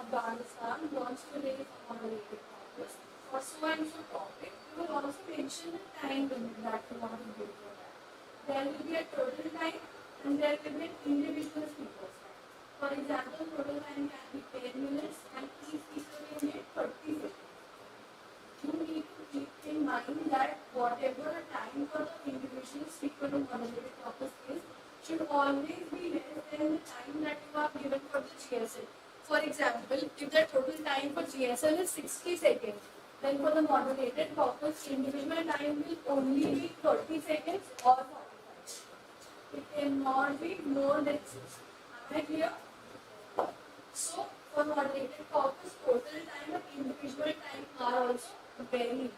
Afghanistan wants to raise a moderated topic for so and so topic, you will also mention the time limit that you want to give for that. There will be a total time and there will be an individual speaker's time. For example, total time can be 10 minutes and each speaker will get 30 seconds. You need to keep in mind that whatever the time for the individual speaker to moderate topic is should always be less than the time that you have given for the GSL. For example, if the total time for GSL is 60 seconds, then for the moderated caucus, individual time will only be 30 seconds or 45. It cannot be more than 6. Am I clear? So, for moderated caucus, total time and individual time are also very.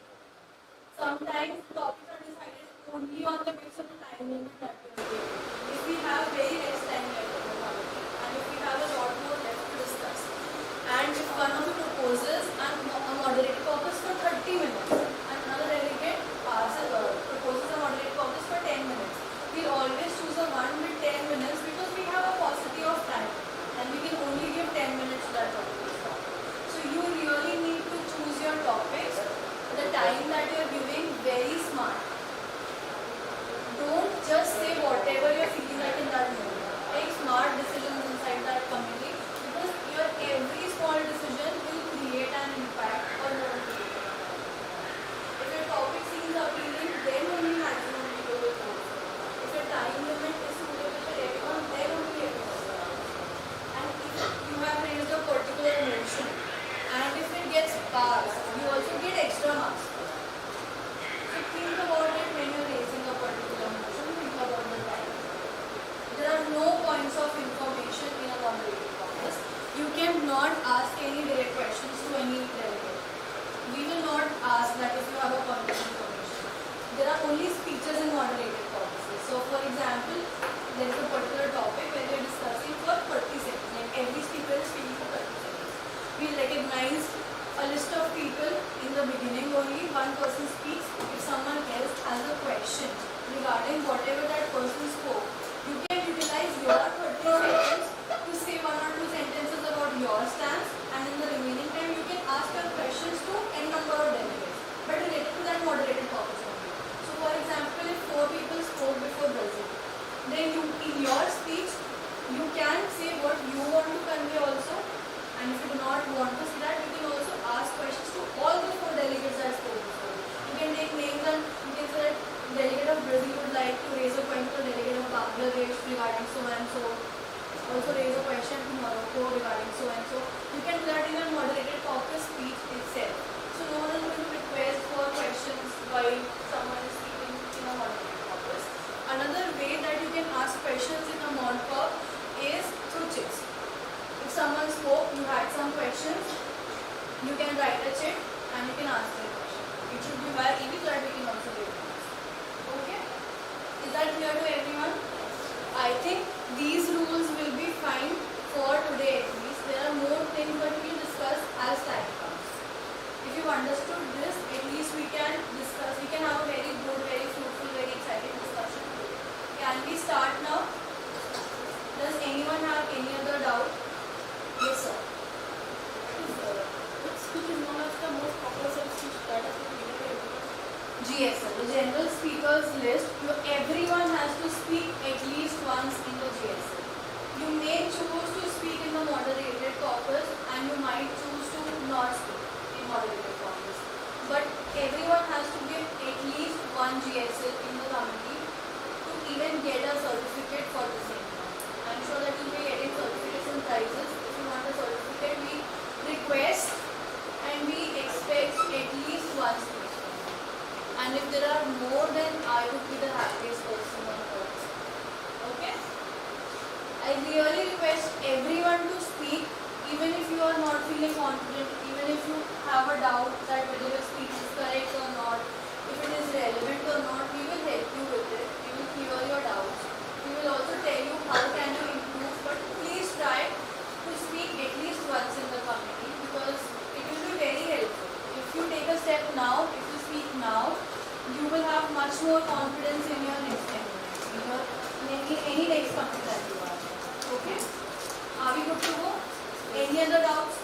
Sometimes the topics are decided only on the basis of the time limit that we are given. If we have very less time left in the topic, and if we have a lot more left to discuss, and if one of the proposals and a moderated caucus for 30 minutes, and another delegate proposes a moderated caucus for 10 minutes, we'll always choose the one with 10 minutes because we have a paucity of time, and we can only give 10 minutes to that topic. So you really need to choose your topics, the time that you are giving, very smart. Don't just say whatever you are feeling like in that moment. Take smart decisions inside that committee because your every small decision will create an impact or not create an impact. If your topic seems appealing, then only maximum people will vote. If your time limit is suitable for everyone, then only everyone will vote. And if you have raised a particular motion and if it gets passed, you also get extra marks. So think about it when you're raising a particular motion, think about the time. There are no points of information in a moderated caucus. You cannot ask any direct questions to any delegate. We will not ask that if you have a point of information. There are only speeches in moderated caucuses. So for example, there is a particular topic where we are discussing for 30 seconds. Like every speaker is speaking for 30 seconds. We recognize a list of people in the beginning only. One person speaks. If someone else has a question regarding whatever that person spoke, you can utilize your 30 seconds to say one or two sentences about your stance, and in the remaining time you can ask your questions to n number of delegates, but related to that moderated caucus only. So for example, if 4 people spoke before Brazil, then you, in your speech, you can say what you want to convey also, and if you do not want to say that, you can also ask questions to all the 4 delegates that spoke before. You can take names and you can say that delegate of Brazil would like to raise a question to the delegate of Bangladesh regarding so and so. Also raise a question to Morocco regarding so and so. You can do that in a moderated caucus speech itself. So no one is going to request for questions while someone is speaking in a moderated caucus. Another way that you can ask questions in a mod caucus is through chits. If someone spoke, you had some questions, you can write a chit and you can ask their question. It should be via email so that we can also give it. Okay? Is that clear to everyone? I think these rules will be fine for today at least. There are more things that we will discuss as time comes. If you understood this, at least we can discuss, we can have a very good, very fruitful, very exciting discussion today. Can we start now? Does anyone have any other doubt? Yes, sir. Which is one of the most popular speech that has been given to everyone? GSL, the General Speakers List. Everyone has to speak at least once in the GSL. You may choose to speak in the moderated caucus and you might choose to not speak in moderated caucus. But everyone has to give at least one GSL in the committee to even get a certificate for the same. I'm sure that you will be getting certificates and prizes. If you want a certificate, we request and we expect at least one speech. And if there are more, then I would be the happiest person on earth. Okay? I really request everyone to speak, even if you are not feeling confident, even if you have a doubt that whether your speech is correct or not, if it is relevant or not, we will help you with it. We will clear your doubts. We will also tell you how can you improve, but please try to speak at least once in the committee because it will be very helpful. If you take a step now, if you speak now, you will have much more confidence in your next examination, in any next committee that you are. Okay? Are we good to go? Any other doubts?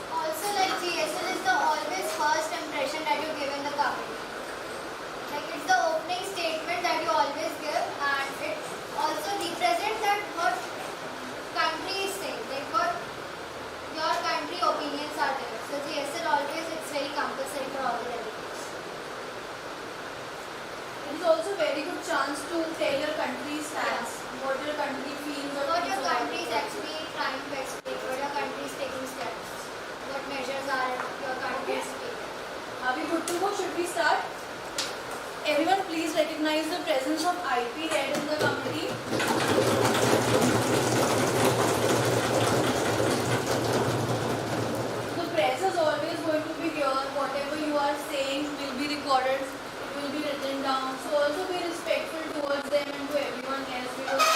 also a very good chance to tell your country's stance, what your country feels or What your thinks about country is it. actually trying to explain, what your country is taking steps, what measures are your country is taking. Are we good to go? Should we start? Everyone please recognize the presence of IP head in the committee. The press is always going to be here. Whatever you are saying will be recorded. It will be written down. So also be respectful towards them and to everyone else, because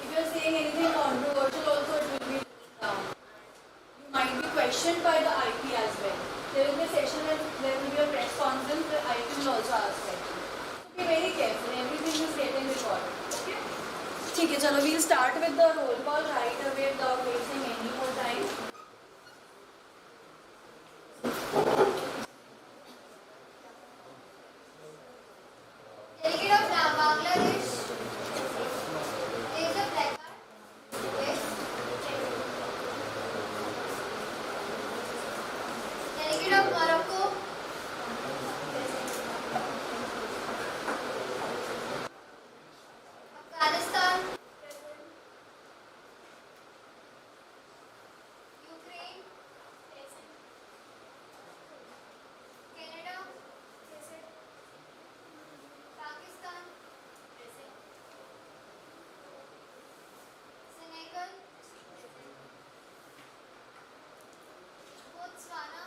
if you are saying anything controversial also it will be written down. You might be questioned by the IP as well. There will be a session where there will be a press conference where IP will also ask questions. So be very careful. Everything is getting recorded. Okay? ठीक है, चलो we'll start with the roll call right away without wasting any more time. Delegate of Bangladesh, raise a placard. Yes. Delegate of Morocco, Afghanistan, Ukraine, Canada, Pakistan, Senegal, Botswana,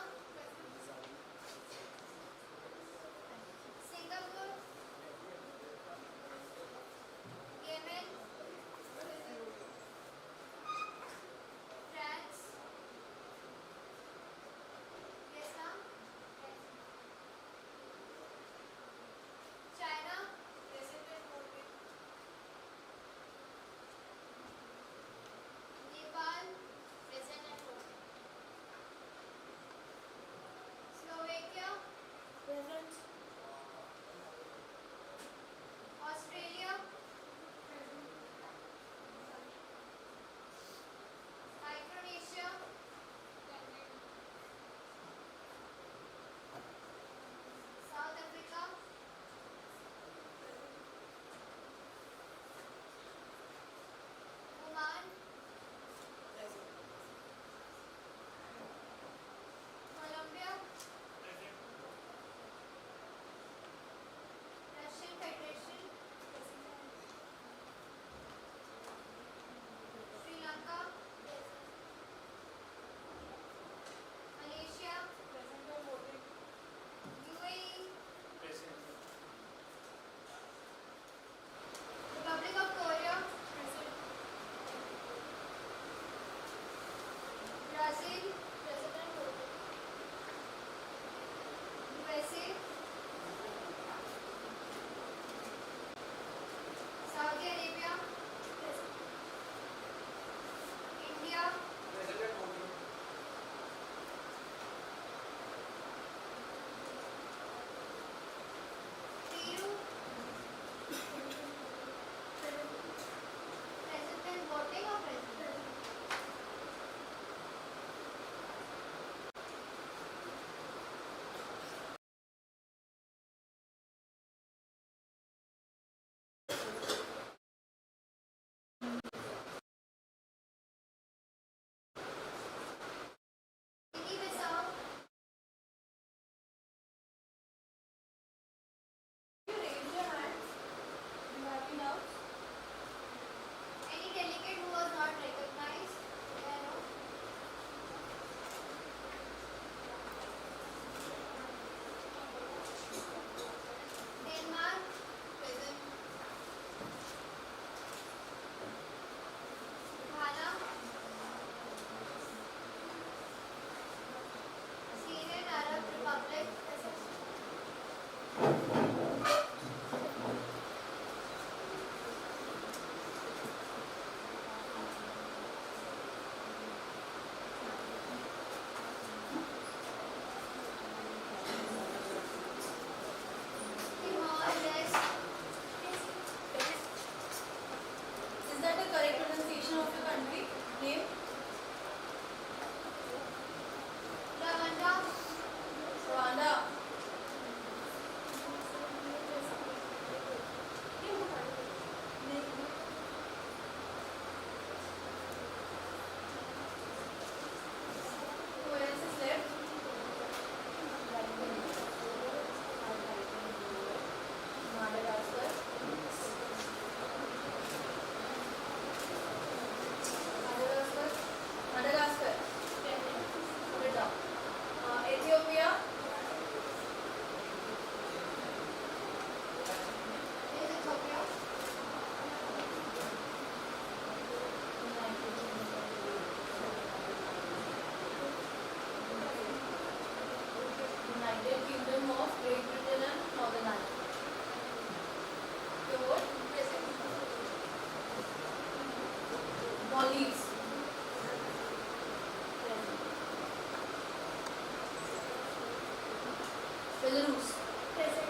Belarus. Present.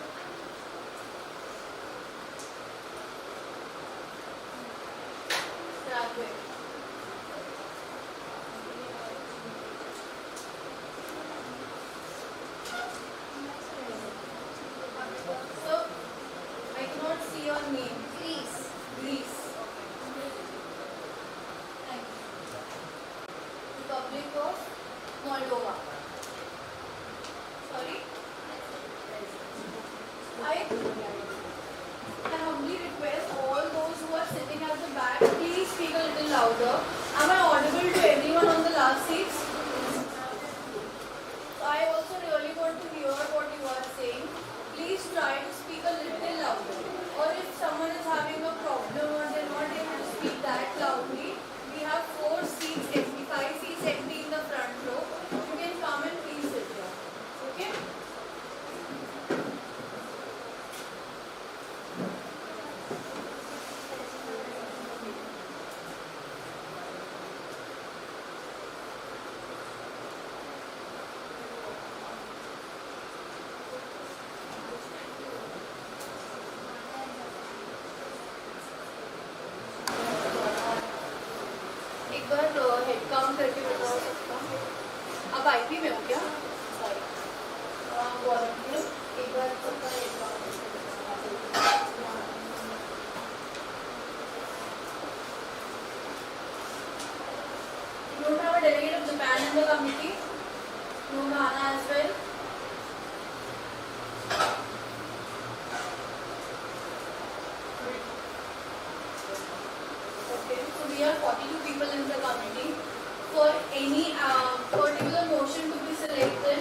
Paraguay. So, I cannot see your name. Greece. Greece. Thank you. Republic of Moldova. Sorry? I humbly request all those who are sitting at the back, please speak a little louder. Am I audible to everyone on the last seats? So I also really want to hear what you are saying. Please try to speak a little louder. Or if someone is having a problem or they're not able to speak that loudly, we have 4 seats empty, 5 seats empty in the front row. You can come and please sit here. Okay? एक बार head count करके बताओ सबका. आप IP में हो क्या? Sorry. Volunteer एक बार सबका head count. You don't have a delegate of Japan in the committee? No Ghana as well? Okay, so we are 42 people in the committee. For any particular motion to be selected,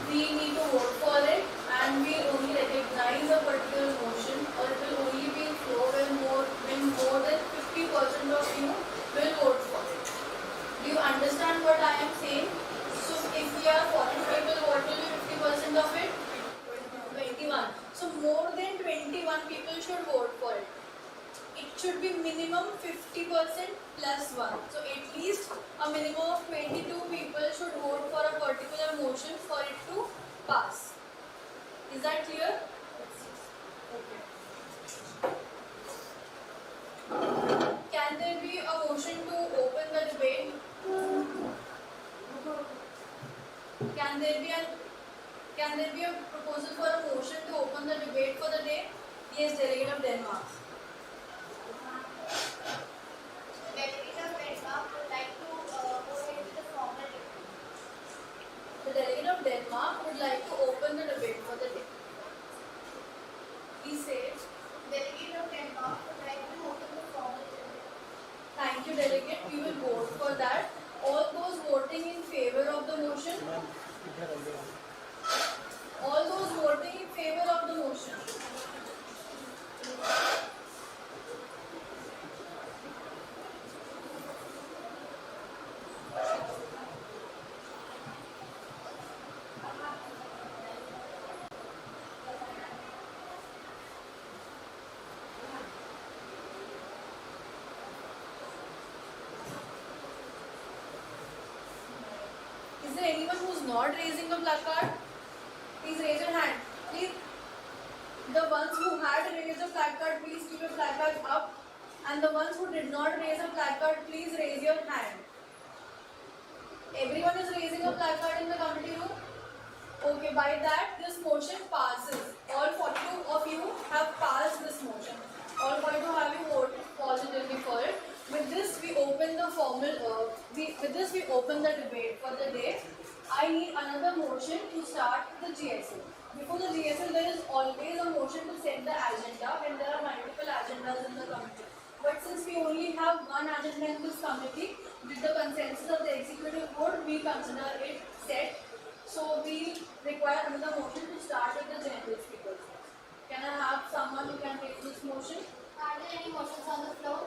we need to vote for it, and we only recognize a particular motion, or it will only be flow when more than 50% of you will vote for it. Do you understand what I am saying? So if we are 42 people, what will be 50% of it? 21. So more than 21 people should vote for it. It should be minimum 50% plus 1. So at least a minimum of 22 people should vote for a particular motion for it to pass. Is that clear? Okay. Can there be a motion to open the debate? Can there be a proposal for a motion to open the debate for the day? Yes, Delegate of Denmark. Delegate of Denmark would like to go into the formal debate. The Delegate of Denmark would like to open the debate for the day. He says, Delegate of Denmark would like to open the formal debate. thank you, Delegate. We will vote for that. All those voting in favor of the motion? All those voting in favor of the motion? Is there anyone who's not raising a placard? Please raise your hand. Please, the ones who had raised a placard, please keep your placard up. And the ones who did not raise a placard, please raise your hand. Everyone is raising a placard in the committee room? Okay, by that, this motion passes. All 42 of you have passed this motion. All 42 have you voted positively for it. With this, we open the debate for the day. I need another motion to start the GSL. Before the GSL, there is always a motion to set the agenda, and there are multiple agendas in the committee. But since we only have one agenda in this committee, with the consensus of the executive board, we consider it set. So we require another motion to start with the general speakers. Can I have someone who can take this motion? Are there any motions on the floor?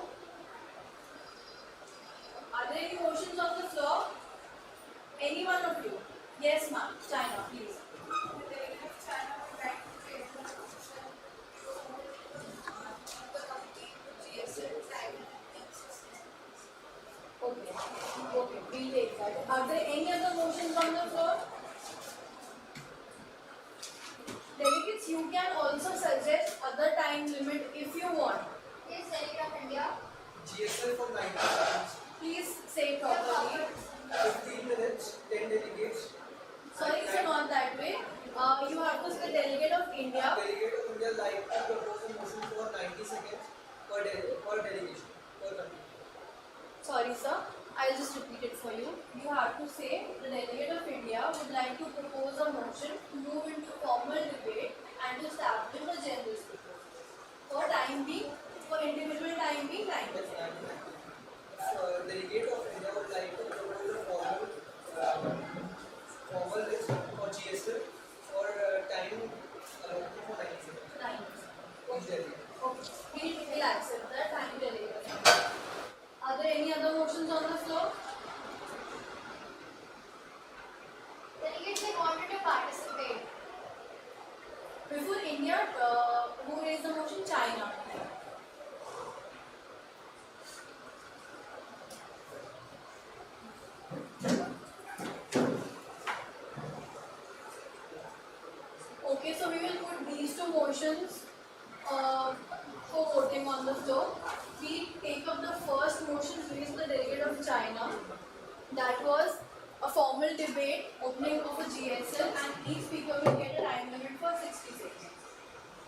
Are there any motions on the floor? Any one of you? Yes, ma'am. China, please. Okay. Okay, we'll take that. Are there any other motions on the floor? GSL for 90 seconds. Please say it properly. 15 minutes, 10 delegates. Sorry, it's not that way. You have to say Delegate of India. Delegate of India like to propose a motion for 90 seconds per delegation, per country. Sorry, sir. I'll just repeat it for you. You have to say the Delegate of India would like to propose a motion to move into formal debate and to establish a general speaker. For time being, for individual time being, 90 Yes, seconds. Delegate of India would like to propose a formal list for GSL for time allotted for 90 seconds. 90. Each delegate. Okay. We'll accept that. Thank you, Delegate. Are there any other motions on the floor? Delegates they wanted to participate. Before India, who raised the motion? China. Okay, so we will put these two motions for voting on the floor. We take up the first motion raised by the delegate of China. That was a formal debate, opening of a GSL, and each speaker will get a time limit for 60 seconds.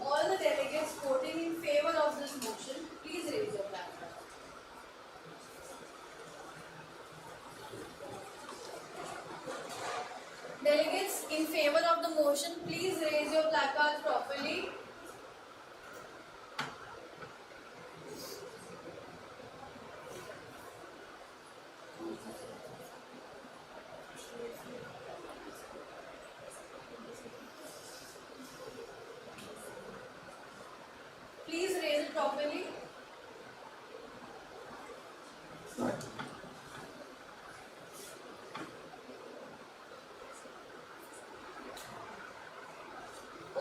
All the delegates voting in favor of this motion, please raise your hand. Delegates in favor of the motion, please raise your placards properly. Please raise it properly.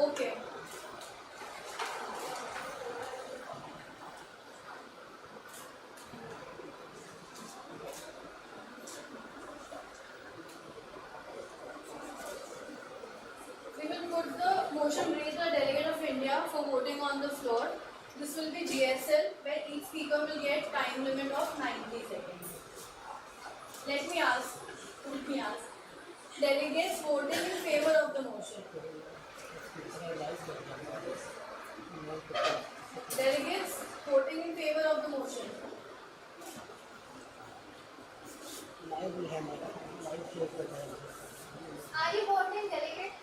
Okay. We will put the motion raised by Delegate of India for voting on the floor. This will be GSL, where each speaker will get time limit of 90 seconds. Let me ask. Delegates voting in favor of the motion. Delegates voting in favor of the motion. Are you voting delegate?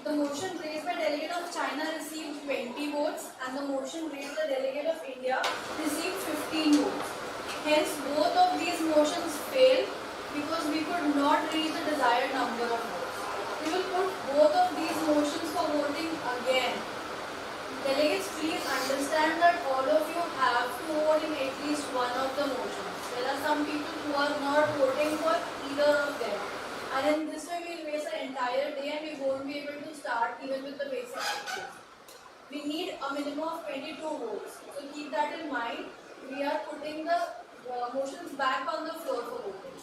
The motion raised by Delegate of China received 20 votes and the motion raised by Delegate of India received 15 votes. Hence, both of these motions failed because we could not reach the desired number of votes. We will put both of these motions for voting again. Delegates, please understand that all of you have to vote in at least one of the motions. There are some people who are not voting for either of them. And in this way, we will waste an entire day and we won't be able to start even with the basic issues. We need a minimum of 22 votes. So keep that in mind. We are putting the motions back on the floor for voting.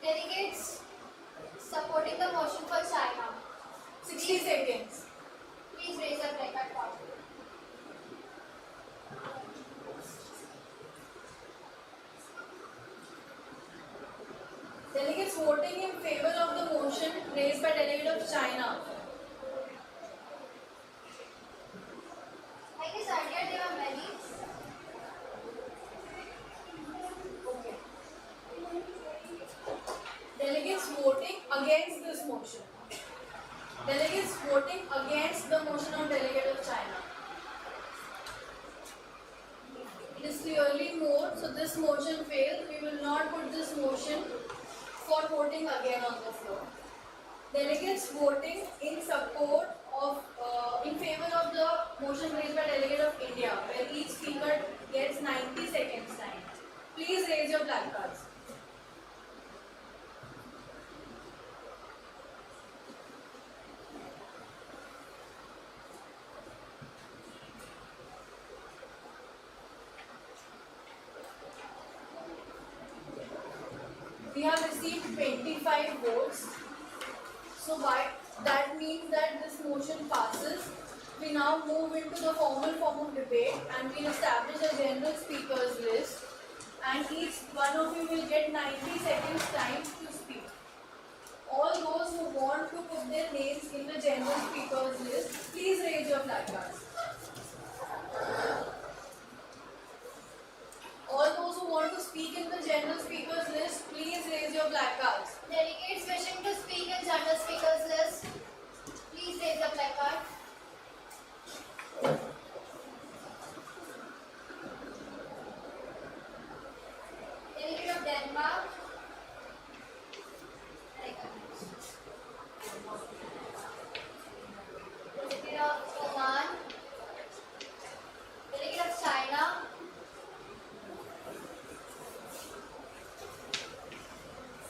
Delegates supporting the motion for China. 60 seconds. Please raise your placard properly. Delegates voting in favor of the motion raised by Delegate of China. I guess earlier there were many. Okay. Delegates voting against this motion. Delegates voting against the motion of Delegate of China. It is clearly more, so this motion fails. We will not put this motion for voting again on the floor. Delegates voting in support of, in favor of the motion raised by Delegate of India, where each speaker gets 90 seconds time. Please raise your placards. We have received 25 votes. So that means that this motion passes. We now move into the formal form of debate and we'll establish a general speakers list. And each one of you will get 90 seconds time to speak. All those who want to put their names in the general speakers list, please raise your placards. All those who want to speak in the general speakers list, please raise your placards. Delegates wishing to speak in general speakers list, please raise your placard. Delegate of Denmark. Delegate of Oman. Delegate of China.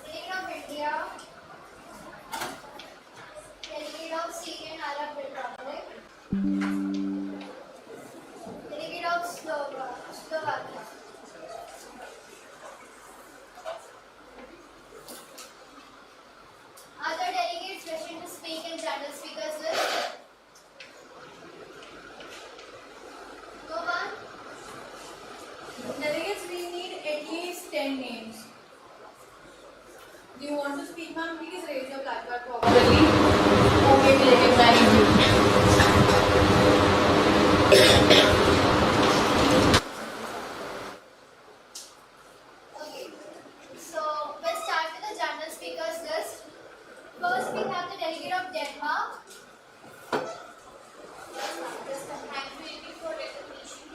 Delegate of India. Delegate of Syrian Arab Republic. Delegate of Slovakia. Other delegates wishing to speak in general speakers list? No one? Delegates, we need at least 10 names. Do you want to speak, ma'am? Please raise your placard properly. Okay, we recognize you. Okay. So we'll start with the general speakers list. First, we have the delegate of Denmark.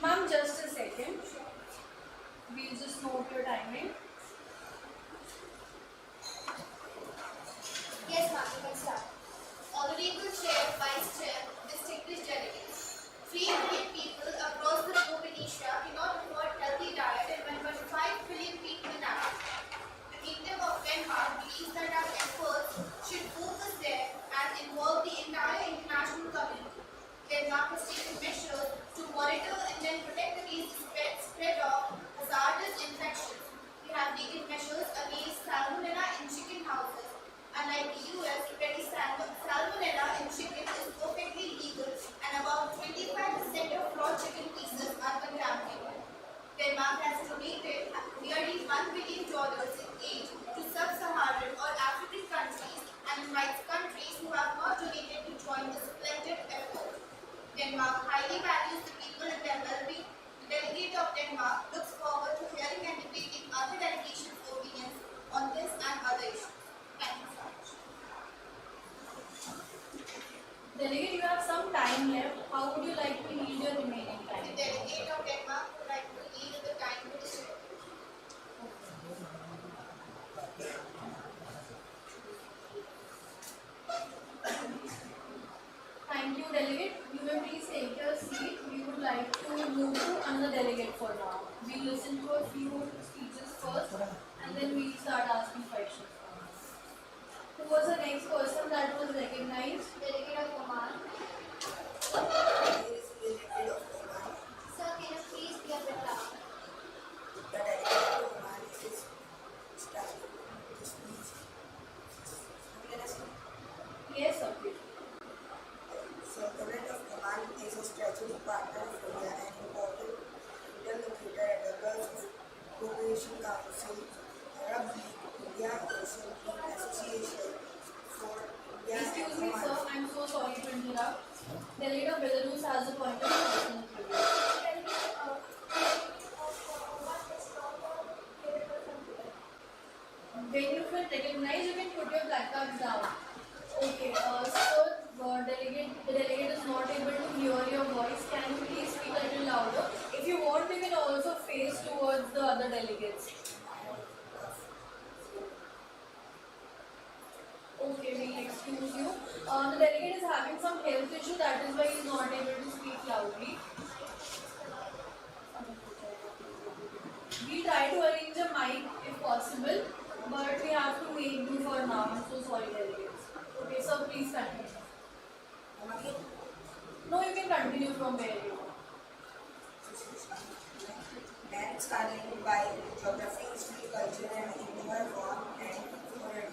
Ma'am, just a second. We'll just note your timing. Yes, ma'am, you can start. Honorable Chair, Vice Chair, distinguished delegates. 3 billion people across the globe in Asia cannot afford healthy diet and 1.5 billion people in Africa. The Kingdom of Denmark believes that our efforts should focus there and involve the entire international community. Denmark has taken measures to monitor and then protect against the spread of hazardous infections. We have taken measures against salmonella in chicken houses. Unlike the US, where the salmonella in chicken is perfectly legal and about 25% of raw chicken pieces are contaminated. Denmark has donated nearly $1 billion in aid to sub-Saharan or African countries and invites countries who have not donated to join this splendid effort. Denmark highly values the people and their well-being. The delegate of Denmark looks forward to hearing and debating other delegations' opinions on this and other issues. Thank you so much. Delegate, you have some time left. How would you like to lead your remaining The time? delegate of Denmark would like to lead the time to the chair. Thank you, delegate. You may please take your seat. We would like to move to another delegate for now. We listen to a few speeches first and then we start asking questions. Who was the next person that was recognized? Delegate of Oman. Here is the delegate of Oman. Sir, can you please be a bit loud? The delegate of Oman is starting to speech. Yes, sir. Please. So, the delegate of Oman is a strategic partner of India and important interlocutor at the Gulf Cooperation Council, Arab League, India Ocean League Association for India and Excuse me, Oman. sir. I'm so sorry to interrupt. Delegate of Belarus has a point of question for you. When you feel recognized, you can put your placards down. Okay, the delegate is not able to hear your voice. Can you please speak a little louder? If you want, you can also face towards the other delegates. Okay, we'll excuse you. The delegate is having some health issue, that is why he is not able to speak loudly. We try to arrange a mic if possible, but we have to make do for now. I'm so sorry, delegates. Okay, so please continue. No, you can continue from where you are. Man starting by geography, history, culture, and human form and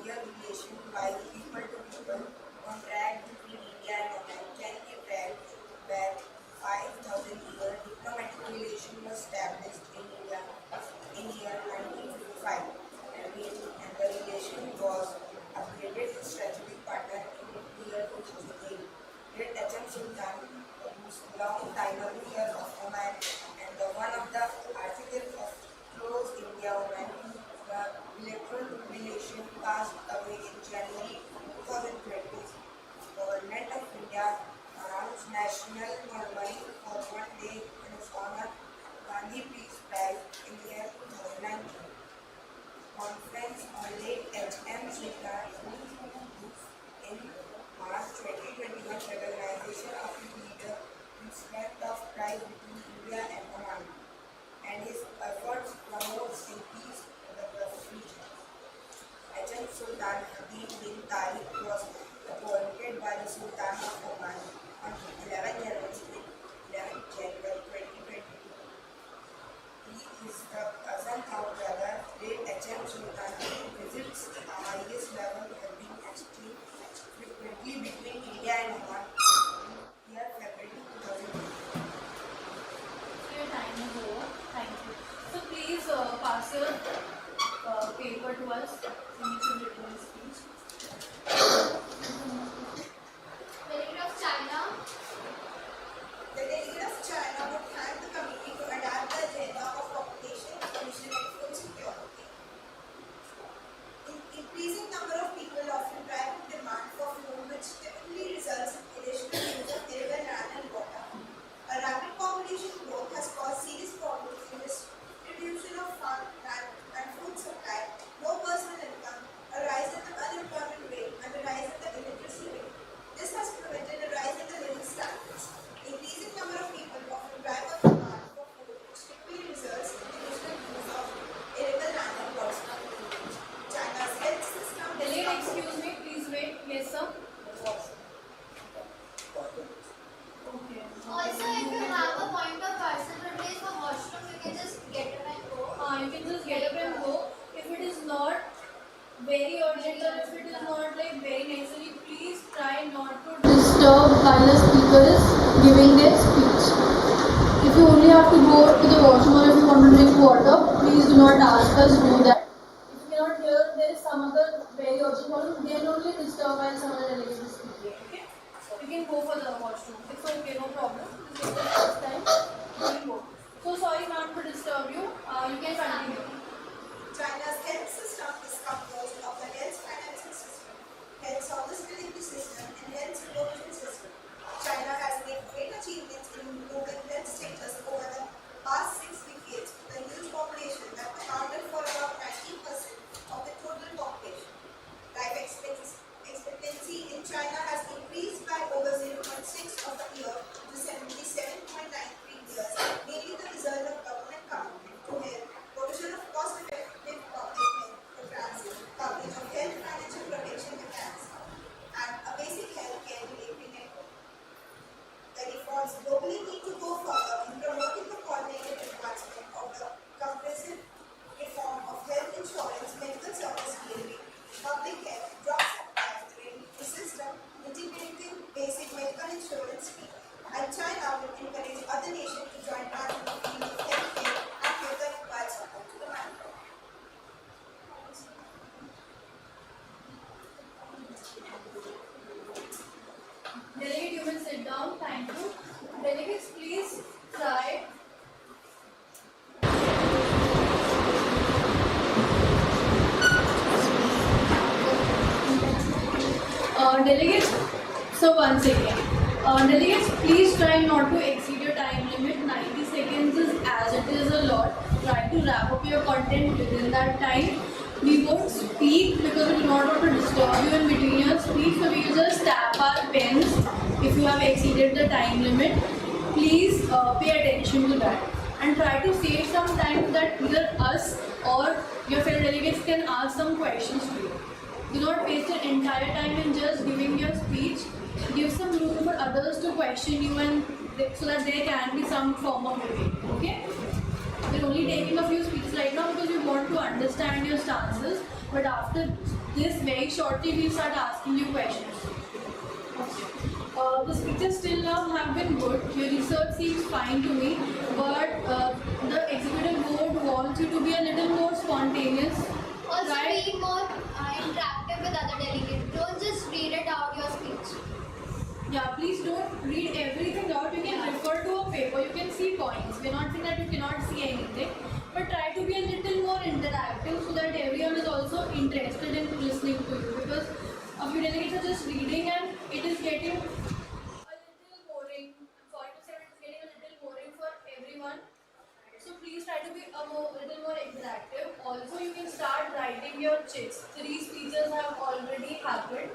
India relation by people to people contract between India and Oman can be tracked back 5,000 years. Diplomatic relation was established in India in year 1955 and the relation was upgraded to strategic partner in year 2008. Great H.M. Sultan, whose long time a ruler of Oman and the one of the articles of close India-Oman, the bilateral relation passed away in January 2020. Government of India announced national mourning for one day in its honor Gandhi Peace Prize in the year 2019. Conference on late H.M. Sultan in March 2021 recognition of his leader in strength of ties between India and Oman and his efforts promotes in peace in the Gulf region. H.M. Sultan Habib bin Tariq was appointed by the Sultan of Oman on 11 January 2022. He is the cousin of brother late H.M. Sultan. Visits the highest level have been exchanged frequently between India and Oman. Year February 2020. Your time is over. Thank you. So please pass your paper to us. We need to written speech. Delegate of China. The Delegate of China would thank the committee to adapt the agenda of population inclusion and food security. Increasing number of people often drive up demand for food, which typically results in additional use of irrigable land and water. A rapid population growth has caused serious problems in distribution of farm land and food supply, low personal income, a rise in the unemployment rate, and a rise in the illiteracy rate. This has prevented a rise in the living standards. Increasing number of people often drive up demand for food, which typically results in additional use of irrigable land and water. China's health system is Delegate, excuse me, please wait. Yes, sir. Okay. Also, if you have a point of percentage for washroom, you can just get up and go. You can just get up and go. If it is not very urgent or if it is not like very necessary, please try not to disturb while the speaker is giving their speech. If you only have to go to the washroom or if you want to drink water, please do not ask us to do that. If you cannot hear, there is some other very urgent problem, then only disturb while some other delegate is speaking. Okay? You can go for the washroom. It's okay, no problem. This is the first time. You can go. So sorry not to disturb you. You can continue. China's health system is composed of the health financing system, health service delivery system, and health supervision system. China has made great achievements in improving health status over the past 6 decades with a huge population that accounted for about 90% of the total population. Life expectancy in China has increased by over 0.6 of the year to 77.93 years, mainly the result of government commitment to health, provision of cost-effective public health programs, coverage of health financial protection mechanism, and a basic health care delivery network. The reforms globally need to go further in promoting the coordinated advancement of the comprehensive reform of health insurance, medical service delivery, public health, drug supply, the system, integrating basic medical insurance scheme, and China will encourage other nations to join hands in the field of healthcare and give the required support to the mankind. Delegate, you may sit down. Thank you. Delegates, please try. Delegates, so once again, delegates, please try not to exceed your time limit. 90 seconds is as it is a lot. Try to wrap up your content within that time. We won't speak because we do not want to disturb you in between your speech, so we will just tap our pens if you have exceeded the time limit. Please pay attention to that and try to save some time so that either us or your fellow delegates can ask some questions to you. Do not waste your entire time in just giving your speech. Give some room for others to question you and so that there can be some form of debate. Okay? We're only taking a few speeches right now because we want to understand your stances. But after This very shortly we'll start asking you questions. The speeches till now have been good. Your research seems fine to me, but the executive board wants you to be a little more spontaneous. Also Right? be more interactive with other delegates. Don't just read it out your speech. Yeah, please don't read everything out. You can refer to a paper. You can see points. We're not saying that you cannot see anything, but try to be a little more interactive so that everyone is also interested in listening to you. Because a few delegates are just reading and it is getting a little boring. I'm sorry to say, but it's getting a little boring for everyone. So please try to be little more interactive. Also, you can start writing your chits. 3 speeches have already happened.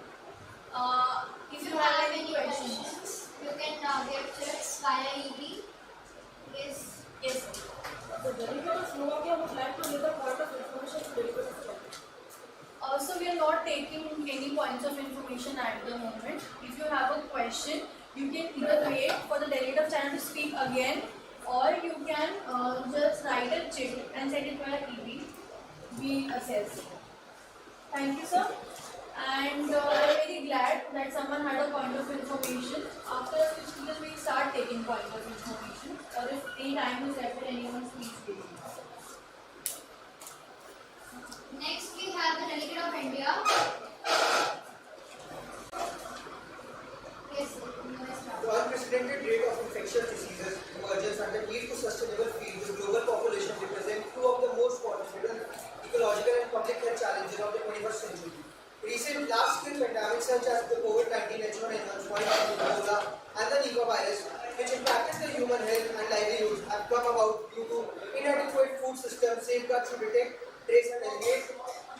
If you have any questions. you can get tips via EB. Yes. Yes. The delegate of Slovakia would like to give the point of information to delegate of China. So we are not taking any points of information at the moment. If you have a question, you can either wait for the delegate of China to speak again, or you can just write a chit and send it via EB. We assess. Thank you, sir. And we are very glad that someone had a point of information. After a few speeches, we start taking point of information. Or if any time is left, anyone speaks, please. Next we have the Delegate of India. Yes, sir. You may start. The unprecedented rate of infectious diseases, emergence, and the need to sustainable field with global population represent two of the most formidable ecological and public health challenges of the 21st century. Recent large-scale pandemics such as the COVID-19, H1N1, Ebola, and the Nipah virus, which impacted the human health and livelihoods, have come about due to inadequate food systems, safeguards to detect, trace, and eliminate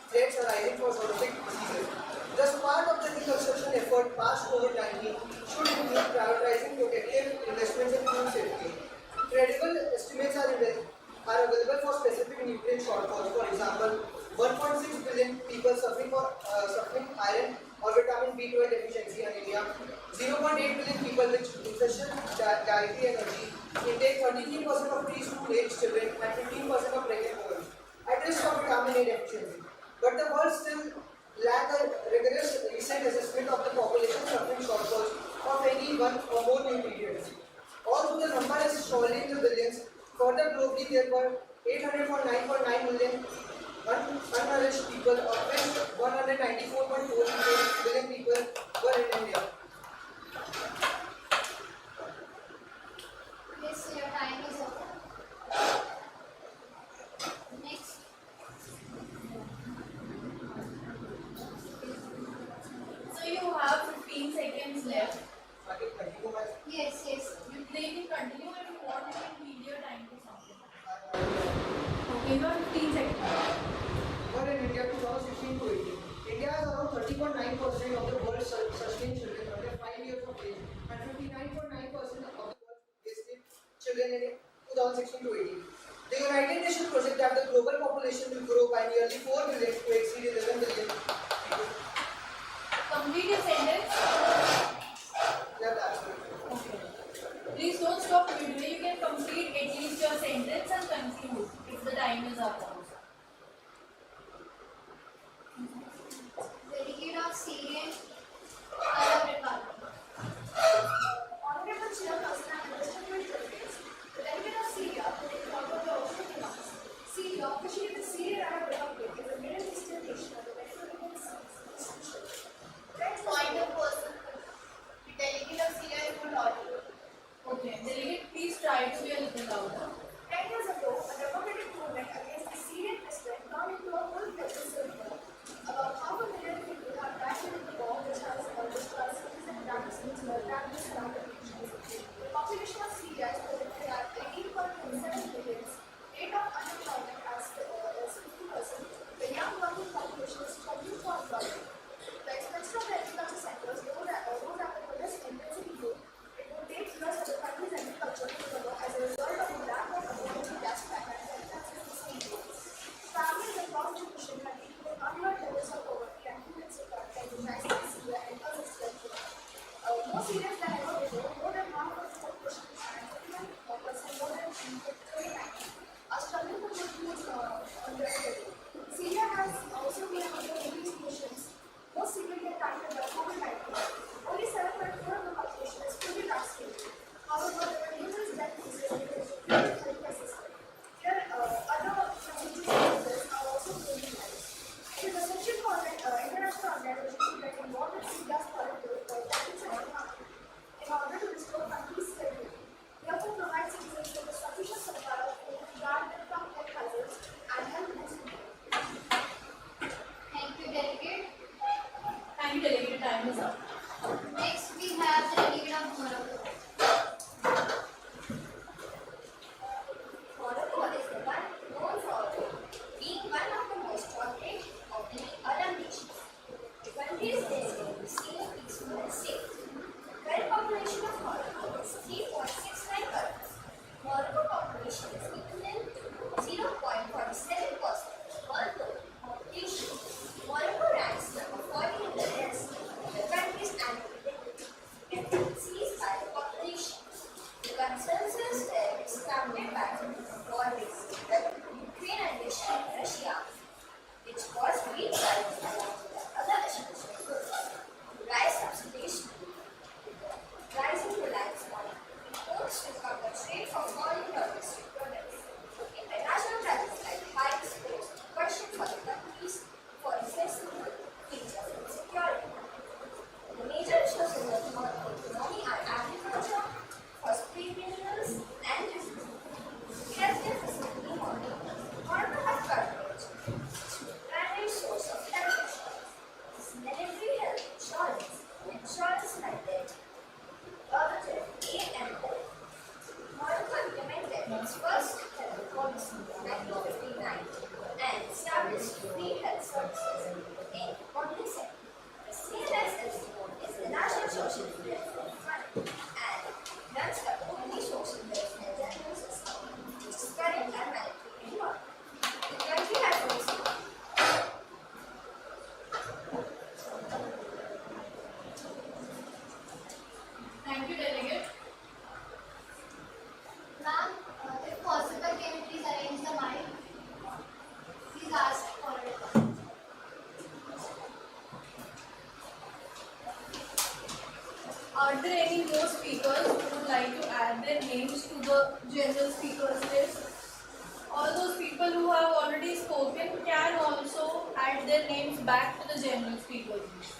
threats arising from zoonotic diseases. Thus, part of the reconstruction effort past COVID-19 should include prioritizing protective investments in food safety. Credible estimates are available for specific nutrient shortfalls. For example, 1.6 billion people suffering iron or vitamin B12 deficiency in India, 0.8 billion people with insufficient dietary energy, intake 33% of preschool-age children and 15% of pregnant women at risk of vitamin A deficiency. But the world still lacks a rigorous recent assessment of the population suffering shortfalls of any one or more nutrients. Although the number is surely in the billions, further globally there were 809.9 million unnourished people, of which 194.4 billion people were in India. Yes, your time is over. Next. So you have 15 seconds left. I can continue my Yes, yes. You can continue if you want, you can leave your time to something. Okay, you have 15 seconds. But in India 2016 to 18, India has around 30.9% of the world's sustained children under 5 years of age and 59.9% of the world's wasted children in 2016 to 18. The United Nations project that the global population will grow by nearly 4 billion to exceed 11 billion people. Complete your sentence. Yeah, that's it. Okay. Please don't stop midway. You can complete at least your sentence and conclude if the time is up. Delegate of Syrian Arab Republic. Honorable Chairperson and distinguished delegates, the delegate of Syria will take forward the opening remarks. Syria, officially the Syrian Arab Republic, is a Middle Eastern nation of the Mediterranean Sea. Point of person. The Delegate of Syria is not audible. Okay. Delegate, please try to be a little louder. 10 years ago, a democratic movement against the Syrian president turned into a full-fledged civil war. About 500,000 people have died in the war, which has destroyed cities and towns into a fabulous amount of regions. The population of Syria is projected at 18.27 million. Rate of unemployment is 50%. The young working population is 20.1. The expansion of the agriculture sectors rose at the lowest intensity growth. It would take years for the country's agriculture to recover as a result of the lack of available gas pipelines and access to steam roads. Families and prostitution continue with unheard levels of poverty and food insecurity and rise in Syria and others countries. More serious than ever before, more than half of the population and 51% more than in 2019 are struggling to put food on their table. Syria has also been one of the biggest nations conducted by war with Ukraine and Russia, which caused great crisis along with other essential goods. Rice substitution, rising reliance on imports to cover trade for foreign domestic products. International crises like high exports, question for the countries for accessible features of insecurity. The major issues in the economy are agriculture, phosphate minerals, and healthcare facility model. Corporate health coverage, primary source of health insurance, military health insurance, insurance method, relative AML. Morocco implemented its first health policy in 1959 and established free health services in public sector. The CNS is the National Social Welfare Fund and runs the only social welfare general system, which is current and mandatory in law. The country has also Thank you, Delegate. Ma'am, if possible, can you please arrange the mic? Please ask for it. Are there any more speakers who would like to add their names to the general speakers list? All those people who have already spoken can also add their names back to the general speakers list.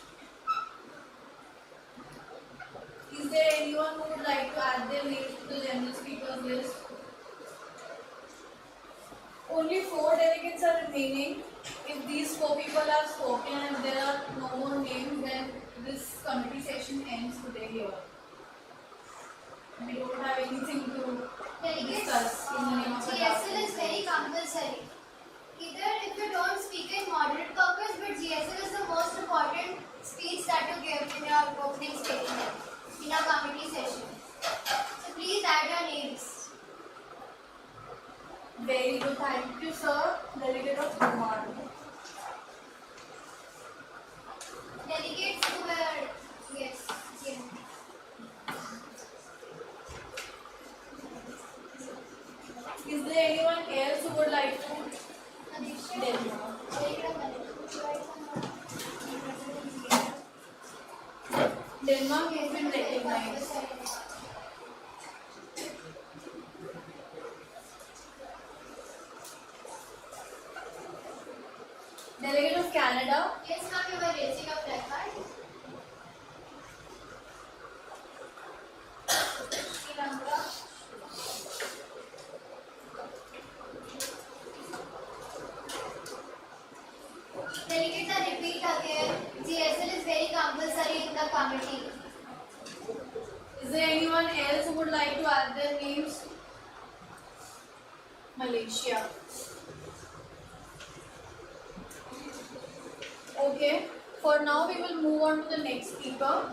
Is there anyone who would like to add their names to the general speakers list? Only 4 delegates are remaining. If these 4 people have spoken and if there are no more names, then this committee session ends today here. We don't have anything to discuss in the name of the GSL is very compulsory. Either if you don't speak in moderate purpose, but GSL is the most important speech that you give in your opening statement in a committee session. So please add your names. Very good, thank you, sir. Delegate of MUN. Delegates who were, yes, yeah. Is there anyone else who would like to? Pareeksha, Delegate of India. Denmark has been recognized. Delegate of Canada. Yes, ma'am, you were raising a placard. Sri Lanka. Delegates, I repeat again, GSL is very compulsory in the committee. Is there anyone else who would like to add their names? Malaysia. Okay, for now we will move on to the next speaker.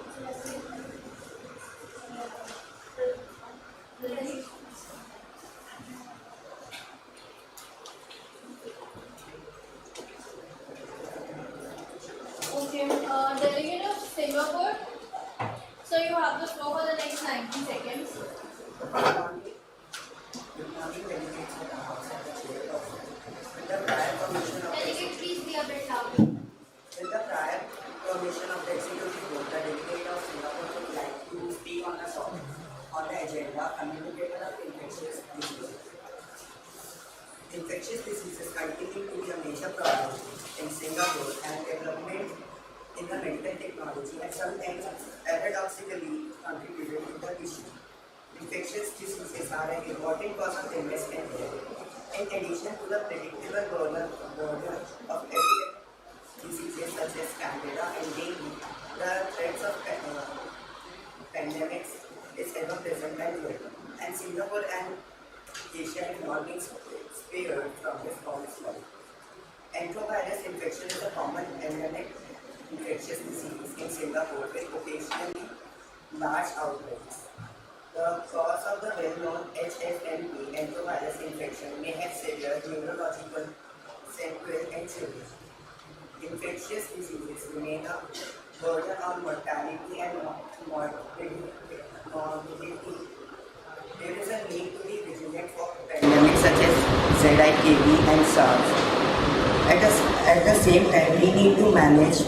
Okay, Delegate of Singapore. So you have the floor for the next 90 seconds. Delegate, please be a bit louder. With the prior permission of the executive board, the delegate of Singapore would like to speak on the topic on the agenda, communicator of infectious diseases. Infectious diseases continue to be a major problem in Singapore and development in the medical technology and sometimes paradoxically contributed to the issue. Infectious diseases are an important cause of illness and death. In addition to the predictable burden of epidemic diseases such as Candida and dengue, the threats of pandemics is ever present and growing, and Singapore and Asia is not being spared from this conflict. Enterovirus infection is a common endemic infectious disease in Singapore with occasionally large outbreaks. The cause of the well-known HFMP enterovirus infection may have severe neurological sequelae and children. Infectious diseases remain a burden on mortality and morbidity There is a need to be vigilant for pandemics such as ZIKV and SARS. At the same time, we need to manage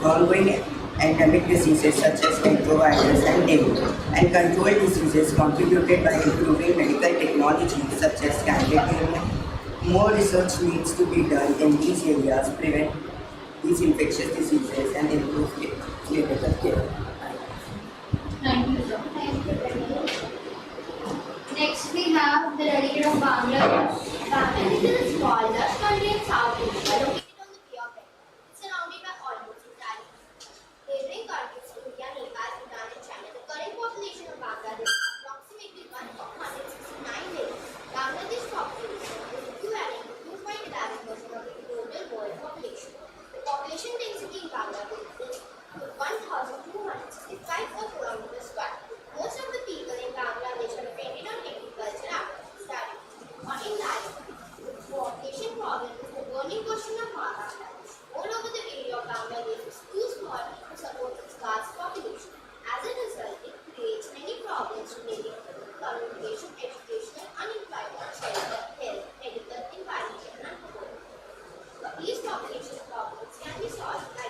ongoing endemic diseases such as enterovirus and dengue, and control diseases contributed by improving medical technology such as candidate. More research needs to be done in these areas, prevent these infectious diseases, and improve clinical care. Thank you, sir. Thank you very much. Next, we have the Delegate of Bangladesh. Bangladesh is a small Dutch country in South Asia, located on the Bay of Bengal, surrounded by almost entirely. Neighboring countries India, Nepal, Bhutan, and China. The current population of Bangladesh is approximately 169 million. Bangladesh population is equivalent to 2.11% of the total world population. The population density in Bangladesh is 1,265 kilometers square. Most of the people in Bangladesh are dependent on agriculture activities, that is, or in livestock. The population problem is the burning question of Maharashtra. Moreover, the area of Bangladesh is too small to support its vast population. As a result, it creates many problems relating to communication, education, unemployment, shelter, health, medical, environment, and work. These population problems can be solved by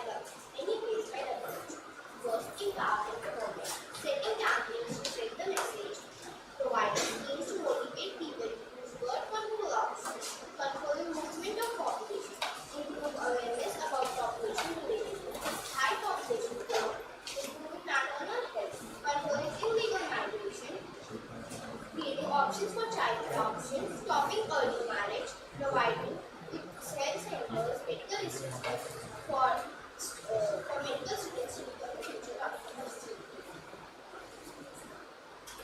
any ways by the approach. First, empowering the government, setting campaigns to spread the message, providing schemes to motivate people to use birth control options, controlling movement of population, improve awareness about population related to high population growth, improving maternal health, controlling illegal migration, creating options for child adoption, stopping early marriage, providing health centers, medical assistance for medical students to become the future doctors.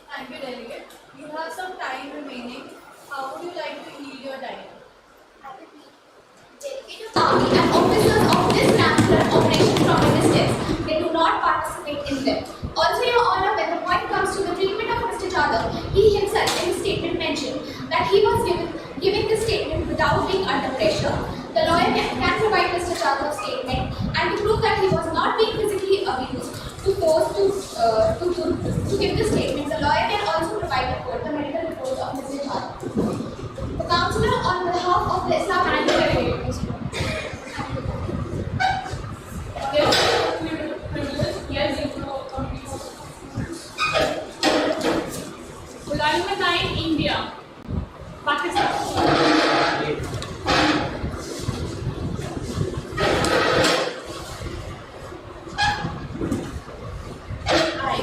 Thank you, Delegate. You have some time remaining. How would you like to yield your time? Delegate of Army and officers of this national operation from a distance, they do not participate in them. Also, Your Honor, when the point comes to the treatment of Mr. Jadhav, he himself in his statement mentioned that he was giving the statement without being under pressure. The lawyer can provide Mr. Jadhav's statement, and to prove that he was not being physically abused, to give the statement, the lawyer can also provide the medical report of Mr. Jadhav. The counselor, on behalf of the Islamic Line 9, India. Pakistan.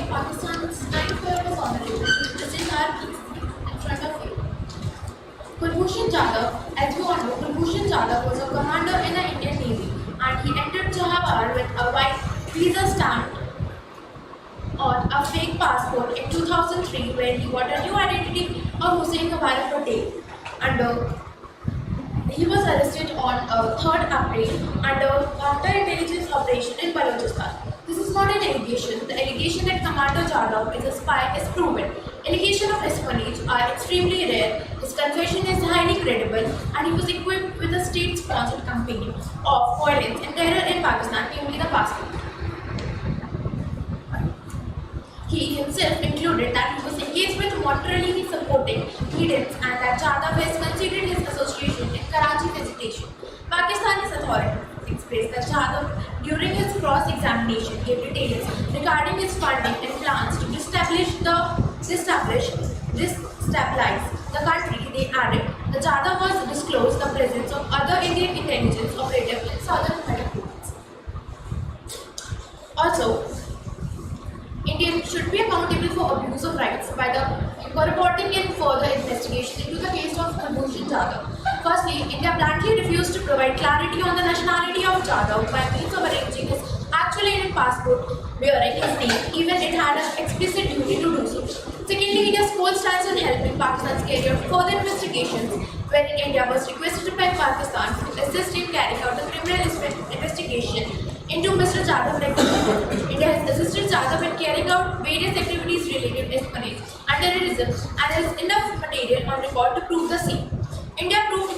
Pakistan's 9th Congress Honorable present our case in front of you. Kulbhushan Jadhav, as you all know, Kulbhushan Jadhav was a commander in the Indian Navy, and he entered Jhabbar with a white visa stamp on a fake passport in 2003, where he got a new identity of Hussein Kabara Patel. And he was arrested on 3rd April under counter-intelligence operation in Balochistan. This is not an allegation. The allegation that Commander Jadhav is a spy is proven. Allegations of espionage are extremely rare. His confession is highly credible, and he was equipped with a state-sponsored campaign of violence and terror in Pakistan, namely the passport. He himself included that he was engaged with monetarily supporting militants and that Jadhav has conceded his association in Karachi visitation. Pakistan's authorities expressed that Jadhav, during his cross-examination, gave details regarding his funding and plans to destabilize the country. They added that Jadhav was disclosed the presence of other Indian intelligence operatives in southern Philippines. Also, Indians should be accountable for abuse of rights by reporting in further investigation into the case of Kulbhushan Jadhav. Firstly, India bluntly refused to provide clarity on the nationality of Jadhav by means of arranging his actual Indian passport bearing his name, even it had an explicit duty to do so. Secondly, India's cold stance on helping Pakistan's carry out further investigations, wherein India was requested by Pakistan to assist in carrying out the criminal investigation into Mr. Jadhav record. India has assisted Jadhav in carrying out various activities related to espionage and terrorism, and there is enough material on record to prove the same. India proved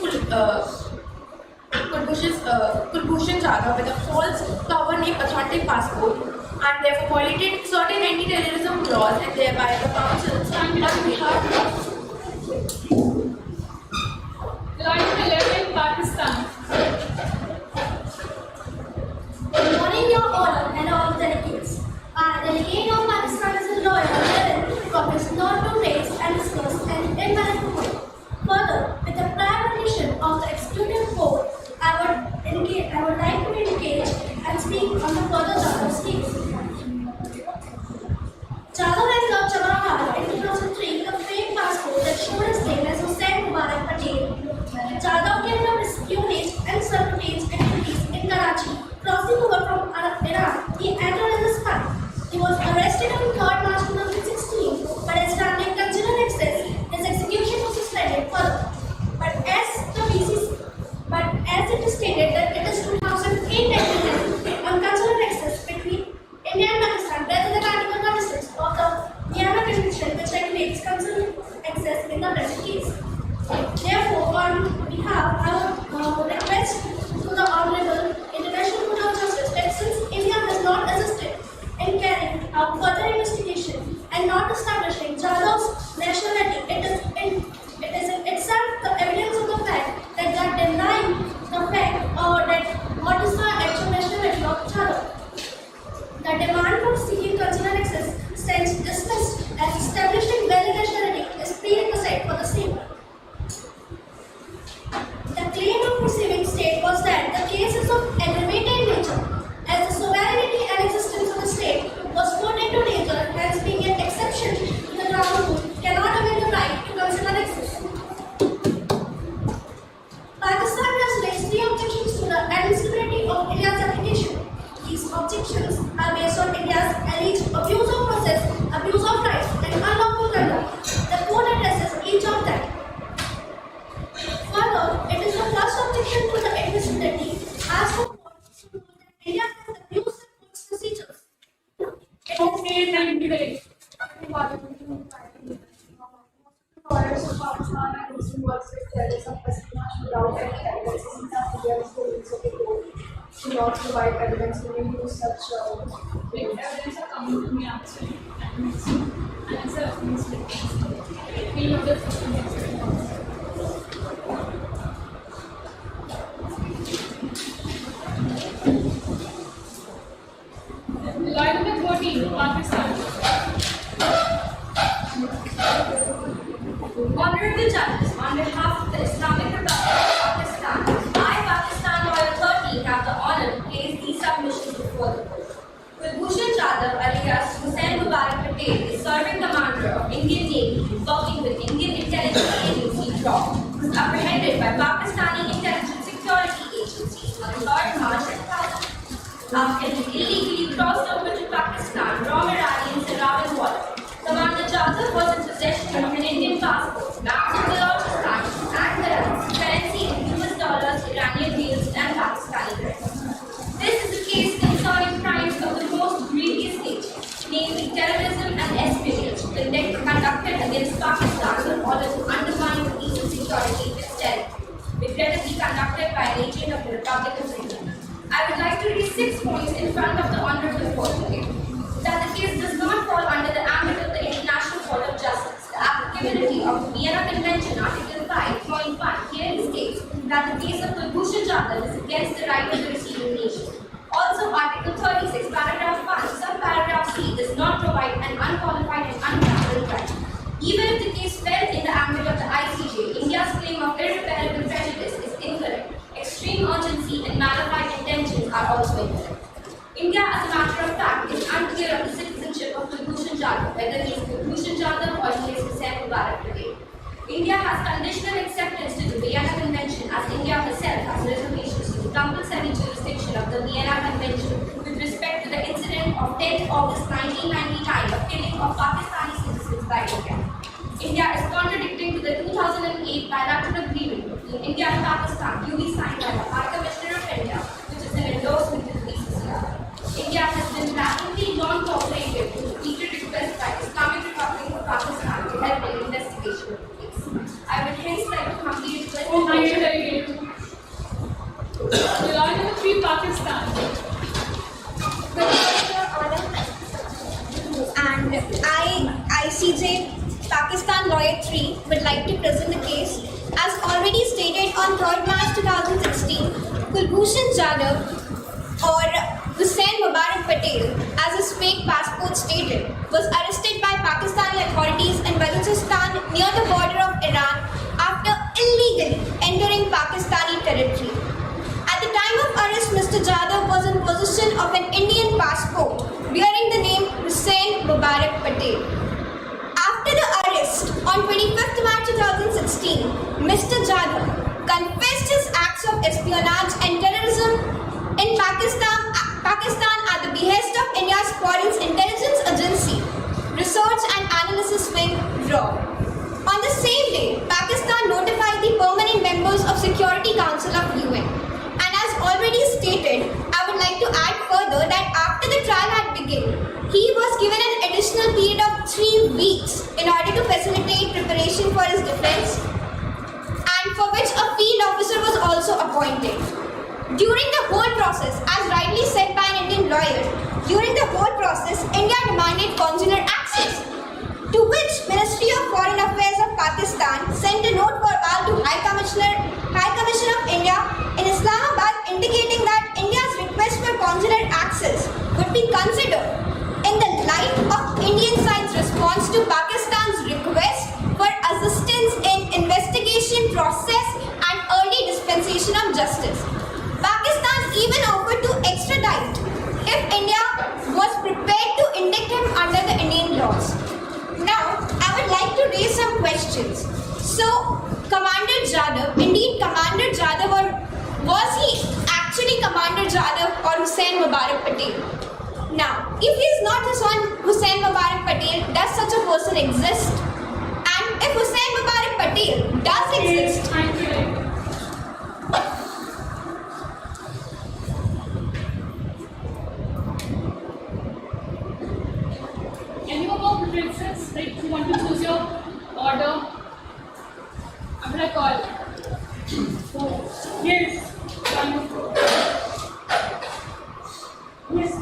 Kulbhushan Jadhav with a false cover name authentic passport, and therefore violated certain anti-terrorism laws, and thereby the Council's on behalf showed his name as Hussain Mubarak Patel. Jadhav carried out espionage and sabotage activities in Karachi. Crossing over from Iran, he entered as a spy. He was arrested on 3rd March 2016, but as standing consular access, his execution was suspended further. But as it is stated that it is 2008 agreement on consular access between India and Pakistan, there is the article 26 of the Vienna Convention which regulates consular access in the present case. Therefore, on behalf of our request to the Honorable International Court of Justice that since India has not assisted in carrying out further investigation and not establishing Jadhav's nationality, it is in itself the evidence of the fact that they are denying the fact that what is the actual nationality of Jadhav. The demand for seeking consular access stands dismissed as establishing valid nationality is prerequisite for the same. The claim of receiving state was that the case is of aggravated nature, as the sovereignty and existence of the state was put into danger, hence being an exception to the ground rule cannot avail the right to consular access. Pakistan has raised 3 objections to the admissibility of India's application. These objections are based on India's alleged abuse of process, abuse of rights, and unlawful conduct. The court addresses each of them. Further, it is the first objection to the admissibility as the court to rule that India has abused the court's procedures. Okay, thank you very much. Lawyers of Pakistan and Muslim works with terrorism espionage without any evidence since India is holdings of the court to not provide evidence when you use such If evidence are coming to me actually, and it's a mistake. We know the system Line number 13, Pakistan. Honorable Judges, on behalf of the Islamic Republic of Pakistan, I, Pakistan Royal 30, have the honor to place these submissions before the court. Kulbhushan Jadhav alias Hussain Mubarak Patel is serving commander of Indian Navy working with Indian Intelligence Agency DROP, was apprehended by Pakistani Intelligence Security Agency on 3rd March 2000 after he illegally crossed over to Pakistan, Raw and Saravan border. Commander Jadhav was in possession of an Indian passport, maps of Balochistan, and currency in US dollars, Iranian reals, and Pakistani currency. This is a case concerning crimes of the most grievous nature, namely terrorism and espionage, conducted against Pakistan in order to undermine the peace and security of its territory, regrettably conducted by an agent of the Republic of India. I would like to raise 6 points in front of the Honorable Court today. That the case does not fall under the ambit of the International Court of Justice. The applicability of the Vienna Convention, Article 5.1, clearly states that the case of Kulbhushan Jadhav is against the right of the receiving nation. Also, Article 36, Paragraph 1, Subparagraph C does not provide an unqualified and unparalleled right. Even if the case fell in the ambit of the ICJ, India's claim of irreparable prejudice is incorrect. Extreme urgency and malignant intentions are also incorrect. India, as a matter of fact, is unclear of the citizenship of Kulbhushan Jadhav, whether he is Kulbhushan Jadhav or he is Hussain Mubarak today. India has conditional acceptance to the Vienna Convention as India herself has reservations to the compulsory jurisdiction of the Vienna Convention with respect to the incident of 10th August 1999 of killing of Pakistani citizens by India. India is contradicting to the 2008 bilateral agreement between India and Pakistan duly signed by the High Commissioner of India, which is an endorsement to the BCCR. India has been rapidly non-cooperative to repeated requests by the Islamic Republic of Pakistan to help in investigation of the case. I would hence like to humbly request Line number 3, Pakistan. And ICJ Pakistan Lawyer 3 would like to present the case. As already stated on 3rd March 2016, Kulbhushan Jadhav or Hussain Mubarak Patel, as his fake passport stated, was arrested by Pakistani authorities in Balochistan near the border of Iran after illegally entering Pakistani territory. At the time of arrest, Mr. Jadhav was in possession of an Indian passport bearing the name Hussain Mubarak Patel. After the arrest, on 25th March 2016, Mr. Jadhav confessed his acts of espionage and terrorism in Pakistan at the behest of India's Foreign Intelligence Agency, Research and Analysis Wing, RAW. On the same day, Pakistan notified the permanent members of Security Council of UN. And as already stated, I would like to add further that after the trial had begun, he was given an additional period of 3 weeks in order to facilitate preparation for his defense, and for which a field officer was also appointed. During the whole process, as rightly said by an Indian lawyer, during the whole process, India demanded consular access, to which Ministry of Foreign Affairs of Pakistan sent a note verbal to High Commission of India in Islamabad indicating that India's request for consular access would be considered in the light of Indian side's response to Pakistan's request for assistance in investigation process and early dispensation of justice. Pakistan even offered to extradite if India was prepared to indict him under the Indian laws. Now, I would like to raise some questions. So, Commander Jadhav, indeed Commander Jadhav, or was he actually Commander Jadhav or Hussain Mubarak Patel? Now, if he is not Hussain Mubarak Patel, does such a person exist? And if Hussain Mubarak Patel does exist, Any more preferences? Like, you want to choose your order? I'm gonna call. Yes. Yes.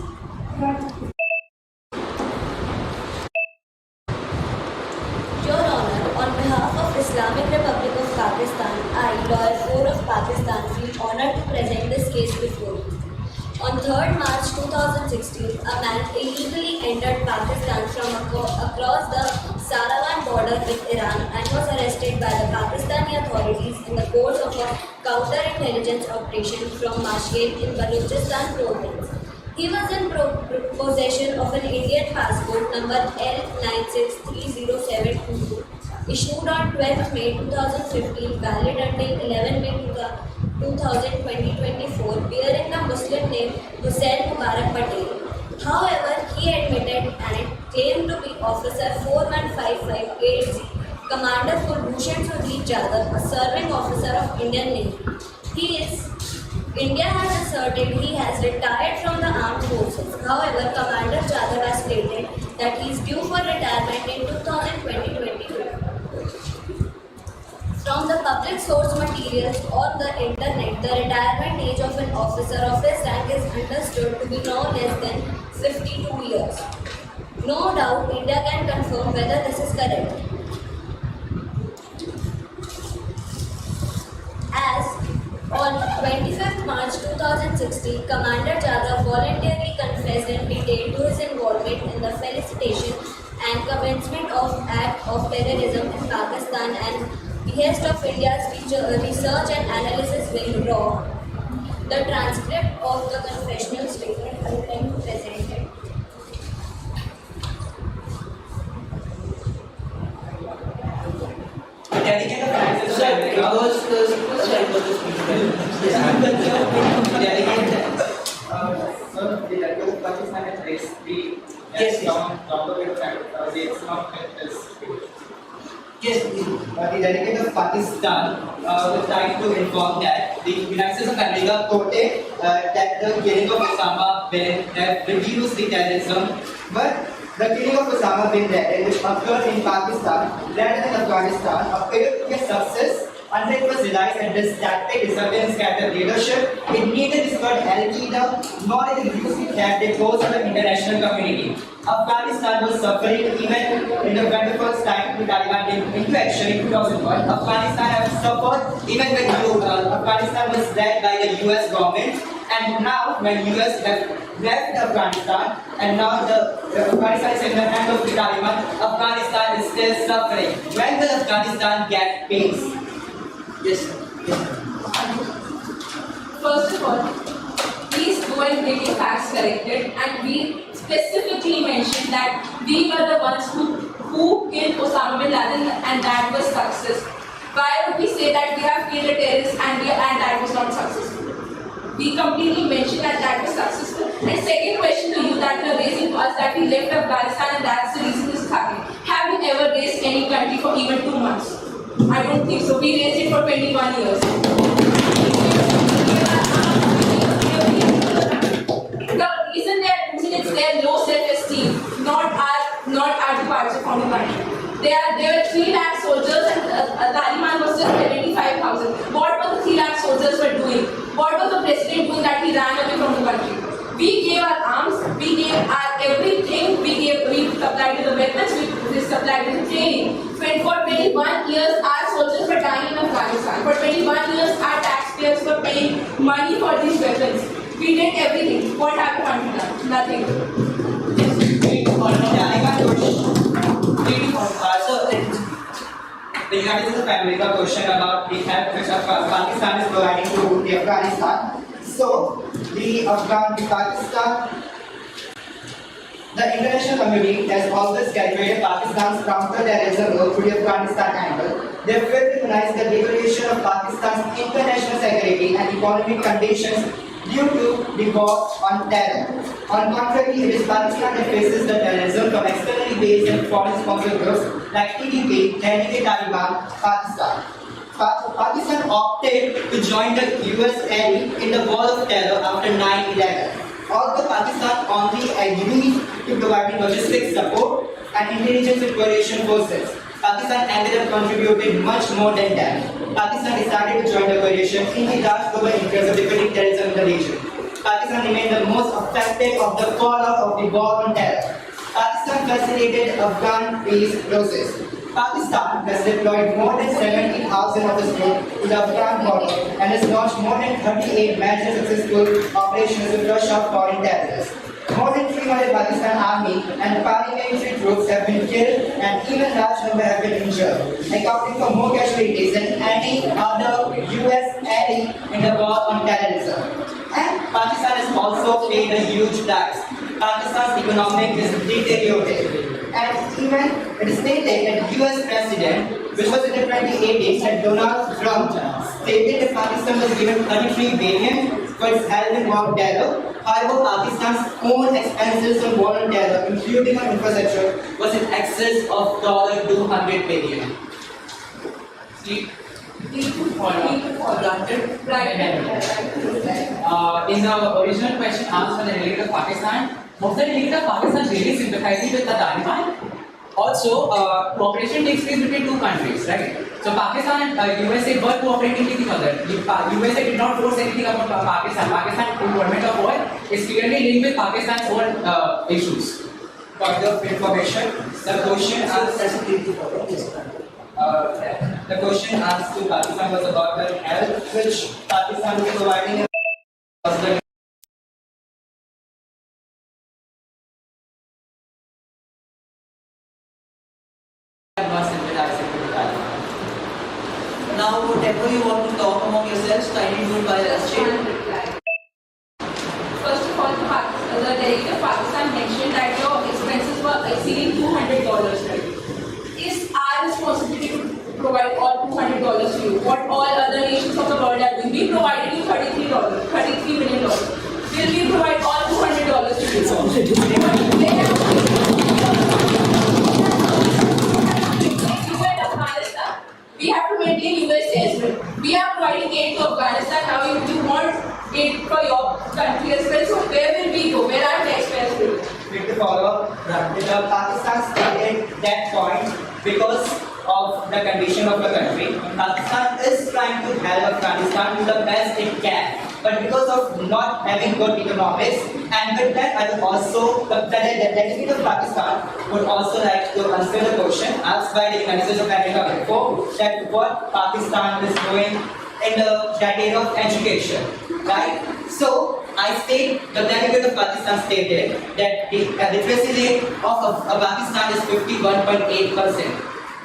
Your Honor, on behalf of Islamic Republic of Pakistan, I, Lawyer 4 of Pakistan, feel honored to present this case before you. On 3rd March 2016, a man illegally entered Pakistan from across the Sarawan border with Iran and was arrested by the Pakistani authorities in the course of a counter-intelligence operation from Mashgate in Balochistan province. He was in possession of an Indian passport number L963072, issued on 12th May 2015, valid until 11 May 2024, bearing the Muslim name Hussain Mubarak Patel. However, he admitted and claimed to be Officer 415580, Commander Kulbhushan Sudhir Jadhav, a serving officer of Indian Navy. India has asserted he has retired from the armed forces. However, Commander Jadhav has stated that he is due for retirement in 2022. From the public source materials on the internet, the retirement age of an officer of his rank is understood to be no less than 52 years. No doubt, India can confirm whether this is correct. As on 25th March 2016, Commander Jadhav voluntarily confessed in detail to his involvement in the felicitation and commencement of act of terrorism in Pakistan and behest of India's Research and Analysis Wing, RAW. The transcript of the confessional statement I would like to present it. Delegate of Pakistan has raised the Yes, the delegate of Pakistan would like to inform that the United States of America quoted that the killing of Osama bin have reduced the terrorism, but the killing of Osama bin Laden, which occurred in Pakistan rather than Afghanistan, appeared to be a success until it was realized that this tactic resulted in scattered leadership. It neither discovered Al-Qaeda nor it reduced the threat they posed to the international community. Afghanistan was suffering even in the 21st time the Taliban came into action in 2001. Afghanistan has suffered even when Afghanistan was led by the US government. And now when US have left Afghanistan and now the Afghanistan is in the hands of the Taliban, Afghanistan is still suffering. When will Afghanistan get peace? Yes, sir. First of all, please go and get your facts corrected, and we specifically mentioned that we were the ones who killed Osama bin Laden, and that was success. Why would we say that we have killed a terrorist and that was not successful? We completely mentioned that was successful. And second question to you that you are raising was that we left Afghanistan and that's the reason this is happening. Have you ever raised any country for even 2 months? I don't think so. We raised it for 21 years. The reason they are losing is their low self-esteem, not our departure from the country. There were 3 lakh soldiers and Taliban was just 75,000. What were the 3 lakh soldiers were doing? What was the president doing that he ran away from the country? We gave our arms, we gave our everything, we supplied the weapons, we supplied the training. For 21 years, our soldiers were dying in Afghanistan. For 21 years, our taxpayers were paying money for these weapons. We did everything. What have the country done? Nothing. So the United States of America question about the help which Pakistan is providing to the Afghanistan. So the international community has always calibrated Pakistan's counter-terrorism role to the Afghanistan angle. They will recognize the degradation of Pakistan's international security and economic conditions due to the war on terror. On contrary, it is Pakistan that faces the terrorism from externally based and foreign sponsored groups like TTP, Delegate Taliban, Pakistan. Pakistan opted to join the US ally in the war of terror after 9/11. Although Pakistan only agreed to providing logistics support and intelligence and coalition forces, Pakistan ended up contributing much more than that. Pakistan decided to join the coalition in the large global interest of defeating terrorism in the region. Pakistan remained the most affected of the fallout of the war on terror. Pakistan facilitated Afghan peace process. Pakistan has deployed more than 70,000 of its troops to the Afghan border and has launched more than 38 major successful operations to flush out foreign terrorists. More than 300 Pakistan army and paramilitary troops have been killed and even large number have been injured, accounting for more casualties than any other US ally in the war on terrorism. And Pakistan has also paid a huge tax. Pakistan's economic is deteriorated. And even it is stated that US President, which was in the 2018, that Donald Trump stated that Pakistan was given 33 billion for its help in war on terror. However, Pakistan's own expenses on war on terror, including on infrastructure, was in excess of $200 billion. In the original question asked by the delegate of Pakistan, was the delegate of Pakistan really sympathizing with the Taliban? Also, cooperation takes place between 2 countries, right? So Pakistan and USA were cooperating with each other. USA did not force anything about Pakistan. Pakistan's involvement of war is clearly linked with Pakistan's own issues. For the information, the question asked to Pakistan was about the help which Pakistan was providing. Now, whatever you want to talk among yourselves, kindly do it by the exchange. First of all, the delegate of Pakistan mentioned that your expenses were exceeding $200, right? Is our responsibility to provide all $200 to you? What all other nations of the world are doing? We provided you $33 million. Will we provide all $200 to you? We have to maintain USA as well. We are providing aid to Afghanistan. Now you want aid for your country as well. So where will we go? Where are taxpayers going? Quick to follow up, Pakistan stated that point because of the condition of the country. Pakistan is trying to help Afghanistan to the best it can. But because of not having good economics, and with that I would also, the delegate of Pakistan would also like to answer the question asked by the United States of America before, that what Pakistan is doing in the decade of education, right? So I state, the delegate of Pakistan stated that the literacy rate of Pakistan is 51.8%.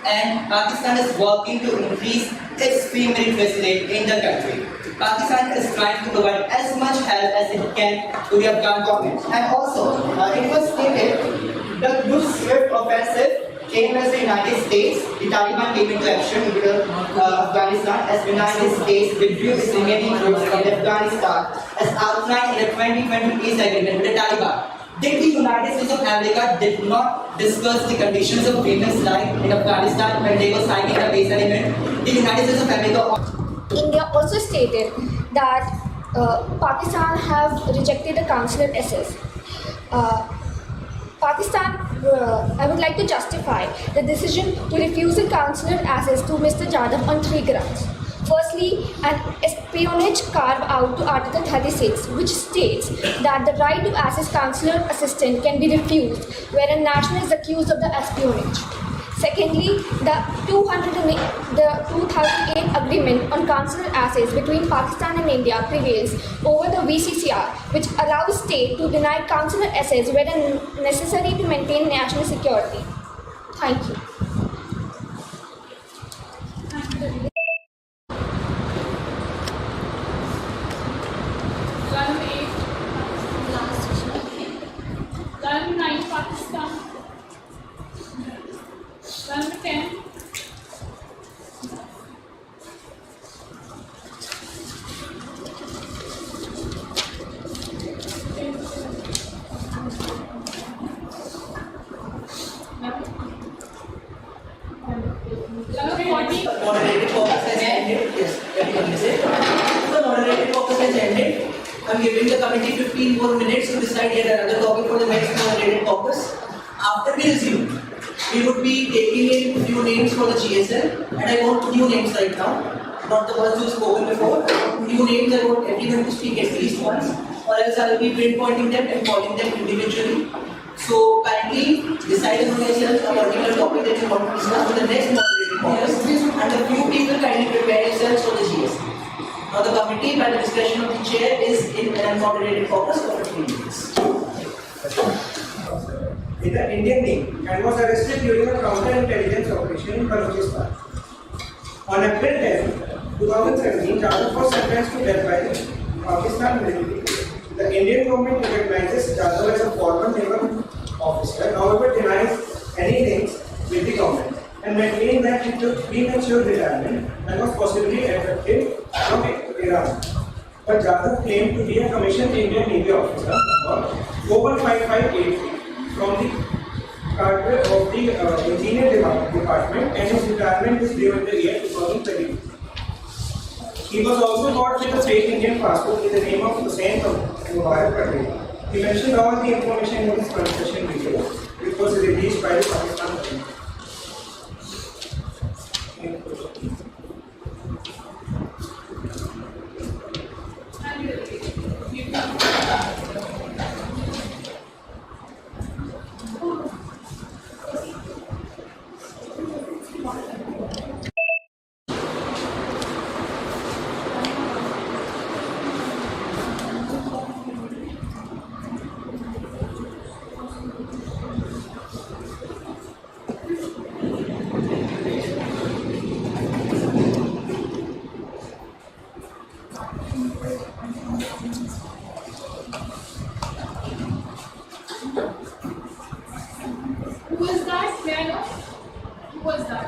And Pakistan is working to increase its female literacy rate in the country. Pakistan is trying to provide as much help as it can to the Afghan government. And also, it was stated the Swift offensive came as the United States, the Taliban came into action into Afghanistan as United States withdrew its remaining troops from Afghanistan as outlined in a 2020 peace agreement with the Taliban. Did the United States of America did not discuss the conditions of women's life in Afghanistan when they were signing the peace agreement? The United States of America. India also stated that Pakistan have rejected the consular access. Pakistan, I would like to justify the decision to refuse the consular access to Mr. Jadhav on 3 grounds. Firstly, an espionage carve out to Article 36, which states that the right to access consular assistance can be refused where a national is accused of the espionage. Secondly, the 2008 agreement on consular access between Pakistan and India prevails over the VCCR, which allows state to deny consular access where necessary to maintain national security. Thank you. Run 9 Pakistan. Run 10. Moderated caucus has ended. Yes, everyone is it. The moderated caucus has ended. I'm giving the committee 15 more minutes to decide yet another topic for the next moderated caucus. After we resume, we would be taking in few names for the GSL, and I want new names right now, not the ones who've spoken before. New names, I want everyone to speak at least once, or else I will be pinpointing them and calling them individually. So kindly decide among yourselves a particular topic that you want to discuss with the next moderated caucus, and a few people kindly prepare yourselves for the GSL. Now the committee, by the discretion of the chair, is in an unmoderated caucus for 15 minutes. In the Indian Navy and was arrested during a counter-intelligence operation in Balochistan. On April 10, 2017, Jadhav was sentenced to death by the Pakistan military. The Indian government recognizes Jadhav as a former naval officer, however denies any links with the government and maintained that he took premature retirement and was possibly abducted from Iran. But Jadhav claimed to be a commissioned Indian Navy officer or 41558 from the cadre of the engineer department, and his retirement is due in the year 2020. He was also caught with a fake Indian passport with the name of Hussein Mubarak Patel. He mentioned all the information in his confession video, which was released by the Pakistan government. Who was that? May I know? Who was that?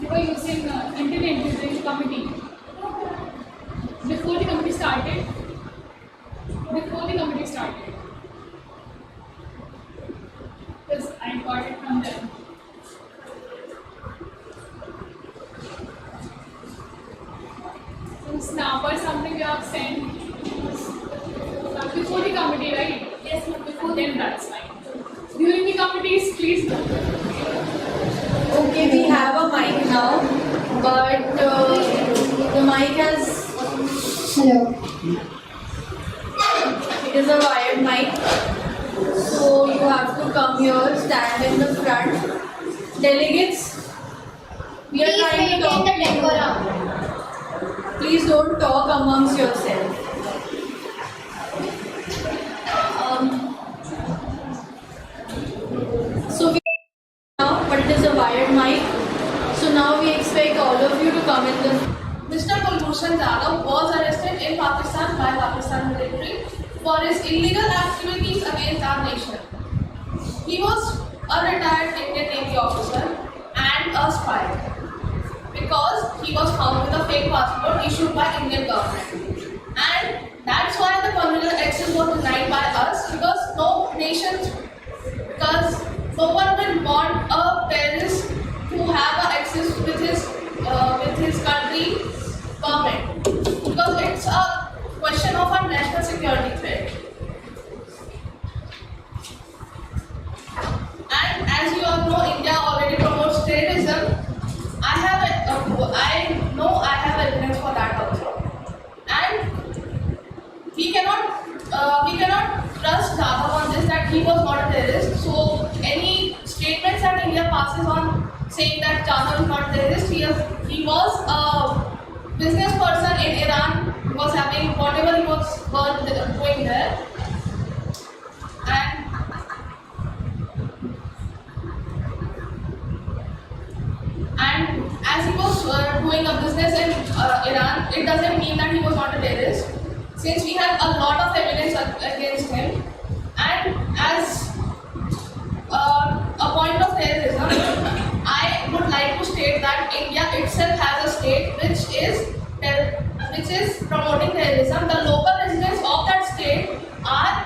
You were using Indian Intelligence Committee. Before the committee started. Because I got it from them. Some snap or something you have sent. Before the committee, right? Yes, before then that's fine. During the committees, please. Okay, we have a mic now, but the mic has. Hello. It is a wired mic, so you have to come here, stand in the front. Delegates, we are trying to talk to you. Please don't talk amongst yourselves. So we use a wired mic. So now we expect all of you to come in the. Mr. Kulbhushan Jadhav was arrested in Pakistan by Pakistan military for his illegal activities against our nation. He was a retired Indian Navy officer and a spy because he was found with a fake passport issued by Indian government. And that's why the consular access was denied by us because no one will want a terrorist to have access with his country government because it's a question of our national security threat. And as you all know, India already promotes terrorism. I have evidence for that also. And we cannot trust Jadhav on this that he was not a terrorist. So any statements that India passes on saying that Jadhav is not a terrorist, he was a business person in Iran. He was having whatever he was doing there. And as he was doing a business in Iran, it doesn't mean that he was not a terrorist, since we have a lot of evidence against him. And as a point of terrorism, I would like to state that India itself has a state which is promoting terrorism. The local residents of that state are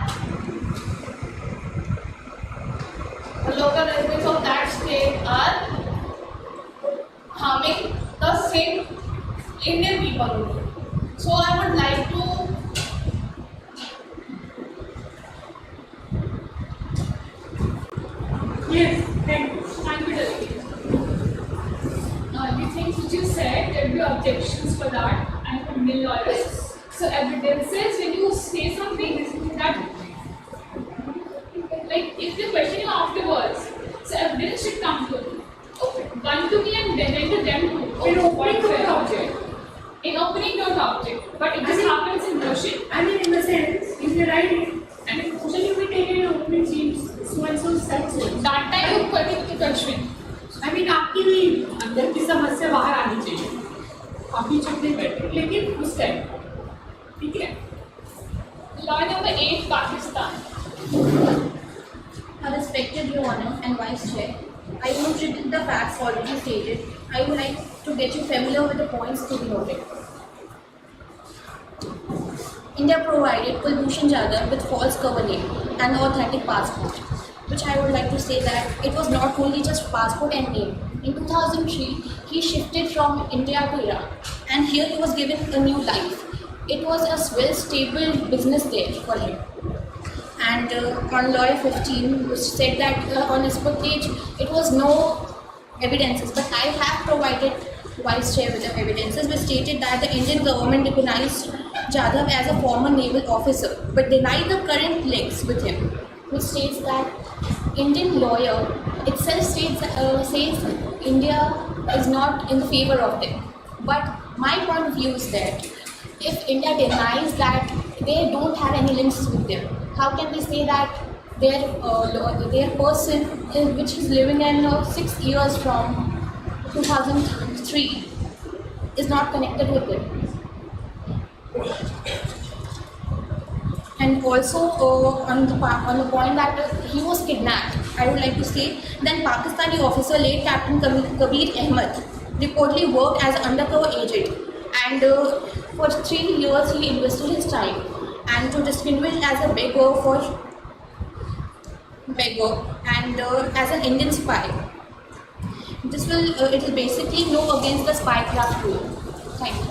harming the same Indian people only. So I would like to Yes, thank you. Thank you, Delegate. The things which you said, there will be objections for that. I'm from Indian lawyers. So evidences, when you say something that, like, if they question you afterwards, so evidence should come to you. Okay. One to me and then to them too. In opening to the object. In opening to the object. But if this happens in motion. I mean, in the sense, if you're writing, and if motion you will take an opening seems so and so said so. That time you put the question. I mean, आपकी भी अंदर की समस्या बाहर आनी चाहिए. अभी चुप नहीं बैठे, लेकिन उस टाइम, ठीक है? Law number 8, Pakistan. Respected Your Honor and Vice Chair, I won't repeat the facts already stated. I would like to get you familiar with the points to be noted. India provided Kulbhushan Jadhav with false cover name and authentic passport, which I would like to say that it was not only just passport and name. In 2003, he shifted from India to Iran, and here he was given a new life. It was a well-stable business there for him. And on Lawyer 15, which said that on his book page, it was no evidences, but I have provided Vice Chair with the evidences, which stated that the Indian government recognized Jadhav as a former naval officer, but denied the current links with him, which states that Indian lawyer itself says India is not in favor of them. But my point of view is that if India denies that they don't have any links with them, how can they say that their person which is living in 6 years from 2003 is not connected with them? And also on the point that he was kidnapped, I would like to say then Pakistani officer late Captain Kabir Ahmed reportedly worked as an undercover agent, and for 3 years he invested his time and to distinguish as a beggar and as an Indian spy. This will it will basically go against the spycraft rule. Thank you.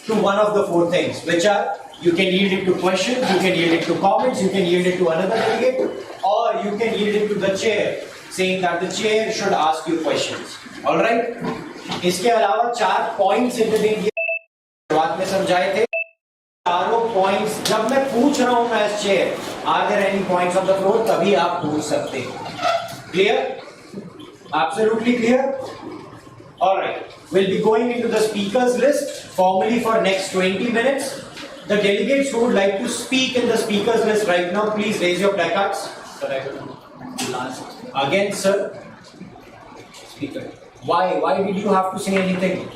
To one of the 4 things, which are you can yield it to questions, you can yield it to comments, you can yield it to another delegate, or you can yield it to the chair, saying that the chair should ask you questions. All right? इसके अलावा 4 points intervene शुरुआत में समझाए थे. चारों points जब मैं पूछ रहा हूं as chair, are there any points on the floor? तभी आप पूछ सकते हैं. Clear? Absolutely clear? All right. We'll be going into the speakers list formally for next 20 minutes. The delegates who would like to speak in the speakers list right now, please raise your placards. Again, sir. Speaker. Why did you have to say anything?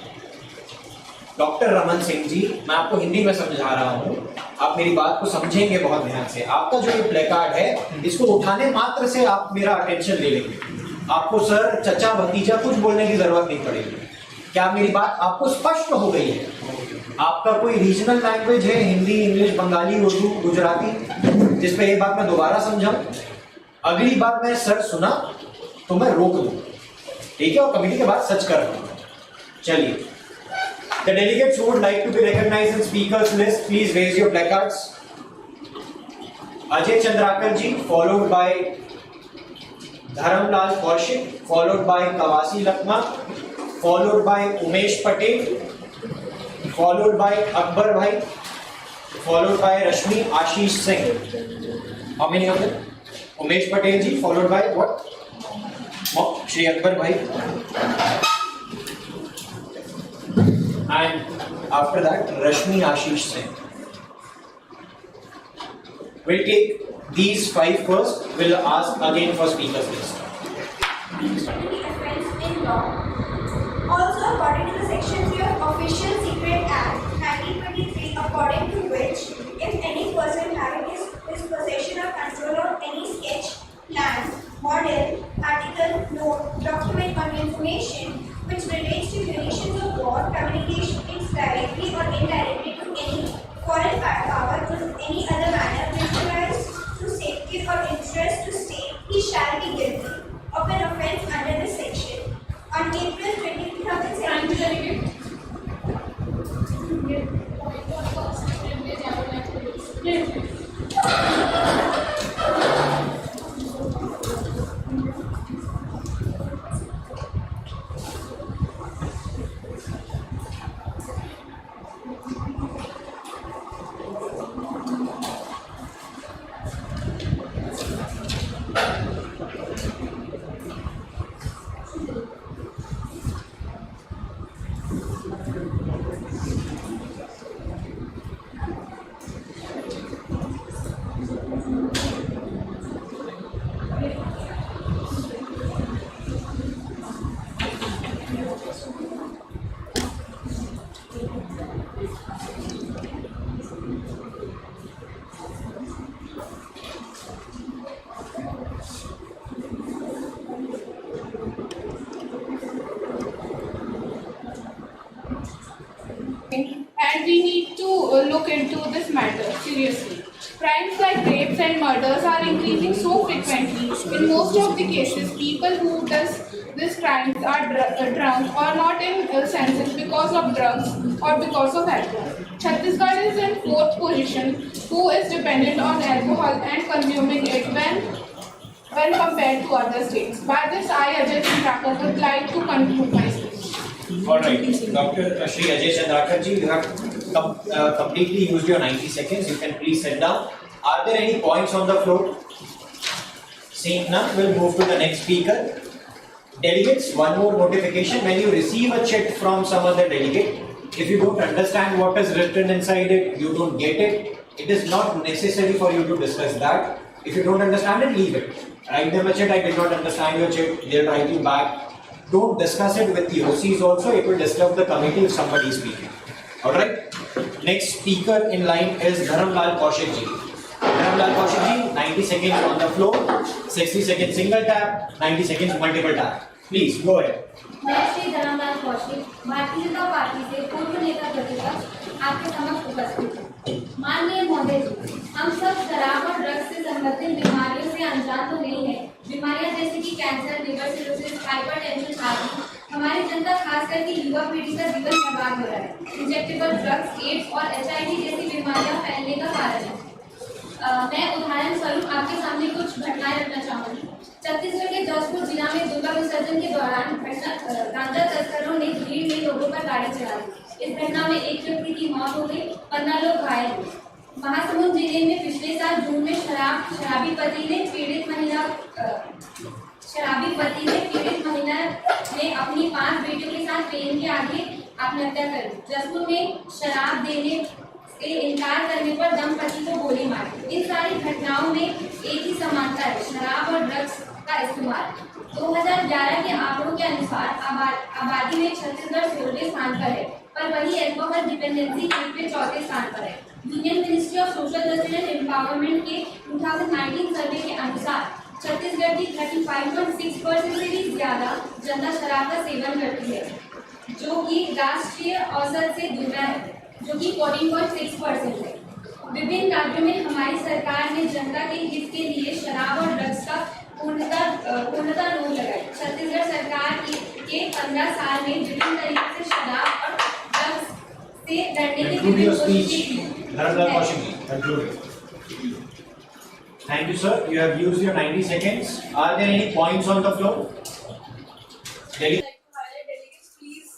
Doctor Raman Singh ji, मैं आपको हिंदी में समझा रहा हूँ, आप मेरी बात को समझेंगे बहुत ध्यान से। आपका जो ये प्ले कार्ड है, इसको उठाने मात्र से आप मेरा अटेंशन ले लेंगे। आपको सर, चचा, भतीजा कुछ बोलने की जरूरत नहीं पड़ेगी। क्या मेरी बात आपको स्पष्ट हो गई है? आपका कोई रीजनल लैंग्वेज है, हिंदी, इंग्लिश, बंगाली, उर्दू, गुजराती, जिस पे ये बात मैं दोबारा समझाऊं? अगली बार मैं सर सुना तो मैं रोक दूं, ठीक है? और कमेटी के बाद सच कर रहा हूं। चलिए, the delegates who would like to be recognized in speakers list, please raise your placards. Ajay Chandrakar ji, followed by Dharamlal Kaushik, followed by Kawasi Lakma, followed by Umesh Patel, followed by Akbar Bhai, followed by Rashmi Ashish Singh. How many of them? Umesh Patel ji, followed by what? Shri Akbar Bhai. And after that, Rashmi Ashish Singh. We'll take these 5 first. We'll ask again for speakers list. Offence in law. Also, according to the Section 3 of Official Secret Act 1923, according to which, if any person having his possession or control of any sketch, plan, model, article, note, document, or information which relates to munitions of war, communications directly or indirectly to any foreign power in any other manner which provides to safety or interest to state, he shall be guilty of an offence under this section. On April 20, 2017, and we need to look into this matter seriously. Crimes like rapes and murders are increasing so frequently. In most of the cases, people who does these crimes are drunk or not in senses because of drugs or because of alcohol. Chhattisgarh is in 4th position, who is dependent on alcohol and consuming it when compared to other states. By this, I, Ajay Chandrakar, would like to conclude my speech. Alright, Dr. Shri Ajay Chandrakar ji, you have completely used your 90 seconds. You can please sit down. Are there any points on the floor? Seeing none, we'll move to the next speaker. Delegates, one more notification. When you receive a chat from some other delegate, if you don't understand what is written inside it, you don't get it, it is not necessary for you to discuss that. If you don't understand it, leave it. Write them a chat, I did not understand your chat, they'll write you back. Don't discuss it with the OCs also, it will disturb the committee if somebody is speaking. Alright? Next speaker in line is Dharamlal Kaushik ji. Dharamlal Kaushik ji, 90 seconds on the floor, 60 seconds single tap, 90 seconds multiple tap. Please, go ahead. मैं Shri Dharamlal Kaushik Bharatiya Janata party से पूर्व नेता प्रतिपक्ष आपके समक्ष उपस्थित हूँ। माननीय महोदय जी, हम सब शराब और ड्रग्स से संबंधित बीमारियों से अनजान तो नहीं है। बीमारियां जैसे कि कैंसर, लिवर सिरोसिस, हाइपरटेंशन आदि हमारी जनता खास करके युवा पीढ़ी का जीवन बर्बाद हो रहा है। इंजेक्टेबल ड्रग्स, एड्स और HIV जैसी बीमारियां फैलने का कारण है। मैं उदाहरण स्वरूप आपके सामने कुछ घटनाएं रखना चाहूँगी। छत्तीसगढ़ के जौनपुर जिला में दुर्गा विसर्जन के दौरान गांजा तस्करों ने भीड़ में लोगों पर गाड़ी चला दी। इस घटना में एक व्यक्ति की मौत हो गई, 15 लोग घायल हुए। महासमुंद जिले में पिछले साल जून में शराबी पति ने पीड़ित महिला ने अपनी 5 बेटियों के साथ ट्रेन के आगे आत्महत्या कर ली। जसपुर में शराब देने से इनकार करने पर दंपति को गोली मारी। इन सारी घटनाओं में एक ही समानता है, शराब और ड्रग्स का इस्तेमाल। 2011 के आंकड़ों के अनुसार आबादी में छत्तीसगढ़ 16वें स्थान पर है, पर वही अल्कोहल डिपेंडेंसी रेट में 4थे स्थान पर है। Union ministry of social justice and empowerment के 2019 सर्वे के अनुसार छत्तीसगढ़ की 35.6% से भी ज्यादा जनता शराब का सेवन करती है, जो कि राष्ट्रीय औसत से दुगना है, जो कि 14.6% है। विभिन्न राज्यों में हमारी सरकार ने जनता के हित के लिए शराब और ड्रग्स का पूर्णतः रोक लगाई। छत्तीसगढ़ सरकार के 15 साल में विभिन्न तरीके से शराब और ड्रग्स से लड़ने की विभिन्न कोशिशें की। Thank you, sir. You have used your 90 seconds. Are there any points on the floor? Delegates, please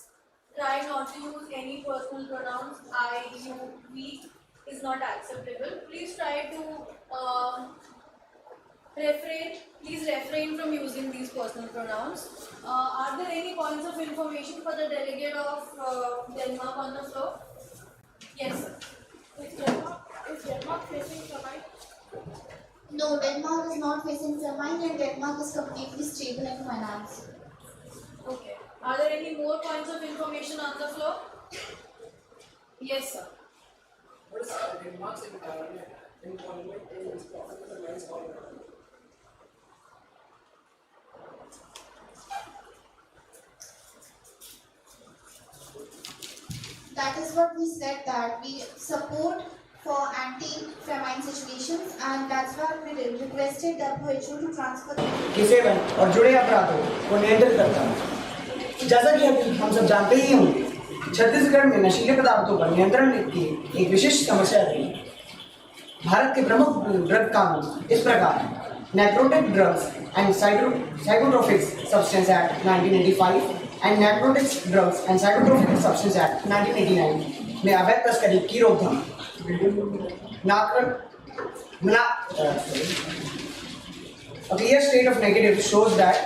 try not to use any personal pronouns. I, you, we is not acceptable. Please try to refrain from using these personal pronouns. Are there any points of information for the delegate of Denmark on the floor? Yes, sir. Is Denmark facing famine? No, Denmark is not facing famine and Denmark is completely stable in finance. Okay. Are there any more points of information on the floor? Yes, sir. What is Denmark's involvement in its profit of the men's order? That is what we said, that we support for anti-famine situations, and that's why we requested WHO to transfer के seven और जुड़े अपराधों को नियंत्रित करता है। जैसा कि अभी हम सब जानते ही होंगे, छत्तीसगढ़ में नशीले पदार्थों पर नियंत्रण की एक विशिष्ट समस्या रही है। भारत के प्रमुख ड्रग कानून इस प्रकार हैं: Narcotic Drugs and Psychotropic Substance Act 1985 and Narcotic Drugs and Psychotropic Substance Act 1989 में अवैध तस्करी की रोकथाम। A clear state of negative shows that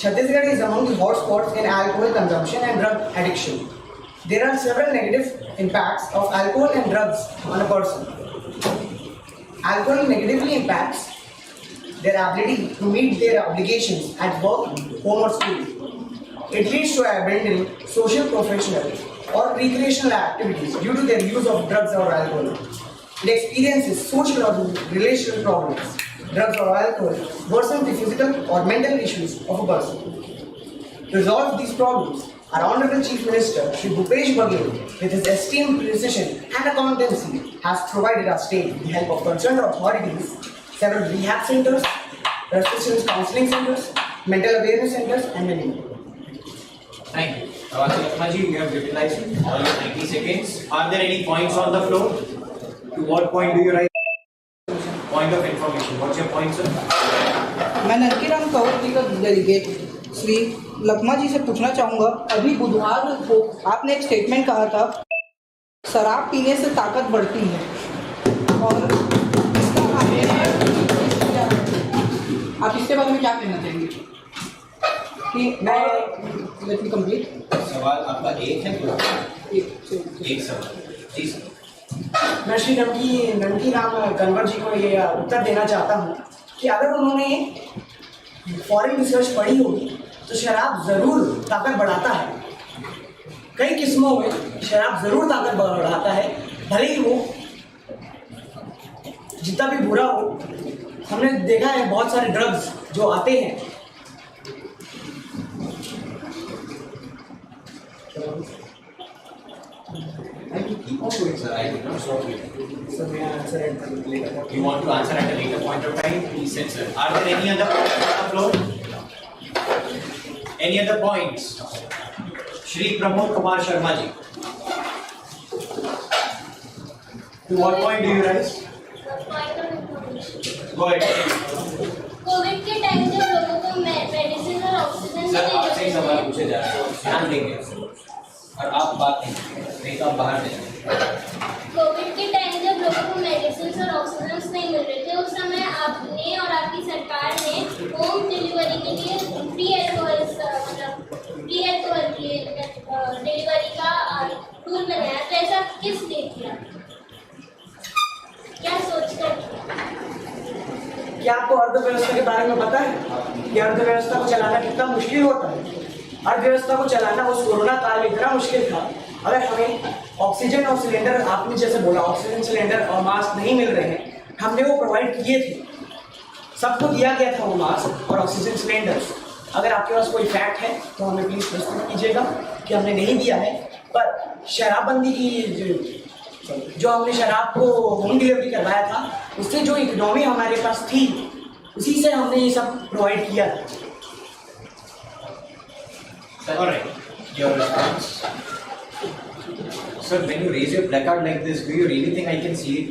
Chhattisgarh is among the hotspots in alcohol consumption and drug addiction. There are several negative impacts of alcohol and drugs on a person. Alcohol negatively impacts their ability to meet their obligations at work, home or school. It leads to abandoning social, professional or recreational activities due to their use of drugs or alcohol. It experiences social or relational problems. Drugs or alcohol worsen the physical or mental issues of a person. To resolve these problems, our Honorable Chief Minister, Shri Bhupesh Baghel, with his esteemed precision and accountancy, has provided our state with the help of concerned authorities, several rehab centers, residential counseling centers, mental awareness centers, and many more. Thank you. Lakmaji, you have utilized all your 90 seconds. Are there any points on the floor? To what point do you write? Point of information. What's your point, sir? मैं नरकीराम कंवर जी का delegate Shri Lakhma जी से पूछना चाहूँगा, अभी बुधवार को आपने एक स्टेटमेंट कहा था शराब पीने से ताकत बढ़ती है, और इसका आप इसके बारे में क्या कहना चाहेंगे? कि मैं लेट मी कंप्लीट। सवाल आपका एक है तो एक सवाल। जी सर। मैं श्री नरकीराम कंवर जी को ये उत्तर देना चाहता हूँ कि अगर उन्होंने फॉरेन रिसर्च पढ़ी होगी तो शराब ज़रूर ताकत बढ़ाता है। कई किस्मों में शराब ज़रूर ताकत बढ़ाता है, भले ही वो जितना भी बुरा हो। हमने देखा है बहुत सारे ड्रग्स जो आते हैं, I will keep on going, sir. I will not stop you. So may I answer at a later point? You want to answer at a later point of time? Please say, sir. Are there any other points on the floor? Any other points? Shri Pramod Kumar Sharma ji. To what point do you rise? Go ahead. Covid के time जब लोगों को medicine और oxygen sir आपसे ही सवाल पूछे जा रहे हैं, ध्यान देंगे और आप बात नहीं तो आप बाहर जाएंगे। कोविड के टाइम जब लोगों को मेडिसिन और ऑक्सीजन नहीं मिल रहे थे, उस समय आपने और आपकी सरकार ने होम डिलीवरी के लिए फ्री अल्कोहल डिलीवरी का टूल बनाया, तो ऐसा किस ने किया? क्या आपको अर्थव्यवस्था के बारे में पता है कि अर्थव्यवस्था को चलाना कितना मुश्किल होता है? अर्थव्यवस्था को चलाना उस कोरोना काल में इतना मुश्किल था, अगर हमें ऑक्सीजन और सिलेंडर, आपने जैसे बोला ऑक्सीजन सिलेंडर और मास्क नहीं मिल रहे हैं, हमने वो प्रोवाइड किए थे, सबको दिया गया था वो मास्क और ऑक्सीजन सिलेंडर। अगर आपके पास कोई फैक्ट है तो हमें प्लीज़ प्रस्तुत कीजिएगा कि हमने नहीं दिया है। पर शराबबंदी की जो हमने शराब को होम डिलीवरी करवाया था, उससे जो इकोनॉमी हमारे पास थी, उसी से हमने ये सब प्रोवाइड किया था। Alright, your response. Sir, when you raise your placard like this, do you really think I can see it?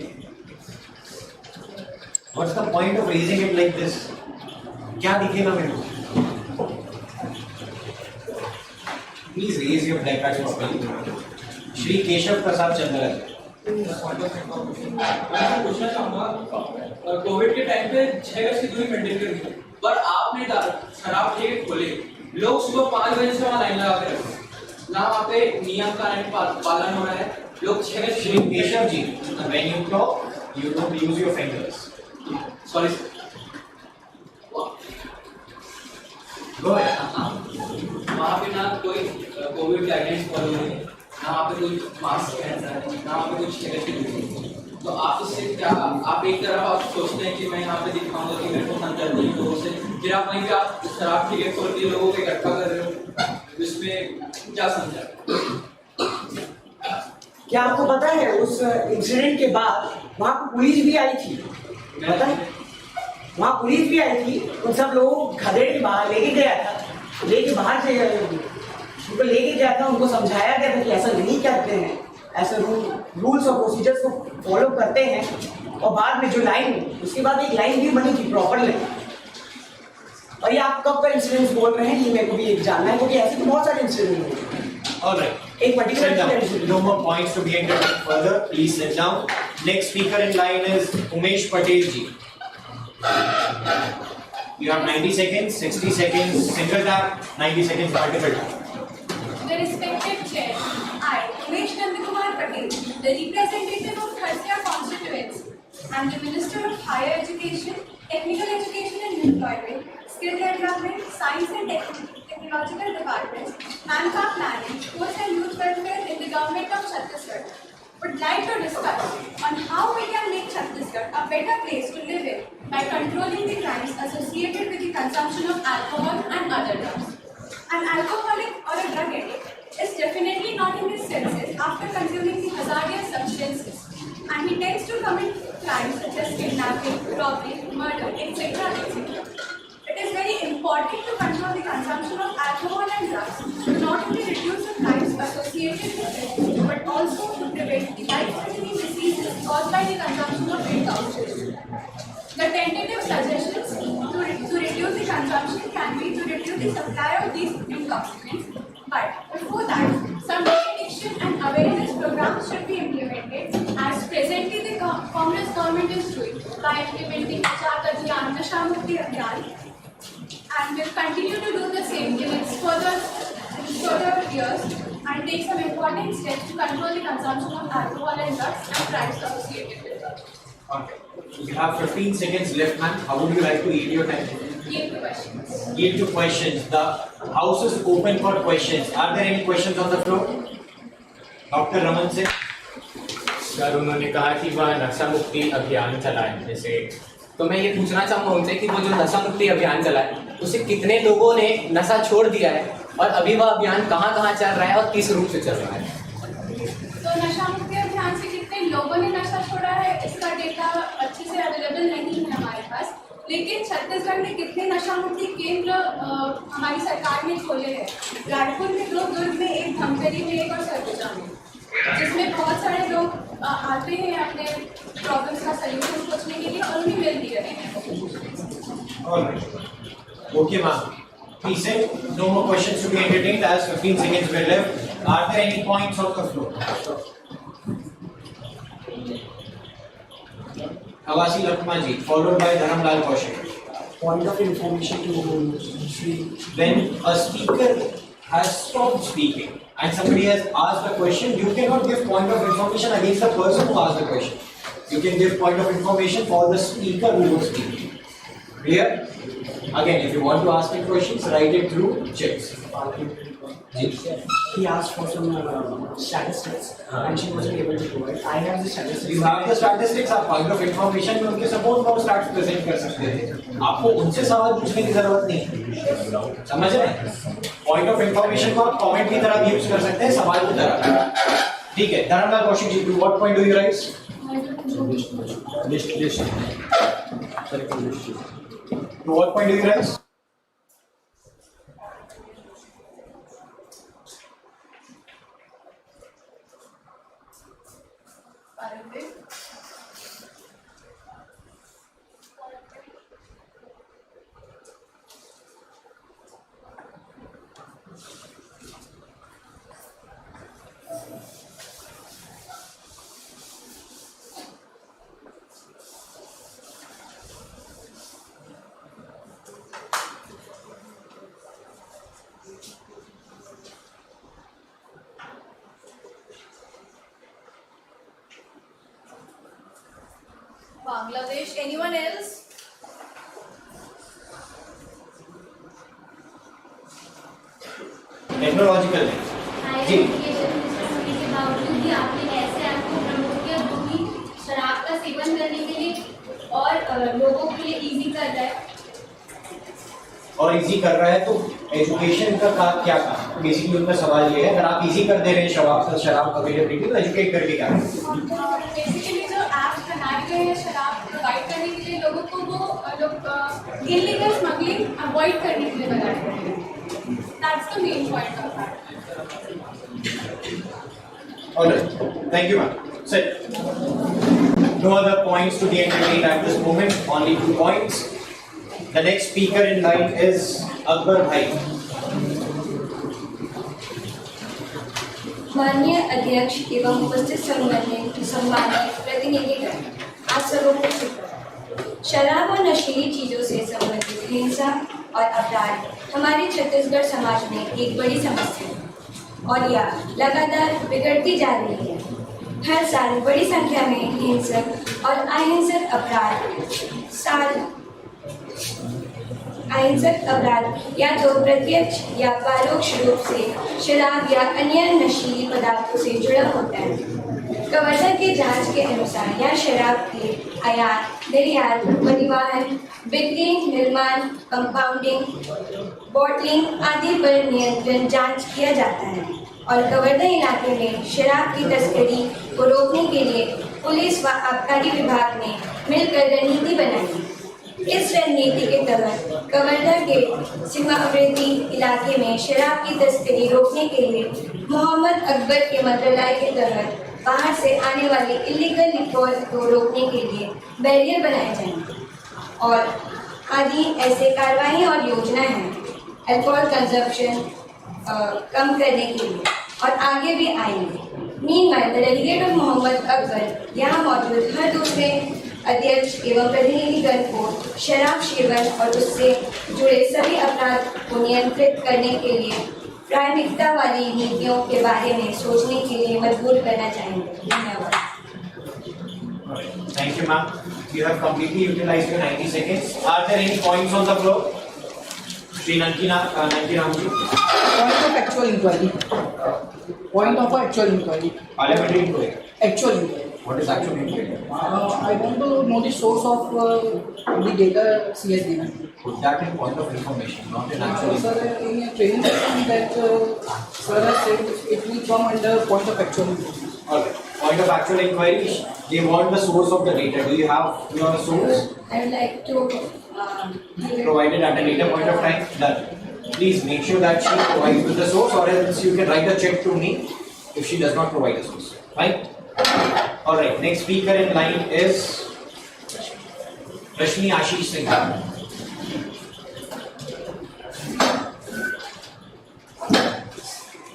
What's the point of raising it like this? क्या दिखेगा मेरे को? Please raise your placards properly. Shri Keshav Prasad Chandran. मैं पूछना चाहूँगा, Covid के time पे 6 गज की दूरी मेंटेन करनी है, पर आपने शराब ठेके खोले, लोग सुबह 5 बजे से वहाँ लाइन लगा के रखते, ना वहाँ पे नियम का पालन हो रहा है, लोग 6 गज। Shri Keshav ji, when you talk, you don't use your fingers. Sorry. Go ahead. वहाँ पे ना कोई कोविड गाइडलाइंस फॉलो नहीं है, ना वहाँ पे कोई मास्क पहनता है, ना वहाँ पे कुछ 6 गज की दूरी। तो आप इससे क्या, आप एक तरफ आप सोचते हैं कि मैं यहाँ पे दिखाऊंगा कि मेरे को अंदर नहीं लोगों से, फिर आप वहीं पे आप शराब ठेके खोल के लोगों को इकट्ठा कर रहे हो, इसमें क्या समझा? क्या आपको पता है उस इंसिडेंट के बाद वहाँ पर पुलिस भी आई थी? पता है वहाँ पुलिस भी आई थी, उन सब लोगों को खदेड़ के बाहर लेके गया था, लेके बाहर से उनको लेके गया था, उनको समझाया गया था कि ऐसा नहीं करते हैं, ऐसे रूल्स और प्रोसीजर्स को फॉलो करते हैं। और बाद में जो लाइन, उसके बाद एक लाइन भी बनी थी प्रॉपर लाइन। और ये आप कब का इंसिडेंट बोल रहे हैं, ये मेरे को भी एक जानना है, क्योंकि ऐसे तो बहुत सारे इंसिडेंट हुए। Alright. एक particular No more points to be entered further. Please sit down. Next speaker in line is Umesh Patel ji. You have 90 seconds, 60 seconds single tap, 90 seconds multiple tap. The respected chair, I, Umesh Nandakumar Patel, the representative of Kharsia constituency, and the Minister of Higher Education, Technical Education and Employment, Skill Development, Science and Technological Departments, Manpower Planning, Sports and Youth Welfare in the Government of Chhattisgarh, would like to discuss on how we can make Chhattisgarh a better place to live in by controlling the crimes associated with the consumption of alcohol and other drugs. An alcoholic or a drug addict is definitely not in his senses after consuming the hazardous substances, and he tends to commit crimes such as kidnapping, robbery, murder, etc. etc. It is very important to control the consumption of alcohol and drugs to not only reduce the crimes associated with it, but also to prevent the life-threatening diseases caused by the consumption of intoxicants. The tentative suggestions to reduce the consumption can be to reduce the supply of these intoxicants, but before that, some education and awareness programs should be implemented, as presently the Congress government is doing by implementing Jat Abhiyan, Nasha Mukti Abhiyan, and will continue to do the same in its further years and take some important steps to control the consumption of alcohol and drugs and crimes associated with drugs. Okay. You have 15 seconds left, ma'am. How would you like to yield your time? Yield to questions. Yield to questions. The house is open for questions. Are there any questions on the floor? Dr. Raman Singh. Sir, उन्होंने कहा कि वह नशा मुक्ति अभियान चलाए, जैसे तो मैं ये पूछना चाहूँगा उनसे कि वो जो नशा मुक्ति अभियान चलाए, उससे कितने लोगों ने नशा छोड़ दिया है और अभी वह अभियान कहाँ कहाँ चल रहा है और किस रूप से चल रहा है? तो नशा मुक्ति अभियान से कितने लोगों ने नशा छोड़ा है, इसका डेटा अच्छे से अवेलेबल नहीं है हमारे पास, लेकिन छत्तीसगढ़ में कितने नशा मुक्ति केंद्र हमारी सरकार ने खोले हैं। रायपुर में 2, दुर्ग में 1, धमतरी में 1 और सरगुजा में, जिसमें बहुत सारे लोग आते हैं अपने प्रॉब्लम्स का सलूशन सोचने के लिए और उन्हें मिल भी रहे हैं। Okay, ma'am. Please say no more questions to be entertained as 15 seconds were left. Are there any points on the floor? Awasi Lakma ji, followed by Dharamlal Kaushik. Point of information to see. When a speaker has stopped speaking and somebody has asked a question, you cannot give point of information against the person who asked the question. You can give point of information for the speaker who was speaking. Clear? Again, if you want to ask me questions, write it through chats. He asked for some statistics and she wasn't able to provide. I have the statistics. You have the statistics. आप point of information में उनके support में stats present कर सकते हैं. आपको उनसे सवाल पूछने की जरूरत नहीं. समझ रहे हैं? Point of information को आप comment की तरह भी use कर सकते हैं, सवाल की तरह. ठीक है. Dharmlal Kaushik ji, what point do you raise? List. To what point do you raise? Bangladesh. Anyone else? Technological. जी. के बावजूद भी आपने ऐसे ऐप को प्रमोट किया जो कि शराब का सेवन करने के लिए और लोगों के लिए इजी कर रहा है। और इजी कर रहा है तो एजुकेशन का क्या काम? बेसिकली उनका सवाल ये है, अगर आप इजी कर दे रहे हैं शराब अवेलेबिलिटी तो एजुकेट करके क्या करें? बेसिकली जो ऐप बनाए गए हैं शराब प्रोवाइड करने के लिए लोगों को वो लोग इलीगल स्मगलिंग अवॉइड करने के लिए बनाए गए हैं। That's the main point of that. Alright, thank you ma'am. Sit. No other points to be entertained at this moment, only 2 points. The next speaker in line is Akbar Bhai. माननीय अध्यक्ष एवं उपस्थित सम्मानित प्रतिनिधिगण, आप सबों को शराब और नशीली चीजों से संबंधित हिंसा और अपराध हमारे छत्तीसगढ़ समाज में एक बड़ी समस्या है और यह लगातार बिगड़ती जा रही है। हर साल बड़ी संख्या में हिंसक और अहिंसक अपराध या तो प्रत्यक्ष या परोक्ष रूप से शराब या अन्य नशीली पदार्थों से जुड़ा होता है। कवर्धा के जांच के अनुसार यह शराब के आयात, निर्यात, परिवहन, बिक्री, निर्माण, कंपाउंडिंग, बॉटलिंग आदि पर नियंत्रण जांच किया जाता है और कवर्धा इलाके में शराब की तस्करी को रोकने के लिए पुलिस व आबकारी विभाग ने मिलकर रणनीति बनाई। इस रणनीति के तहत कवर्धा के सीमावर्ती इलाके में शराब की तस्करी रोकने के लिए मोहम्मद अकबर के मंत्रालय के तहत बाहर से आने वाली इलीगल लिक्वर को रोकने के लिए बैरियर बनाए जाएंगे और आदि ऐसे कार्रवाई और योजनाएं हैं अल्कोहल कंजप्शन कम करने के लिए और आगे भी आएंगे। Meanwhile the delegate of Mohammad Akbar यहाँ मौजूद हर दूसरे अध्यक्ष एवं प्रतिनिधिगण को शराब सेवन और उससे जुड़े सभी अपराध को नियंत्रित करने के लिए प्राथमिकता वाली नीतियों के बारे में सोचने के लिए मजबूर करना चाहेंगे। धन्यवाद। Thank you ma'am. You have completely utilized your 90 seconds. Are there any points on the floor? Shri Nankinam ji. Point of actual inquiry. Parliamentary inquiry. Actual inquiry. What is actual inquiry? I want to know the source of the data she has given. Put that in point of information, not in actual Sir, in a training session that sir has said it will come under point of actual inquiry. Okay. Point of actual inquiry. They want the source of the data. Do you have your source? I would like to Provided at a later point of time. Done. Please make sure that she provides with the source, or else you can write a check to me if she does not provide a source. Right? All right. Next speaker in line is Rashmi Ashish Singh.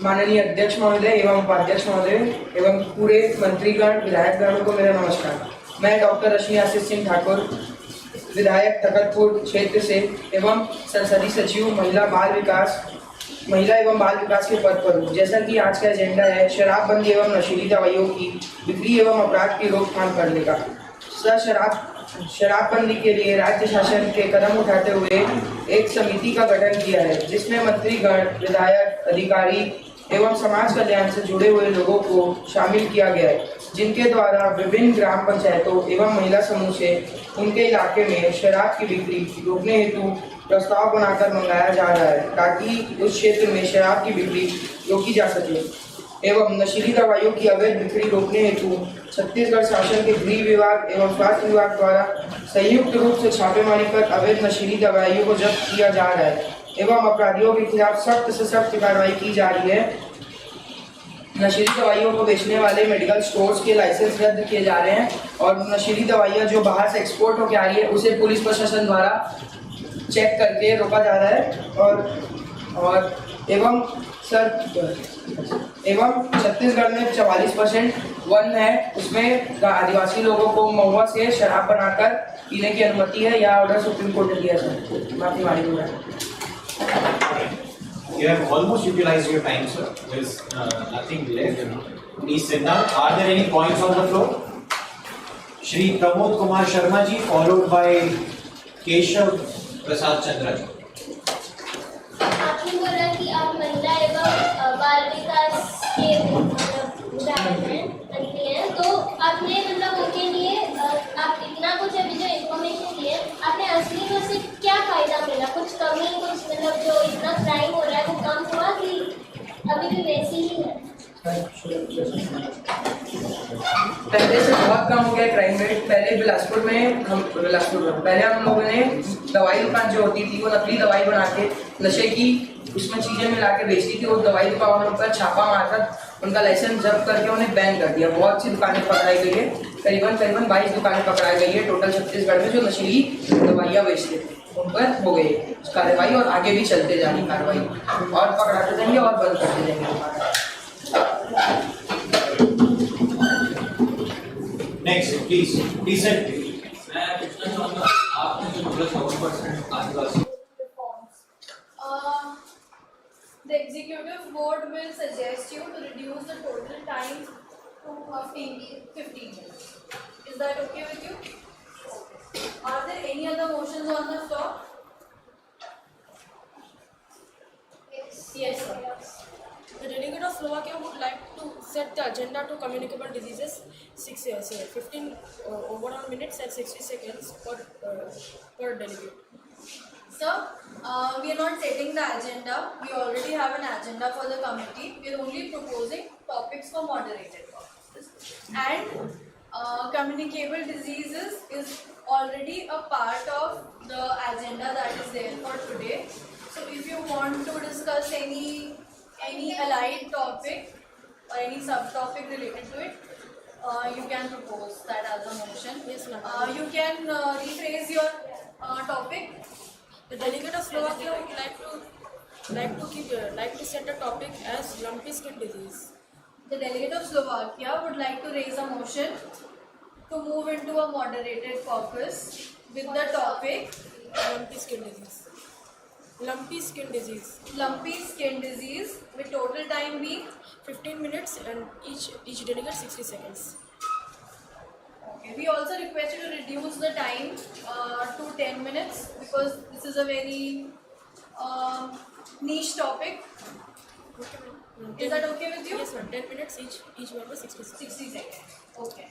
माननीय अध्यक्ष महोदय एवं उपाध्यक्ष महोदय एवं पूरे मंत्रीगण विधायकगणों को मेरा नमस्कार। मैं डॉक्टर रश्मि आशीष सिंह ठाकुर विधायक तखतपुर क्षेत्र से एवं संसदीय सचिव महिला एवं बाल विकास के पद पर हूँ। जैसा कि आज का एजेंडा है शराबबंदी एवं नशीली दवाइयों की बिक्री एवं अपराध की रोकथाम करने का। शराब शराबबंदी के लिए राज्य शासन के कदम उठाते हुए एक समिति का गठन किया है, जिसमें मंत्रीगण, विधायक, अधिकारी एवं समाज कल्याण से जुड़े हुए लोगों को शामिल किया गया है, जिनके द्वारा विभिन्न ग्राम पंचायतों एवं महिला समूह से उनके इलाके में शराब की बिक्री रोकने हेतु प्रस्ताव बनाकर मंगाया जा रहा है, ताकि उस क्षेत्र में शराब की बिक्री रोकी जा सके एवं नशीली दवाइयों की अवैध बिक्री रोकने हेतु छत्तीसगढ़ शासन के गृह विभाग एवं स्वास्थ्य विभाग द्वारा संयुक्त रूप से छापेमारी कर अवैध नशीली दवाइयों को जब्त किया जा रहा है एवं अपराधियों के खिलाफ सख्त से सख्त कार्रवाई की जा रही है। नशीली दवाइयों को बेचने वाले मेडिकल स्टोर्स के लाइसेंस रद्द किए जा रहे हैं और नशीली दवाइयाँ जो बाहर से एक्सपोर्ट होकर आ रही है उसे पुलिस प्रशासन द्वारा चेक करके रोका जा रहा है और एवं छत्तीसगढ़ में 44% वन है, उसमें आदिवासी लोगों को महुआ से शराब बनाकर पीने की अनुमति है। यह ऑर्डर सुप्रीम कोर्ट ने दिया है। माफी मांगी हुआ है। You have almost utilized your time, sir. There is nothing left. Please sit down. Are there any points on the floor? Shri Pramod Kumar Sharma ji, followed by Keshav Prasad Chandra ji. आपने बोला कि आप महिला एवं बाल विकास के मंत्री हैं, तो आपने मतलब उनके लिए आप इतना कुछ अभी जो इन्फॉर्मेशन दिए, आपने असली में उससे क्या फायदा मिला? कुछ कमी, कुछ मतलब जो इतना क्राइम हो रहा है वो कम हुआ कि अभी भी वैसे ही है? पहले से बहुत कम हो गया क्राइम रेट। पहले पहले हम लोगों ने दवाई दुकान जो होती थी वो नकली दवाई बना के नशे की उसमें चीजें मिला के बेचती थी। वो दवाई दुकानों पर छापा मारकर उनका लाइसेंस जब्त करके उन्हें बैन कर दिया। बहुत सी दुकानें पकड़ाई गई है, करीबन 22 दुकानें पकड़ाई गई है टोटल छत्तीसगढ़ में जो नशीली दवाइयाँ बेचते थे। उन पर हो गई कार्रवाई और आगे भी चलते जा रही कार्रवाई और पकड़ाते जाएंगे और बंद करते जाएंगे। Next, please. Decent. मैं पूछना चाहूँगा, आपने जो बोला 4% आदिवासी The executive board will suggest you to reduce the total time to 15 minutes. Is that okay with you? Are there any other motions on the floor? Yes, sir. The delegate of Slovakia would like to set the agenda to communicable diseases 15 overall minutes and 60 seconds per delegate. Sir, we are not setting the agenda. We already have an agenda for the committee. We are only proposing topics for moderated purposes. And communicable diseases is already a part of the agenda that is there for today. So if you want to discuss any allied topic or any subtopic related to it, you can propose that as a motion. Yes, ma'am. You can rephrase your topic. The delegate of Slovakia would like to set a topic as lumpy skin disease. The delegate of Slovakia would like to raise a motion to move into a moderated caucus with the topic lumpy skin disease. Lumpy skin disease. Lumpy skin disease with total time being 15 minutes and each delegate 60 seconds. Okay. We also request you to reduce the time to 10 minutes because this is a very niche topic. Okay. Is that okay with you? Yes, ma'am. 10 minutes each member 60 seconds. 60 seconds. Okay.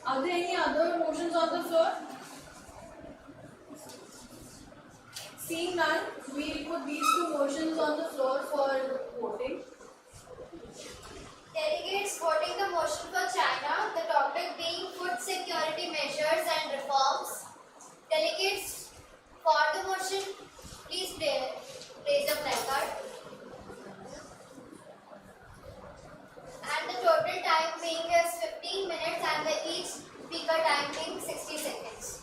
Are there any other motions on the floor? Seeing none, we put these two motions on the floor for voting. Delegates voting the motion for China, the topic being food security measures and reforms. Delegates for the motion, please raise a placard. And the total time being is 15 minutes and the each speaker time being 60 seconds.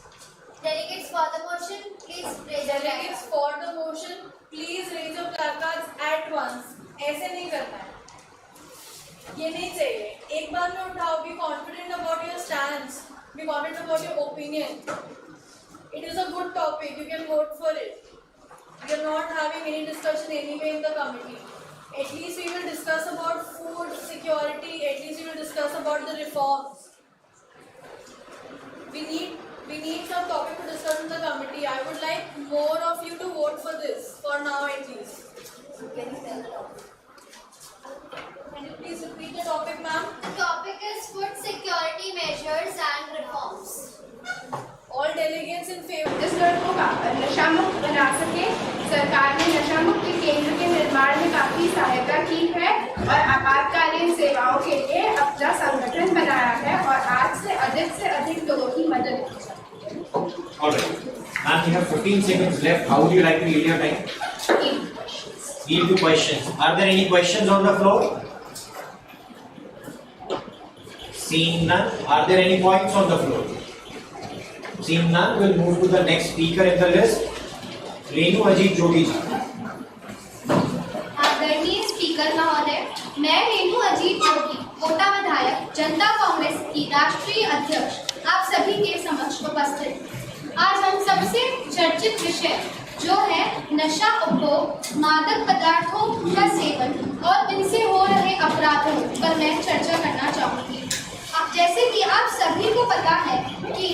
Delegates for the motion, please raise your Delegates for the motion, please raise your placards at once. ऐसे नहीं करना है. ये नहीं चाहिए. एक बार में उठाओ. Be confident about your stance. Be confident about your opinion. It is a good topic. You can vote for it. We are not having any discussion anyway in the committee. At least we will discuss about food security. At least we will discuss about the reforms. We need some topic to discuss in the committee. I would like more of you to vote for this, for now at least. Can you tell the topic? Can you please repeat the topic, ma'am? The topic is food security measures and reforms. All delegates in favor. Chhattisgarh को नशा मुक्त बना सके, सरकार ने नशा मुक्ति केंद्र के निर्माण में काफी सहायता की है और आपातकालीन सेवाओं के लिए अपना संगठन बनाया है और आज से अधिक लोगों की मदद की जाती है। Alright. Ma'am, you have 15 seconds left. How would you like to yield your time? Yield to questions. Are there any questions on the floor? Seeing none. Are there any points on the floor? Seeing none, we'll move to the next speaker in the list. Renu Ajit Jogi ji. आदरणीय speaker महोदय, मैं रेणु अजीत जोगी, कोटा विधायक, जनता कांग्रेस की राष्ट्रीय अध्यक्ष, आप सभी के समक्ष उपस्थित। आज हम सबसे चर्चित विषय जो है नशा उपभोग, मादक पदार्थों का सेवन और इनसे हो रहे अपराधों पर मैं चर्चा करना चाहूँगी। जैसे कि आप सभी को पता है कि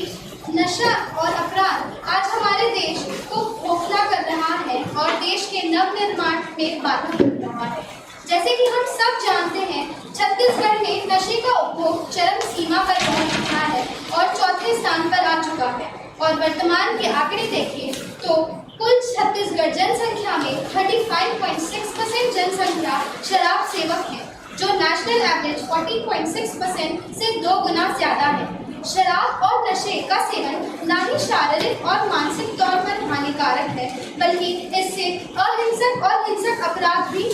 नशा और अपराध आज हमारे देश को खोखला कर रहा है और देश के नवनिर्माण में बाधा बन रहा है। जैसे कि हम सब जानते हैं, छत्तीसगढ़ में नशे का उपभोग चरम सीमा पर पहुंच चुका है और चौथे स्थान पर आ चुका है। और वर्तमान के आंकड़े देखें तो कुल छत्तीसगढ़ जनसंख्या में 35.6% जनसंख्या शराब सेवक है, जो नेशनल एवरेज 14.6% से 2 गुना ज्यादा है। शराब और नशे का सेवन न ही शारीरिक और मानसिक तौर पर हानिकारक है, बल्कि इससे अहिंसक और हिंसक अपराध भी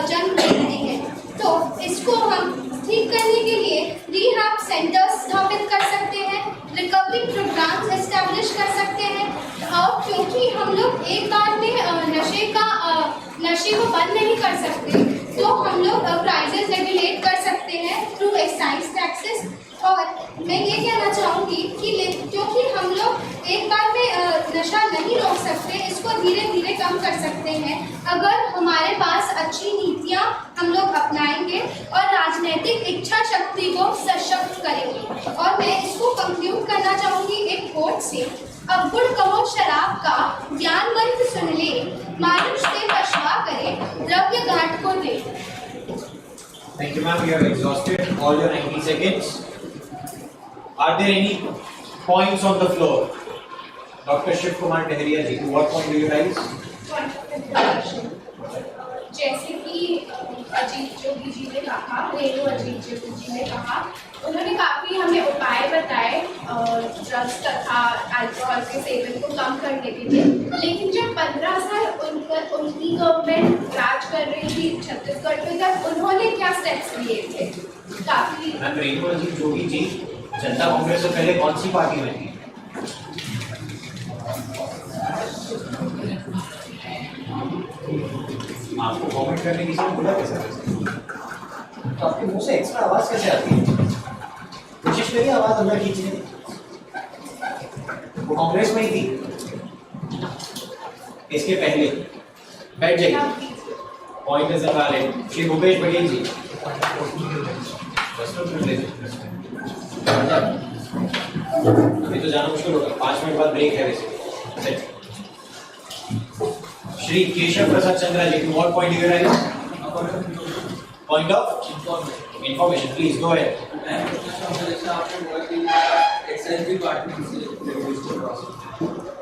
जन्म ले रहे हैं। तो इसको हम ठीक करने के लिए रिहैब सेंटर्स स्थापित कर सकते हैं, रिकवरी प्रोग्राम्स एस्टैब्लिश कर सकते हैं। और क्योंकि हम लोग एक बार में नशे को बंद नहीं कर सकते, तो हम लोग प्राइसेस रेगुलेट कर सकते हैं थ्रू एक्साइज टैक्सेस। और मैं ये कहना चाहूँगी कि क्योंकि हम लोग एक बार में नशा नहीं रोक सकते, इसको धीरे धीरे कम कर सकते हैं अगर हमारे पास अच्छी नीतियाँ हम लोग अपनाएंगे और राजनीतिक इच्छा शक्ति को सशक्त करेंगे। और मैं इसको कंक्लूड करना चाहूँगी एक कोट से, अब गुड़ कहो शराब का, ज्ञान मंत्र सुन ले, मानुष से पछवा करे, द्रव्य घाट को दे। Thank you, ma'am. You have exhausted all your 90 seconds. Are there any points on the floor? Dr. Shiv Kumar Tehriya ji, to what point do you rise? जैसे कि अजीत जोगी जी ने कहा, रेणु अजीत जोगी जी ने कहा, उन्होंने काफ़ी हमें उपाय बताए ड्रग्स तथा अल्कोहल के सेवन को कम करने के लिए। लेकिन जब 15 साल उनकी गवर्नमेंट राज कर रही थी छत्तीसगढ़ में, तब उन्होंने क्या स्टेप्स लिए थे? काफ़ी मैम, रेणु अजीत जोगी जी जनता कांग्रेस से पहले कौन सी पार्टी में थी? आपको कमेंट करने की बोला कैसे? तो आपके मुंह से एक्स्ट्रा आवाज कैसे आती है? कोशिश करिए आवाज अंदर खींचने। वो कांग्रेस में ही थी इसके पहले। बैठ जाइए। Point is invalid. Shri Bhupesh Baghel ji, अभी तो जाना मुश्किल होगा, 5 मिनट बाद ब्रेक है वैसे। श्री केशव प्रसाद चंद्रा जी, to what point do you rise? Point of information. Please go ahead.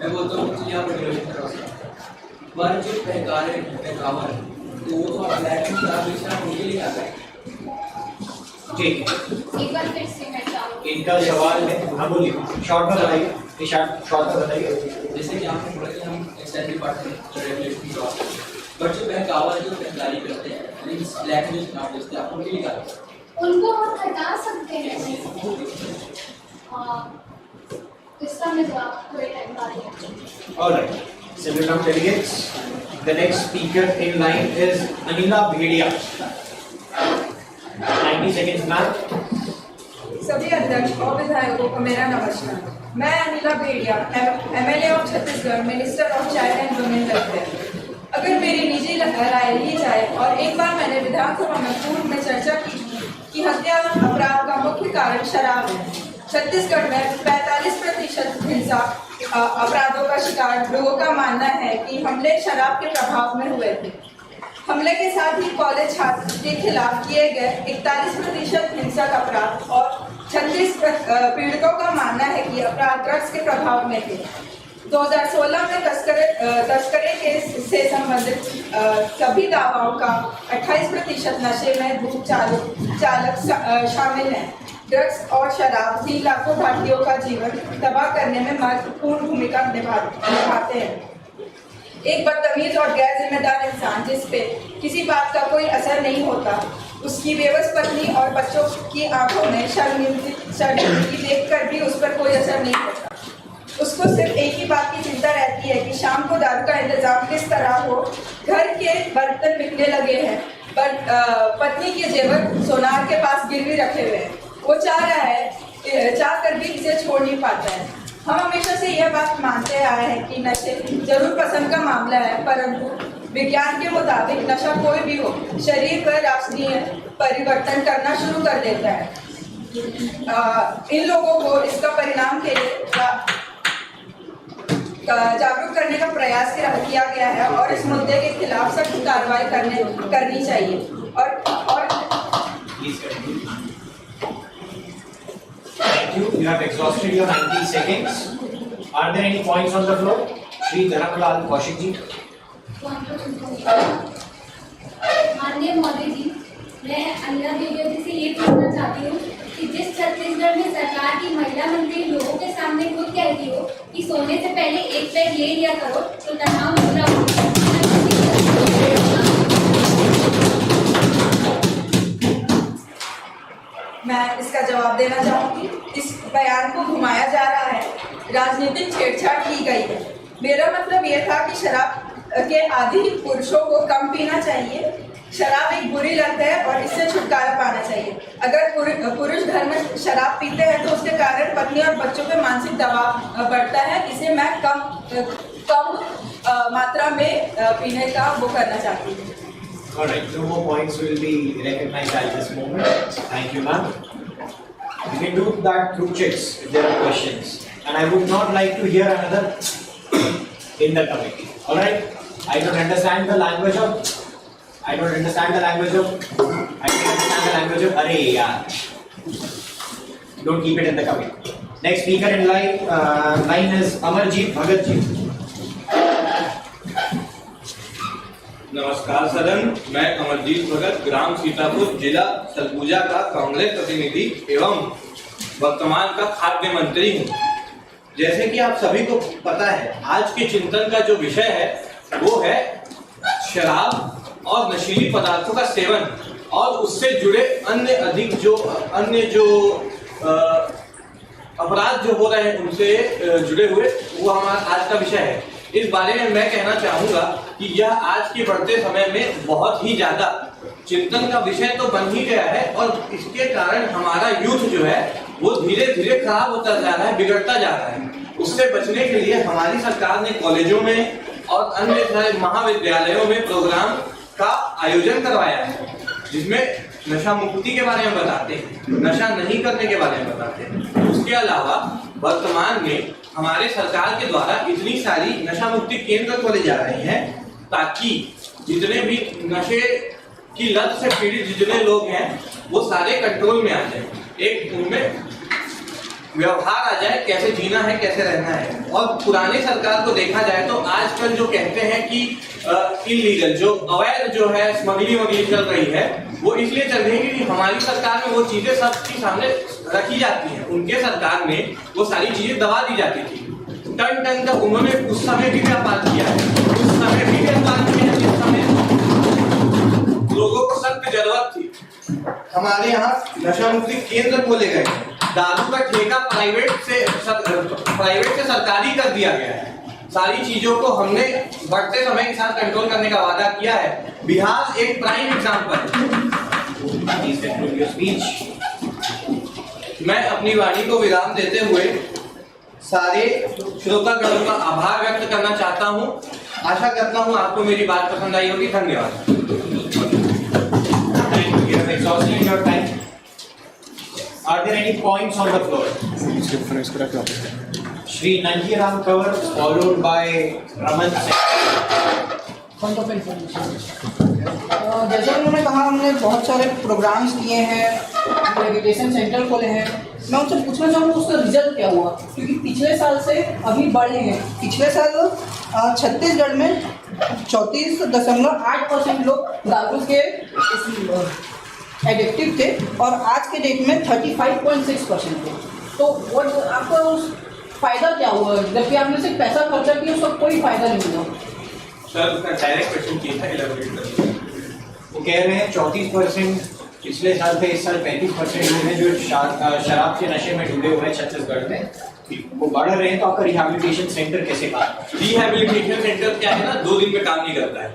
मैं बोलता हूँ मुझे यहाँ पर डेवलप करा पर जो बहकावा है तो वो तो ब्लैक में खराब बेचना उनके लिए आता है। ठीक है, एक बार फिर से मैं चाहूँगी, इनका सवाल है, हाँ बोलिए, शॉर्ट में बताइए, शॉर्ट में बताइए। जैसे कि आपने बोला कि हम एक्सटेंसिव पार्ट में रेगुलेटरी क्रॉस बट जो बहकावा जो बहकारी करते हैं लेकिन ब्लैक में जो खराब बेचते हैं आप उनके लिए आता है। उनको हम हटा सकते हैं। इसका मैं जवाब थोड़े टाइम बाद दूंगी। All right, Senator delegates, the next speaker in line is Anila Bhedia. 90 seconds, ma'am. सभी अध्यक्ष और विधायकों को मेरा नमस्कार। मैं अनिला भेड़िया, MLA of Chhattisgarh, minister of child and women welfare. अगर मेरी निजी राय ली जाए और एक बार मैंने विधानसभा में पूर्व में चर्चा की कि हत्या अपराध का मुख्य कारण शराब है। छत्तीसगढ़ में 45% हिंसा अपराधों का शिकार लोगों का मानना है कि हमले शराब के प्रभाव में हुए थे। हमले के साथ ही कॉलेज छात्र के खिलाफ किए गए 41% हिंसक अपराध और 36 पीड़ितों का मानना है कि अपराध ड्रग्स के प्रभाव में थे। 2016 में तस्करी केस से संबंधित सभी दावाओं का 28% नशे में धूप चालक शामिल हैं। ड्रग्स और शराब भी लाखों भारतीयों का जीवन तबाह करने में महत्वपूर्ण भूमिका निभाते हैं। एक बदतमीज और गैर जिम्मेदार इंसान जिस पे किसी बात का कोई असर नहीं होता, उसकी बेबस पत्नी और बच्चों की आंखों में शर्मिंदगी देखकर भी उस पर कोई असर नहीं होता। उसको सिर्फ एक ही बात की चिंता रहती है कि शाम को दारू का इंतजाम किस तरह हो। घर के बर्तन बिकने लगे हैं, पत्नी के जेवर सोनार के पास गिरवी रखे हुए हैं। वो चाह कर भी इसे छोड़ नहीं पाता है। हम हमेशा से यह बात मानते आए हैं कि नशे जरूर पसंद का मामला है, परंतु विज्ञान के मुताबिक नशा कोई भी हो शरीर पर रासायनिक परिवर्तन करना शुरू कर देता है। इन लोगों को इसका परिणाम के लिए जागरूक करने का प्रयास किया गया है और इस मुद्दे के खिलाफ सख्त कार्रवाई करनी चाहिए। और Thank you. You have exhausted your 90 seconds. Are there any points on the floor? Shri Dhanapal Kaushik ji. माननीय मोदी जी, मैं अनिला देवी जी से ये पूछना चाहती हूँ कि जिस छत्तीसगढ़ में सरकार की महिला मंत्री लोगों के सामने खुद कहती हो कि सोने से पहले एक पैर ले लिया करो तो तनाव पूरा हो। मैं इसका जवाब देना चाहूँगी। इस बयान को घुमाया जा रहा है, राजनीतिक छेड़छाड़ की गई है। मेरा मतलब यह था कि शराब के आदी पुरुषों को कम पीना चाहिए। शराब एक बुरी लत है और इससे छुटकारा पाना चाहिए। अगर पुरुष घर में शराब पीते हैं तो उसके कारण पत्नी और बच्चों पे मानसिक दबाव बढ़ता है। इसे मैं कम मात्रा में पीने का वो करना चाहती हूँ। All right, no more points will be recognized at this moment. Thank you, ma'am. You can do that through chats if there are questions. And I would not like to hear another in the committee. All right? I don't understand the language of. I don't understand the language of. I don't understand the language of. Arey yaar. Don't keep it in the committee. Next speaker in line is Amarjeet Bhagat ji. नमस्कार सदन, मैं अमरजीत भगत ग्राम सीतापुर जिला सरगुजा का कांग्रेस प्रतिनिधि एवं वर्तमान का खाद्य मंत्री हूँ। जैसे कि आप सभी को पता है, आज के चिंतन का जो विषय है वो है शराब और नशीली पदार्थों का सेवन और उससे जुड़े अन्य जो अपराध जो हो रहे हैं उनसे जुड़े हुए, वो हमारा आज का विषय है। इस बारे में मैं कहना चाहूँगा कि यह आज के बढ़ते समय में बहुत ही ज़्यादा चिंतन का विषय तो बन ही गया है और इसके कारण हमारा यूथ जो है वो धीरे धीरे खराब होता जा रहा है, बिगड़ता जा रहा है। उससे बचने के लिए हमारी सरकार ने कॉलेजों में और अन्य महाविद्यालयों में प्रोग्राम का आयोजन करवाया है, जिसमें नशा मुक्ति के बारे में बताते हैं, नशा नहीं करने के बारे में बताते हैं। उसके अलावा वर्तमान में हमारे सरकार के द्वारा इतनी सारी नशा मुक्ति केंद्र खोले जा रहे हैं ताकि जितने भी नशे की लत से पीड़ित जितने लोग हैं वो सारे कंट्रोल में आ जाए, एक उनमें व्यवहार आ जाए, कैसे जीना है, कैसे रहना है। और पुरानी सरकार को देखा जाए तो आजकल जो कहते हैं कि इलीगल जो अवैध जो है स्मगलिंग चल रही है, वो इसलिए चल रही है कि हमारी सरकार में वो चीजें सबके सामने रखी जाती हैं। उनके सरकार में वो सारी चीजें दबा दी जाती थी। टन टन का उन्होंने उस समय भी व्यापार किया है, उस समय भी व्यापार किया है जिस समय लोगों को सख्त जरूरत थी। हमारे यहाँ नशा मुक्ति केंद्र खोले गए हैं, दारू का ठेका प्राइवेट से सरकारी कर दिया गया है। सारी चीजों को हमने बढ़ते समय के साथ कंट्रोल करने का वादा किया है। बिहार एक प्राइम एग्जाम्पल है। मैं अपनी वाणी को विराम देते हुए सारे श्रोतागणों का आभार व्यक्त करना चाहता हूं आशा करता हूँ आपको मेरी बात पसंद आई होगी। धन्यवाद। Exhausting your time. Are there any points on the floor? Shri Nanjiram Kaur, followed by Raman Singh. Point of information, जैसा उन्होंने कहा हमने बहुत सारे प्रोग्राम्स किए हैं, एजुकेशन सेंटर खोले हैं। मैं उनसे पूछना चाहूँगा उसका रिजल्ट क्या हुआ, क्योंकि पिछले साल से अभी बढ़े हैं। पिछले साल छत्तीसगढ़ में 34.8% लोग दारू के एडिक्टिव थे और आज के डेट में 35.6% थे। तो वो आपका उस फ़ायदा क्या हुआ, जबकि आपने सिर्फ पैसा खर्चा किया उसका कोई फ़ायदा नहीं हुआ? सर उसका डायरेक्ट क्वेश्चन किया था, इलेबोरेट करिए। वो कह रहे हैं 34% पिछले साल थे, इस साल 35% लोग हैं जो शराब के नशे में डूबे हुए हैं छत्तीसगढ़ में, वो बढ़ रहे हैं। तो आपका रिहैबिलिटेशन सेंटर कैसे काम? रिहैबिलिटेशन सेंटर क्या है ना, 2 दिन में काम नहीं करता है।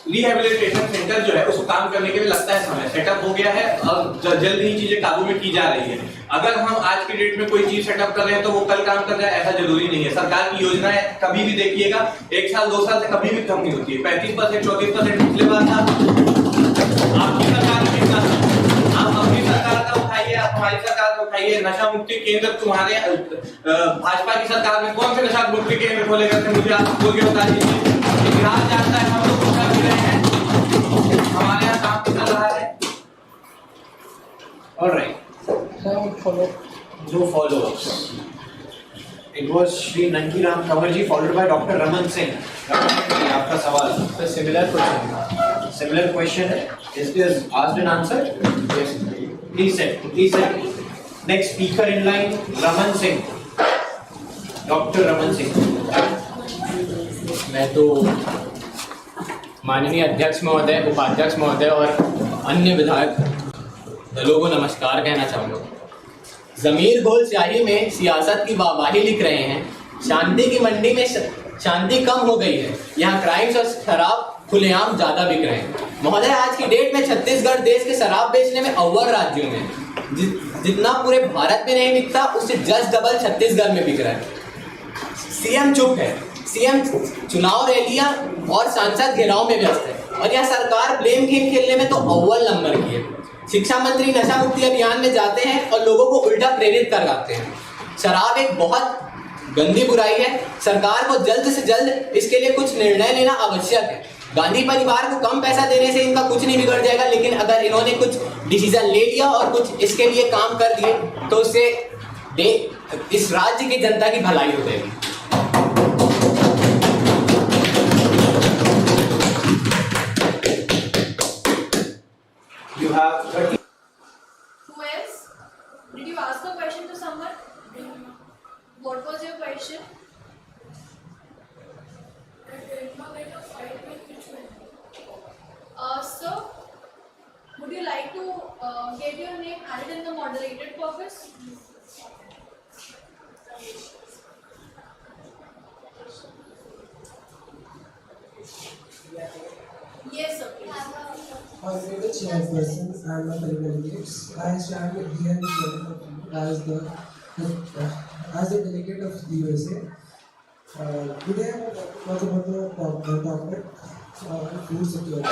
रिहैबिलिटेशन सेंटर जो है उसको काम करने के लिए लगता है समय, सेटअप हो गया है और जल्द ही चीजें काबू में की जा रही है। अगर हम आज की डेट में कोई चीज सेटअप कर रहे हैं तो वो कल काम कर जाए ऐसा जरूरी नहीं है। सरकार की योजनाएं कभी भी देखिएगा 1 साल 2 साल से कभी भी कम नहीं होती है। 35% 34% पिछले बार था, आपकी सरकार में कितना था? आप अपनी सरकार का उठाइए, आप हमारी सरकार का उठाइए। नशा मुक्ति केंद्र तुम्हारे भाजपा की सरकार में कौन से नशा मुक्ति केंद्र खोले गए थे, मुझे आप बोल के बता दीजिए। इतिहास जानता है, हम लोग पूछा भी रहे हैं, हमारे यहाँ काम भी चल रहा है। Alright. No follow-ups. It was Shri Nanjiram Kamarji followed by Dr. Raman Singh. आपका सवाल? Similar question. Similar question है. Is this asked and answered? Yes. Please sir. Please sir. Next speaker in line, Raman Singh. Dr. Raman Singh. मैं तो माननीय अध्यक्ष महोदय, उपाध्यक्ष महोदय और अन्य विधायक दलों को नमस्कार कहना चाहूँगा। ज़मीर घोल स्याही में सियासत की वाहवाही लिख रहे हैं। शांति की मंडी में शांति कम हो गई है, यहाँ क्राइम्स और शराब खुलेआम ज़्यादा बिक रहे हैं। महोदय, आज की डेट में छत्तीसगढ़ देश के शराब बेचने में अव्वल राज्यों में, जितना पूरे भारत में नहीं बिकता उससे जस्ट डबल छत्तीसगढ़ में बिक रहा है। सीएम चुप है, सीएम चुनाव रैलियां और सांसद घेराव में व्यस्त है और यह सरकार ब्लेम गेम खेलने में तो अव्वल नंबर की है। शिक्षा मंत्री नशा मुक्ति अभियान में जाते हैं और लोगों को उल्टा प्रेरित करवाते हैं। शराब एक बहुत गंदी बुराई है, सरकार को जल्द से जल्द इसके लिए कुछ निर्णय लेना आवश्यक है। गांधी परिवार को कम पैसा देने से इनका कुछ नहीं बिगड़ जाएगा, लेकिन अगर इन्होंने कुछ डिसीजन ले लिया और कुछ इसके लिए काम कर दिए तो उससे इस राज्य की जनता की भलाई हो जाएगी। You have 30. Who else? Did you ask a question to someone? What was your question? Sir, would you like to get your name added in the moderated purpose? Yes, sir, please. Honorable Chairperson and my fellow delegates, I stand here in front of you as the delegate of the USA. Today I want to talk about the topic food security.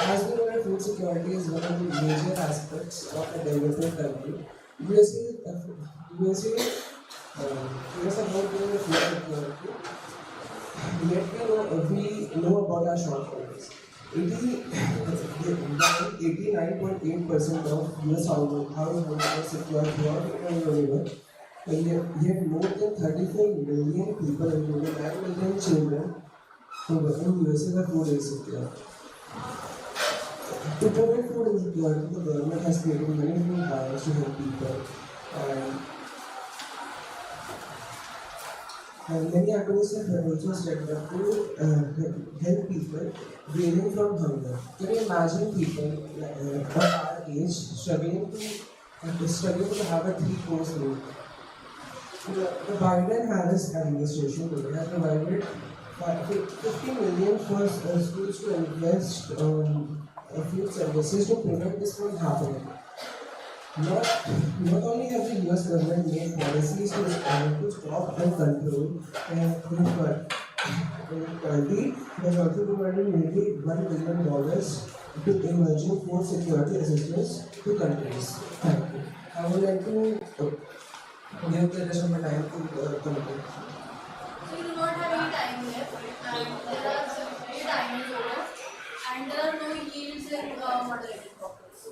As we know, food security is one of the major aspects of a developing country. USA cares about the food security. Yet we know about our shortfalls. 89.8% of US households are secure throughout the and yet more than 34 million people, including 9 million children, who are in USA where food is secure. To prevent food insecurity, the government has created many food banks to help people, and many activities have also stepped up to help people railing from hunger. Can you imagine people of our age struggling to have a 3-course meal? The Biden-Harris administration today has provided $50 million for schools to invest food services to prevent this from happening. Not only has the US government made policies to stop and control inequality, it has also provided nearly $1 billion to emerging food security assistance to countries. Thank you. I would like to give the rest of my time to committee. So you do not have any time left, and there are very time is over, and there are no yields in moderated corpus.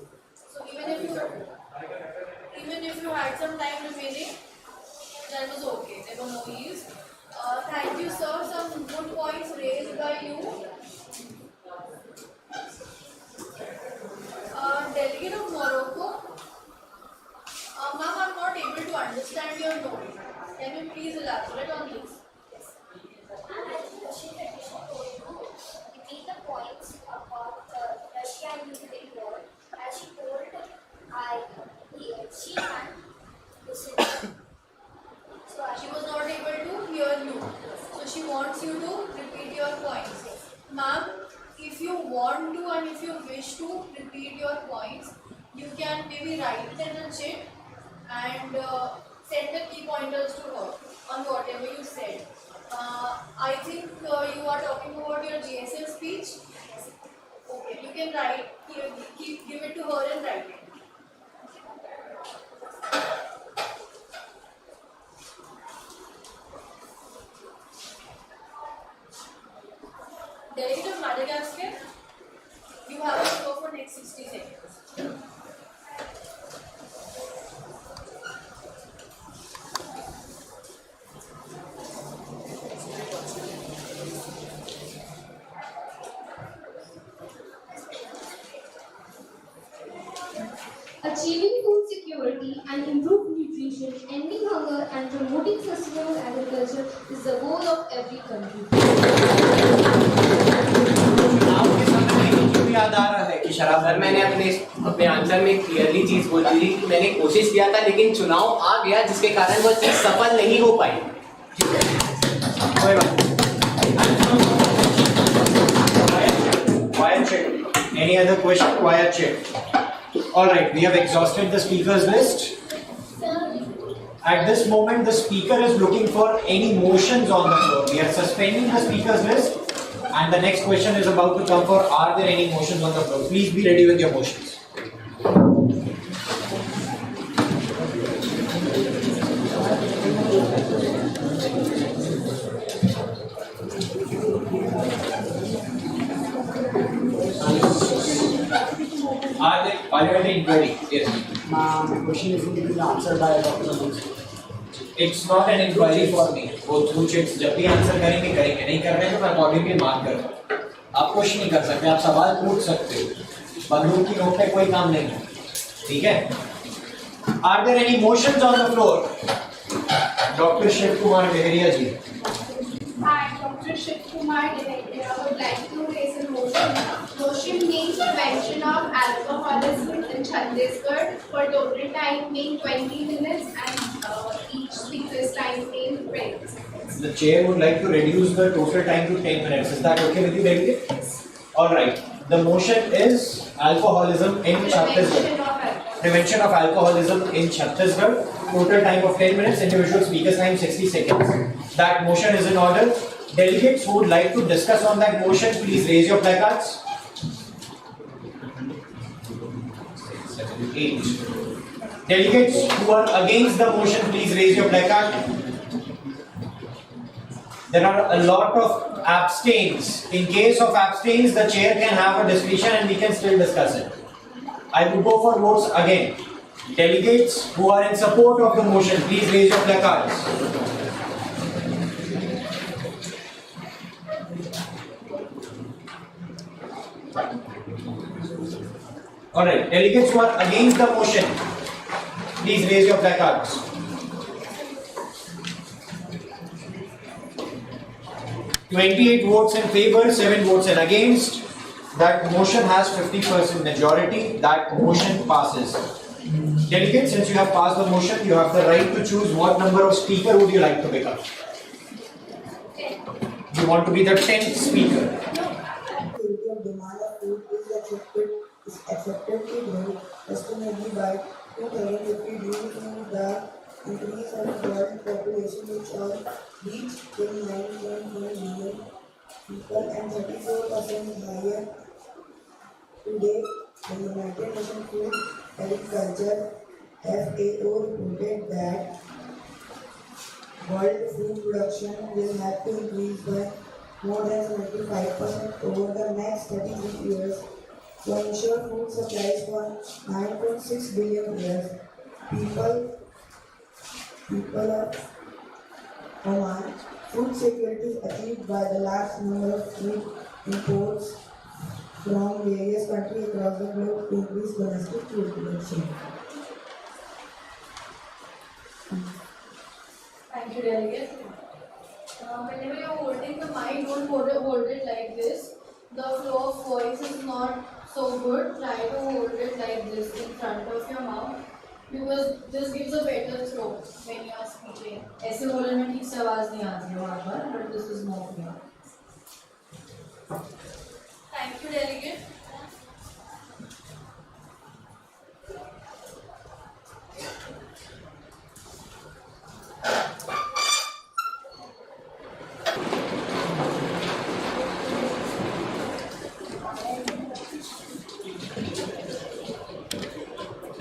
So even if you had some time remaining, that was okay. There were no yields. Thank you, sir. Some good points raised by you. Delegate of Morocco. Ma'am, I'm not able to understand your note. Can you please elaborate on this? Repeat the points about Russia and Ukraine war. As she told, she can't listen. So she was not able to hear you. So she wants you to repeat your points. Ma'am, if you want to and if you wish to repeat your points, you can maybe write it in a chit and send the key pointers to her on whatever you said. I think you are talking about your GSM speech. Okay, you can write, give it to her and write it. Delegate of Madagascar, you have to go for next 60 seconds. Achieving food security and improved nutrition, ending hunger and promoting sustainable agriculture is the goal of every country. याद आ रहा है कि शराब sir मैंने अपने answer में clearly चीज बोल दी कि मैंने कोशिश किया था लेकिन चुनाव आ गया जिसके कारण वो चीज सफल नहीं हो पाई। कोई बात quiet check. Any other question? Quiet check. All right, we have exhausted the speakers list. At this moment, the speaker is looking for any motions on the floor. We are suspending the speakers list. And the next question is about to come for, are there any motions on the floor? Please be ready with your motions. Are there parliamentary inquiry? Yes. The question is going to be answered by Dr. It's not an inquiry for me. वो through checks जब भी answer करेंगे नहीं कर रहे हैं तो मैं अकॉर्डिंग पे मार्क करूँगा। आप कुछ नहीं कर सकते, आप सवाल पूछ सकते हो। बंदूक की नोक पे कोई काम नहीं है, ठीक है? Are there any motions on the floor? Dr. Shiv Kumar Deheria ji. Hi, Dr. Shiv Kumar Deheria. I would like to raise a motion. Motion means prevention of alcoholism in Chhattisgarh for total time being 20 minutes and each speaker's time being 20 minutes. The chair would like to reduce the total time to 10 minutes. Is that okay with you, Delegate? Yes. All right. The motion is alcoholism in Chhattisgarh. Prevention of alcoholism in Chhattisgarh. Total time of 10 minutes. Individual speaker's time 60 seconds. That motion is in order. Delegates who would like to discuss on that motion, please raise your placards. 8. Delegates who are against the motion, please raise your placard. There are a lot of abstains. In case of abstains, the chair can have a discussion and we can still discuss it. I will go for votes again. Delegates who are in support of the motion, please raise your placards. Alright, delegates who are against the motion, please raise your placards. "28 votes in favor, 7 votes in against. That motion has 50% majority. That motion passes. Delegates, since you have passed the motion, you have the right to choose what number of speaker would you like to pick up. You want to be the 10th speaker. Demand of food is accepted to grow estimated by 2050 due to the increase of world population which are reached 29.1 billion people and 34% higher today. The United Nations Food Agriculture FAO reported that world food production will have to increase by more than 75% over the next 33 years to ensure food supplies for 9.6 billion years. People of Oman, food security is achieved by the large number of food imports from various countries across the globe to increase domestic food production. Thank you, Delegate. Whenever you're holding the mic, don't hold it like this. The flow of voice is not so good. Try to hold it like this in front of your mouth because this gives a better flow when you are speaking. ऐसे बोलने में ठीक से आवाज नहीं आती है वहाँ पर, but this is more clear. Thank you, Delegate.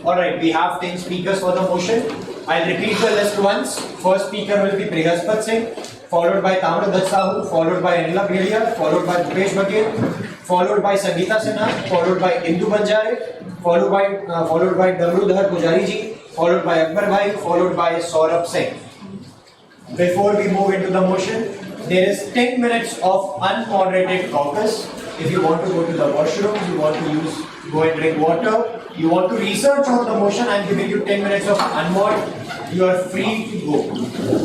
Alright, we have 10 speakers for the motion. I'll repeat the list once. First speaker will be Pareeksha Singh, followed by Tamradat Sahu, followed by Anila Bhedia, followed by Bhupesh Baghel, followed by Sangeeta Sinha, followed by Indu Banjare, followed by Damrudhar Pujari ji, followed by Akbar Bhai, followed by Saurabh Singh. Before we move into the motion, there is 10 minutes of unmoderated caucus. If you want to go to the washroom, you want to go and drink water, you want to research on the motion, I'm giving you 10 minutes of unmod. You are free to go.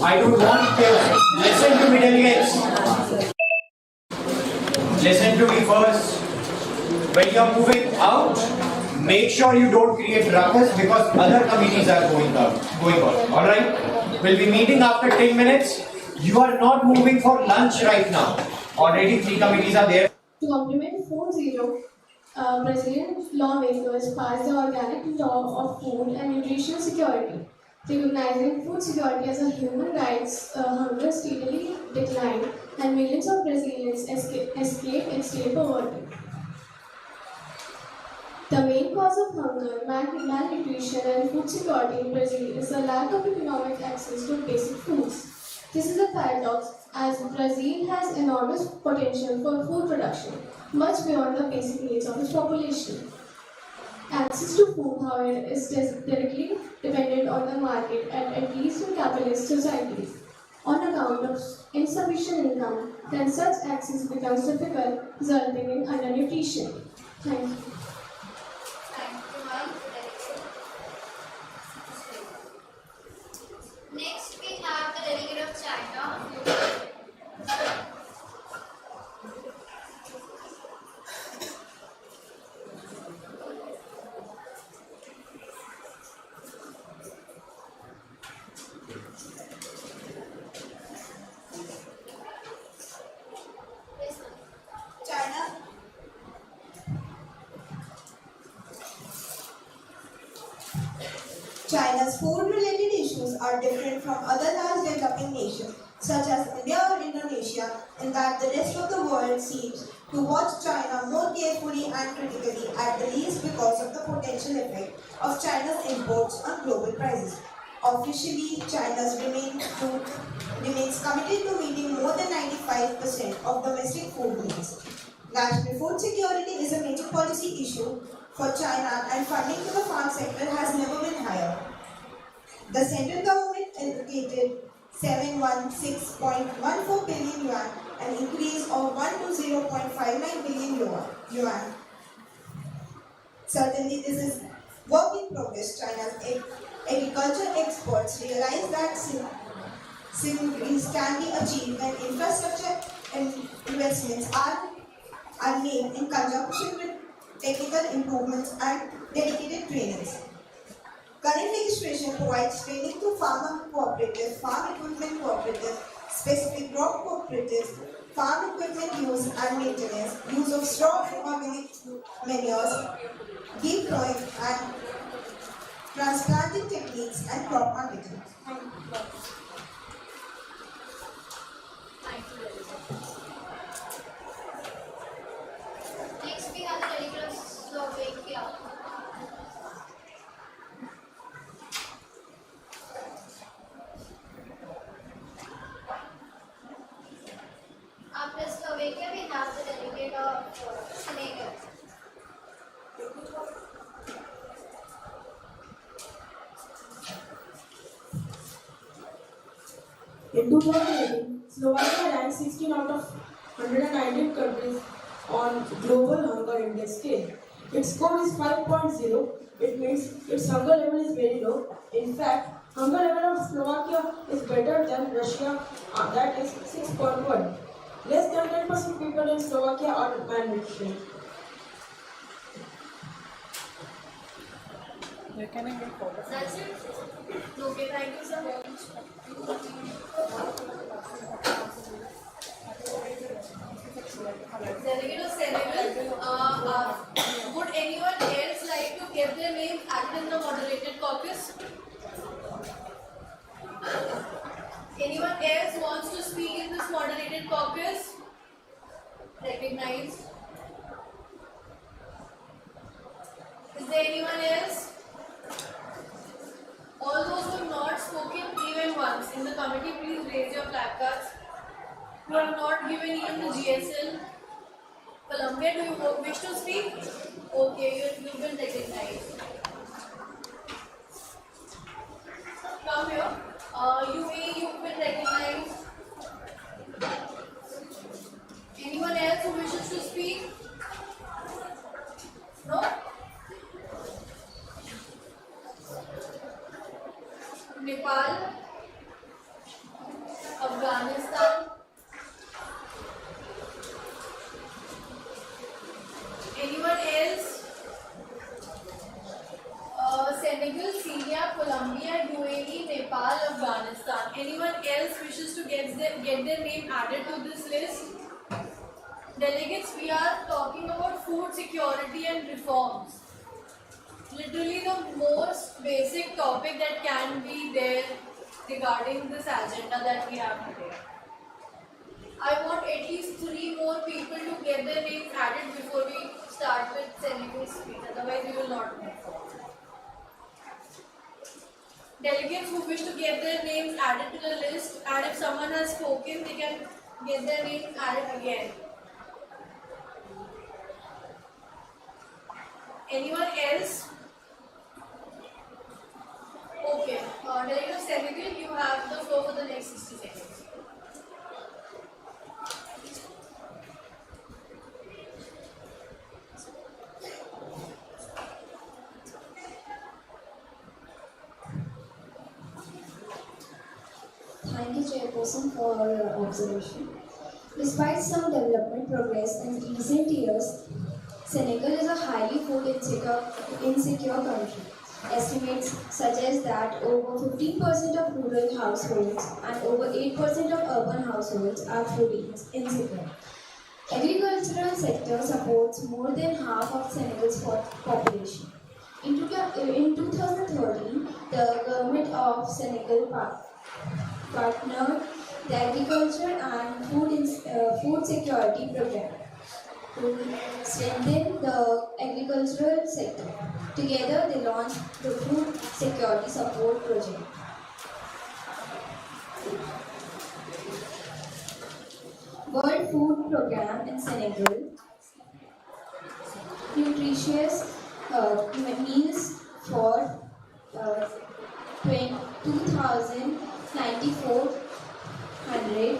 I don't want chaos. Listen to me, delegates. Listen to me first. When you are moving out, make sure you don't create ruckus because other committees are going on. Alright? We'll be meeting after 10 minutes. You are not moving for lunch right now. Already 3 committees are there. To implement 4.0, Brazilian lawmakers passed the Organic Law of Food and Nutrition Security, recognizing food security as a human rights. Hunger steadily declined, and millions of Brazilians escaped extreme poverty. The main cause of hunger, malnutrition, and food security in Brazil is the lack of economic access to basic foods. This is a paradox, as Brazil has enormous potential for food production, much beyond the basic needs of its population. Access to food, however, is directly dependent on the market, at least in capitalist societies. On account of insufficient income, then such access becomes difficult, resulting in undernutrition. Thank you. Next, we have the Delegate of China. China's food-related issues are different from other large developing nations, such as India or Indonesia, in that the rest of the world seems to watch China more carefully and critically, at the least because of the potential effect of China's imports on global prices. Officially, China remains committed to meeting more than 95% of domestic food needs. National food security is a major policy issue for China, and funding to the farm sector has never been higher. The central government allocated 716.14 billion yuan, an increase of 120.59 billion yuan. Certainly, this is work in progress. China's agriculture experts realize that synergies can be achieved when infrastructure investments are made in conjunction with technical improvements and dedicated trainers. Current legislation provides training to farmer cooperatives, farm equipment cooperatives, specific crop cooperatives, farm equipment use and maintenance, use of straw and organic manures, deep plowing and transplanting techniques and crop marketing. Thank you, Delegate. Next, we have the delegate of Slovakia. After Slovakia, we have the delegate of Senegal. In 2018, Slovakia ranked 16 out of 119 countries on Global Hunger Index scale. Its score is 5.0. It means its hunger level is very low. In fact, hunger level of Slovakia is better than Russia, that is 6.1. Less than 10% people in Slovakia are malnutrition. That's it? Okay, thank you, sir. Delegate of Senegal, would anyone else like to get their name added in the moderated caucus? Anyone else wants to speak in this moderated caucus? Recognized. Is there anyone else? All those who have not spoken even once in the committee, please raise your placards. Who have not given even the GSL. Columbia, do you wish to speak? Okay, you've been recognized. Come here. UAE, you've been recognized. Anyone else who wishes to speak? No? Nepal, Afghanistan, anyone else? Senegal, Syria, Colombia, UAE, Nepal, Afghanistan. Anyone else wishes to get their name added to this list? Delegates, we are talking about food security and reforms. Literally the most basic topic that can be there regarding this agenda that we have today. I want at least 3 more people to get their names added before we start with Senegal's speech, otherwise we will not move forward. Delegates who wish to get their names added to the list, and if someone has spoken, they can get their names added again. Anyone else? Okay, Delegate of Senegal, you have the floor for the next 60 seconds. Thank you, Chairperson, for your observation. Despite some development progress in recent years, Senegal is a highly food insecure country. Estimates suggest that over 15% of rural households and over 8% of urban households are food insecure. Agricultural sector supports more than half of Senegal's population. In 2013, the government of Senegal partnered the agriculture and food security program to strengthen the agricultural sector. Together, they launched the Food Security Support Project. World Food Program in Senegal, nutritious meals for 2,400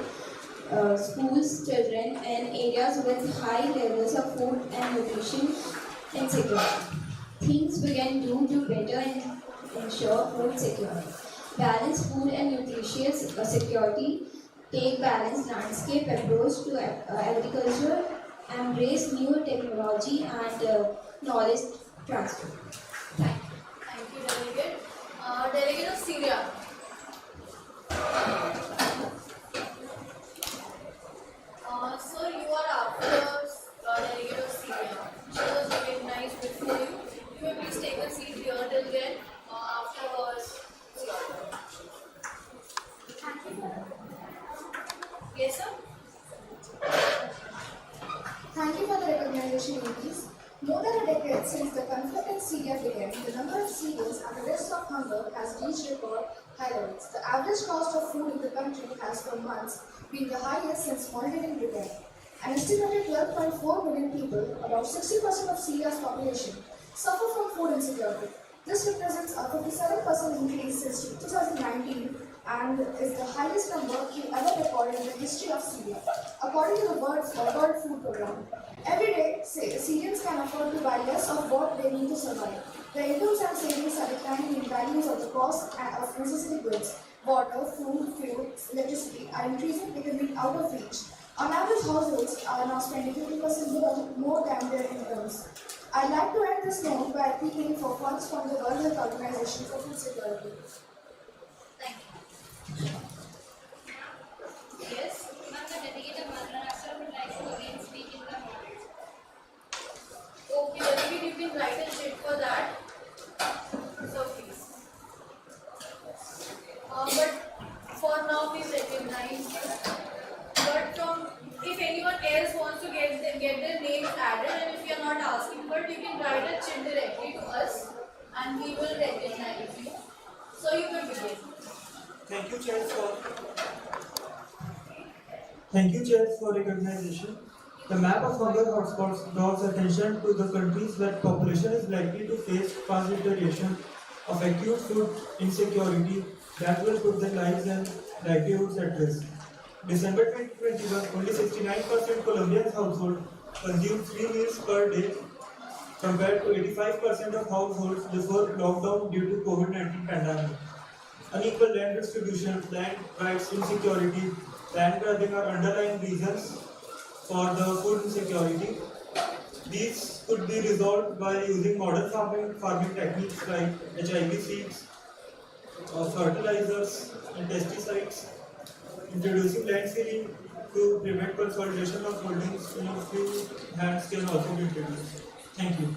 schools, children, and areas with high levels of food and nutrition insecurity. Things we can do to better ensure food security. Balanced food and nutrition security, take balanced landscape approach to agriculture, embrace new technology and knowledge transfer. Thank you, Delegate. Delegate of Syria. Sir, you are after Delegate of Syria. She was recognized before you. You may please take a seat here till then. conflict in Syria began, the number of Syrians at the risk of hunger has reached record high levels. The average cost of food in the country has for months been the highest since monitoring began. An estimated 12.4 million people, about 60% of Syria's population, suffer from food insecurity. This represents a 57% increase since 2019 and is the highest number ever recorded in the history of Syria, according to the World Food Programme. Every day, Syrians can afford to buy less of what they need to survive. Their incomes and savings are declining in values of the cost of necessary goods. Water, food, fuel, electricity are increasingly becoming out of reach. On average, households are now spending 50% more than their incomes. I'd like to end this note by appealing for funds from the World Health Organization for food security. Thank you. Yes, ma'am, the delegate of Maharashtra would like to again speak in the moderator. Okay, Delegate, you can write a sheet for that. So please. But for now, please recognize this. But if anyone else wants to get their names added, and if you are not asking for it, you can write a chit directly to us, and we will recognize you. So you can begin. Thank you, Chair, for recognition. The map of hunger hotspots draws attention to the countries where population is likely to face fast deterioration of acute food insecurity that will put their lives and livelihoods at risk. December 2021, only 69% Colombian households consumed 3 meals per day, compared to 85% of households before lockdown due to COVID-19 pandemic. Unequal land distribution, land rights insecurity, land grabbing are underlying reasons for the food insecurity. These could be resolved by using modern farming techniques like HIV seeds, fertilizers and pesticides. Introducing land sealing to prevent consolidation of holdings in a few hands can also be introduced. Thank you.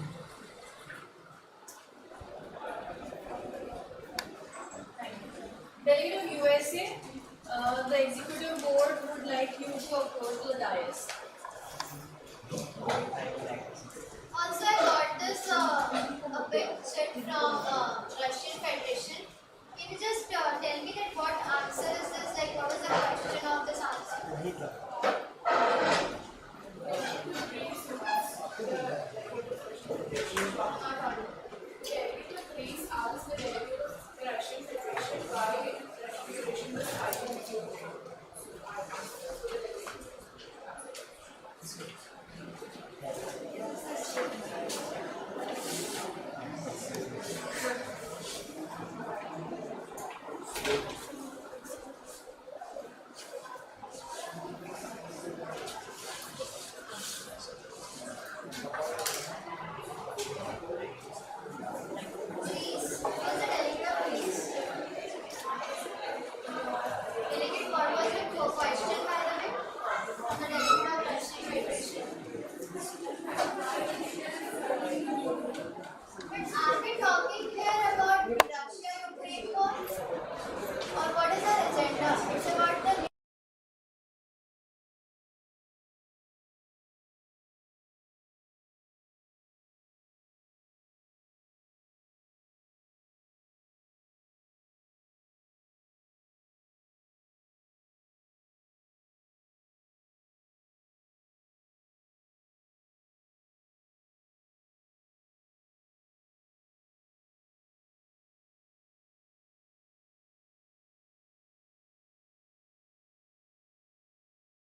Delegate of USA, the executive board would like you to approach the dais. Also, I got this a bit set from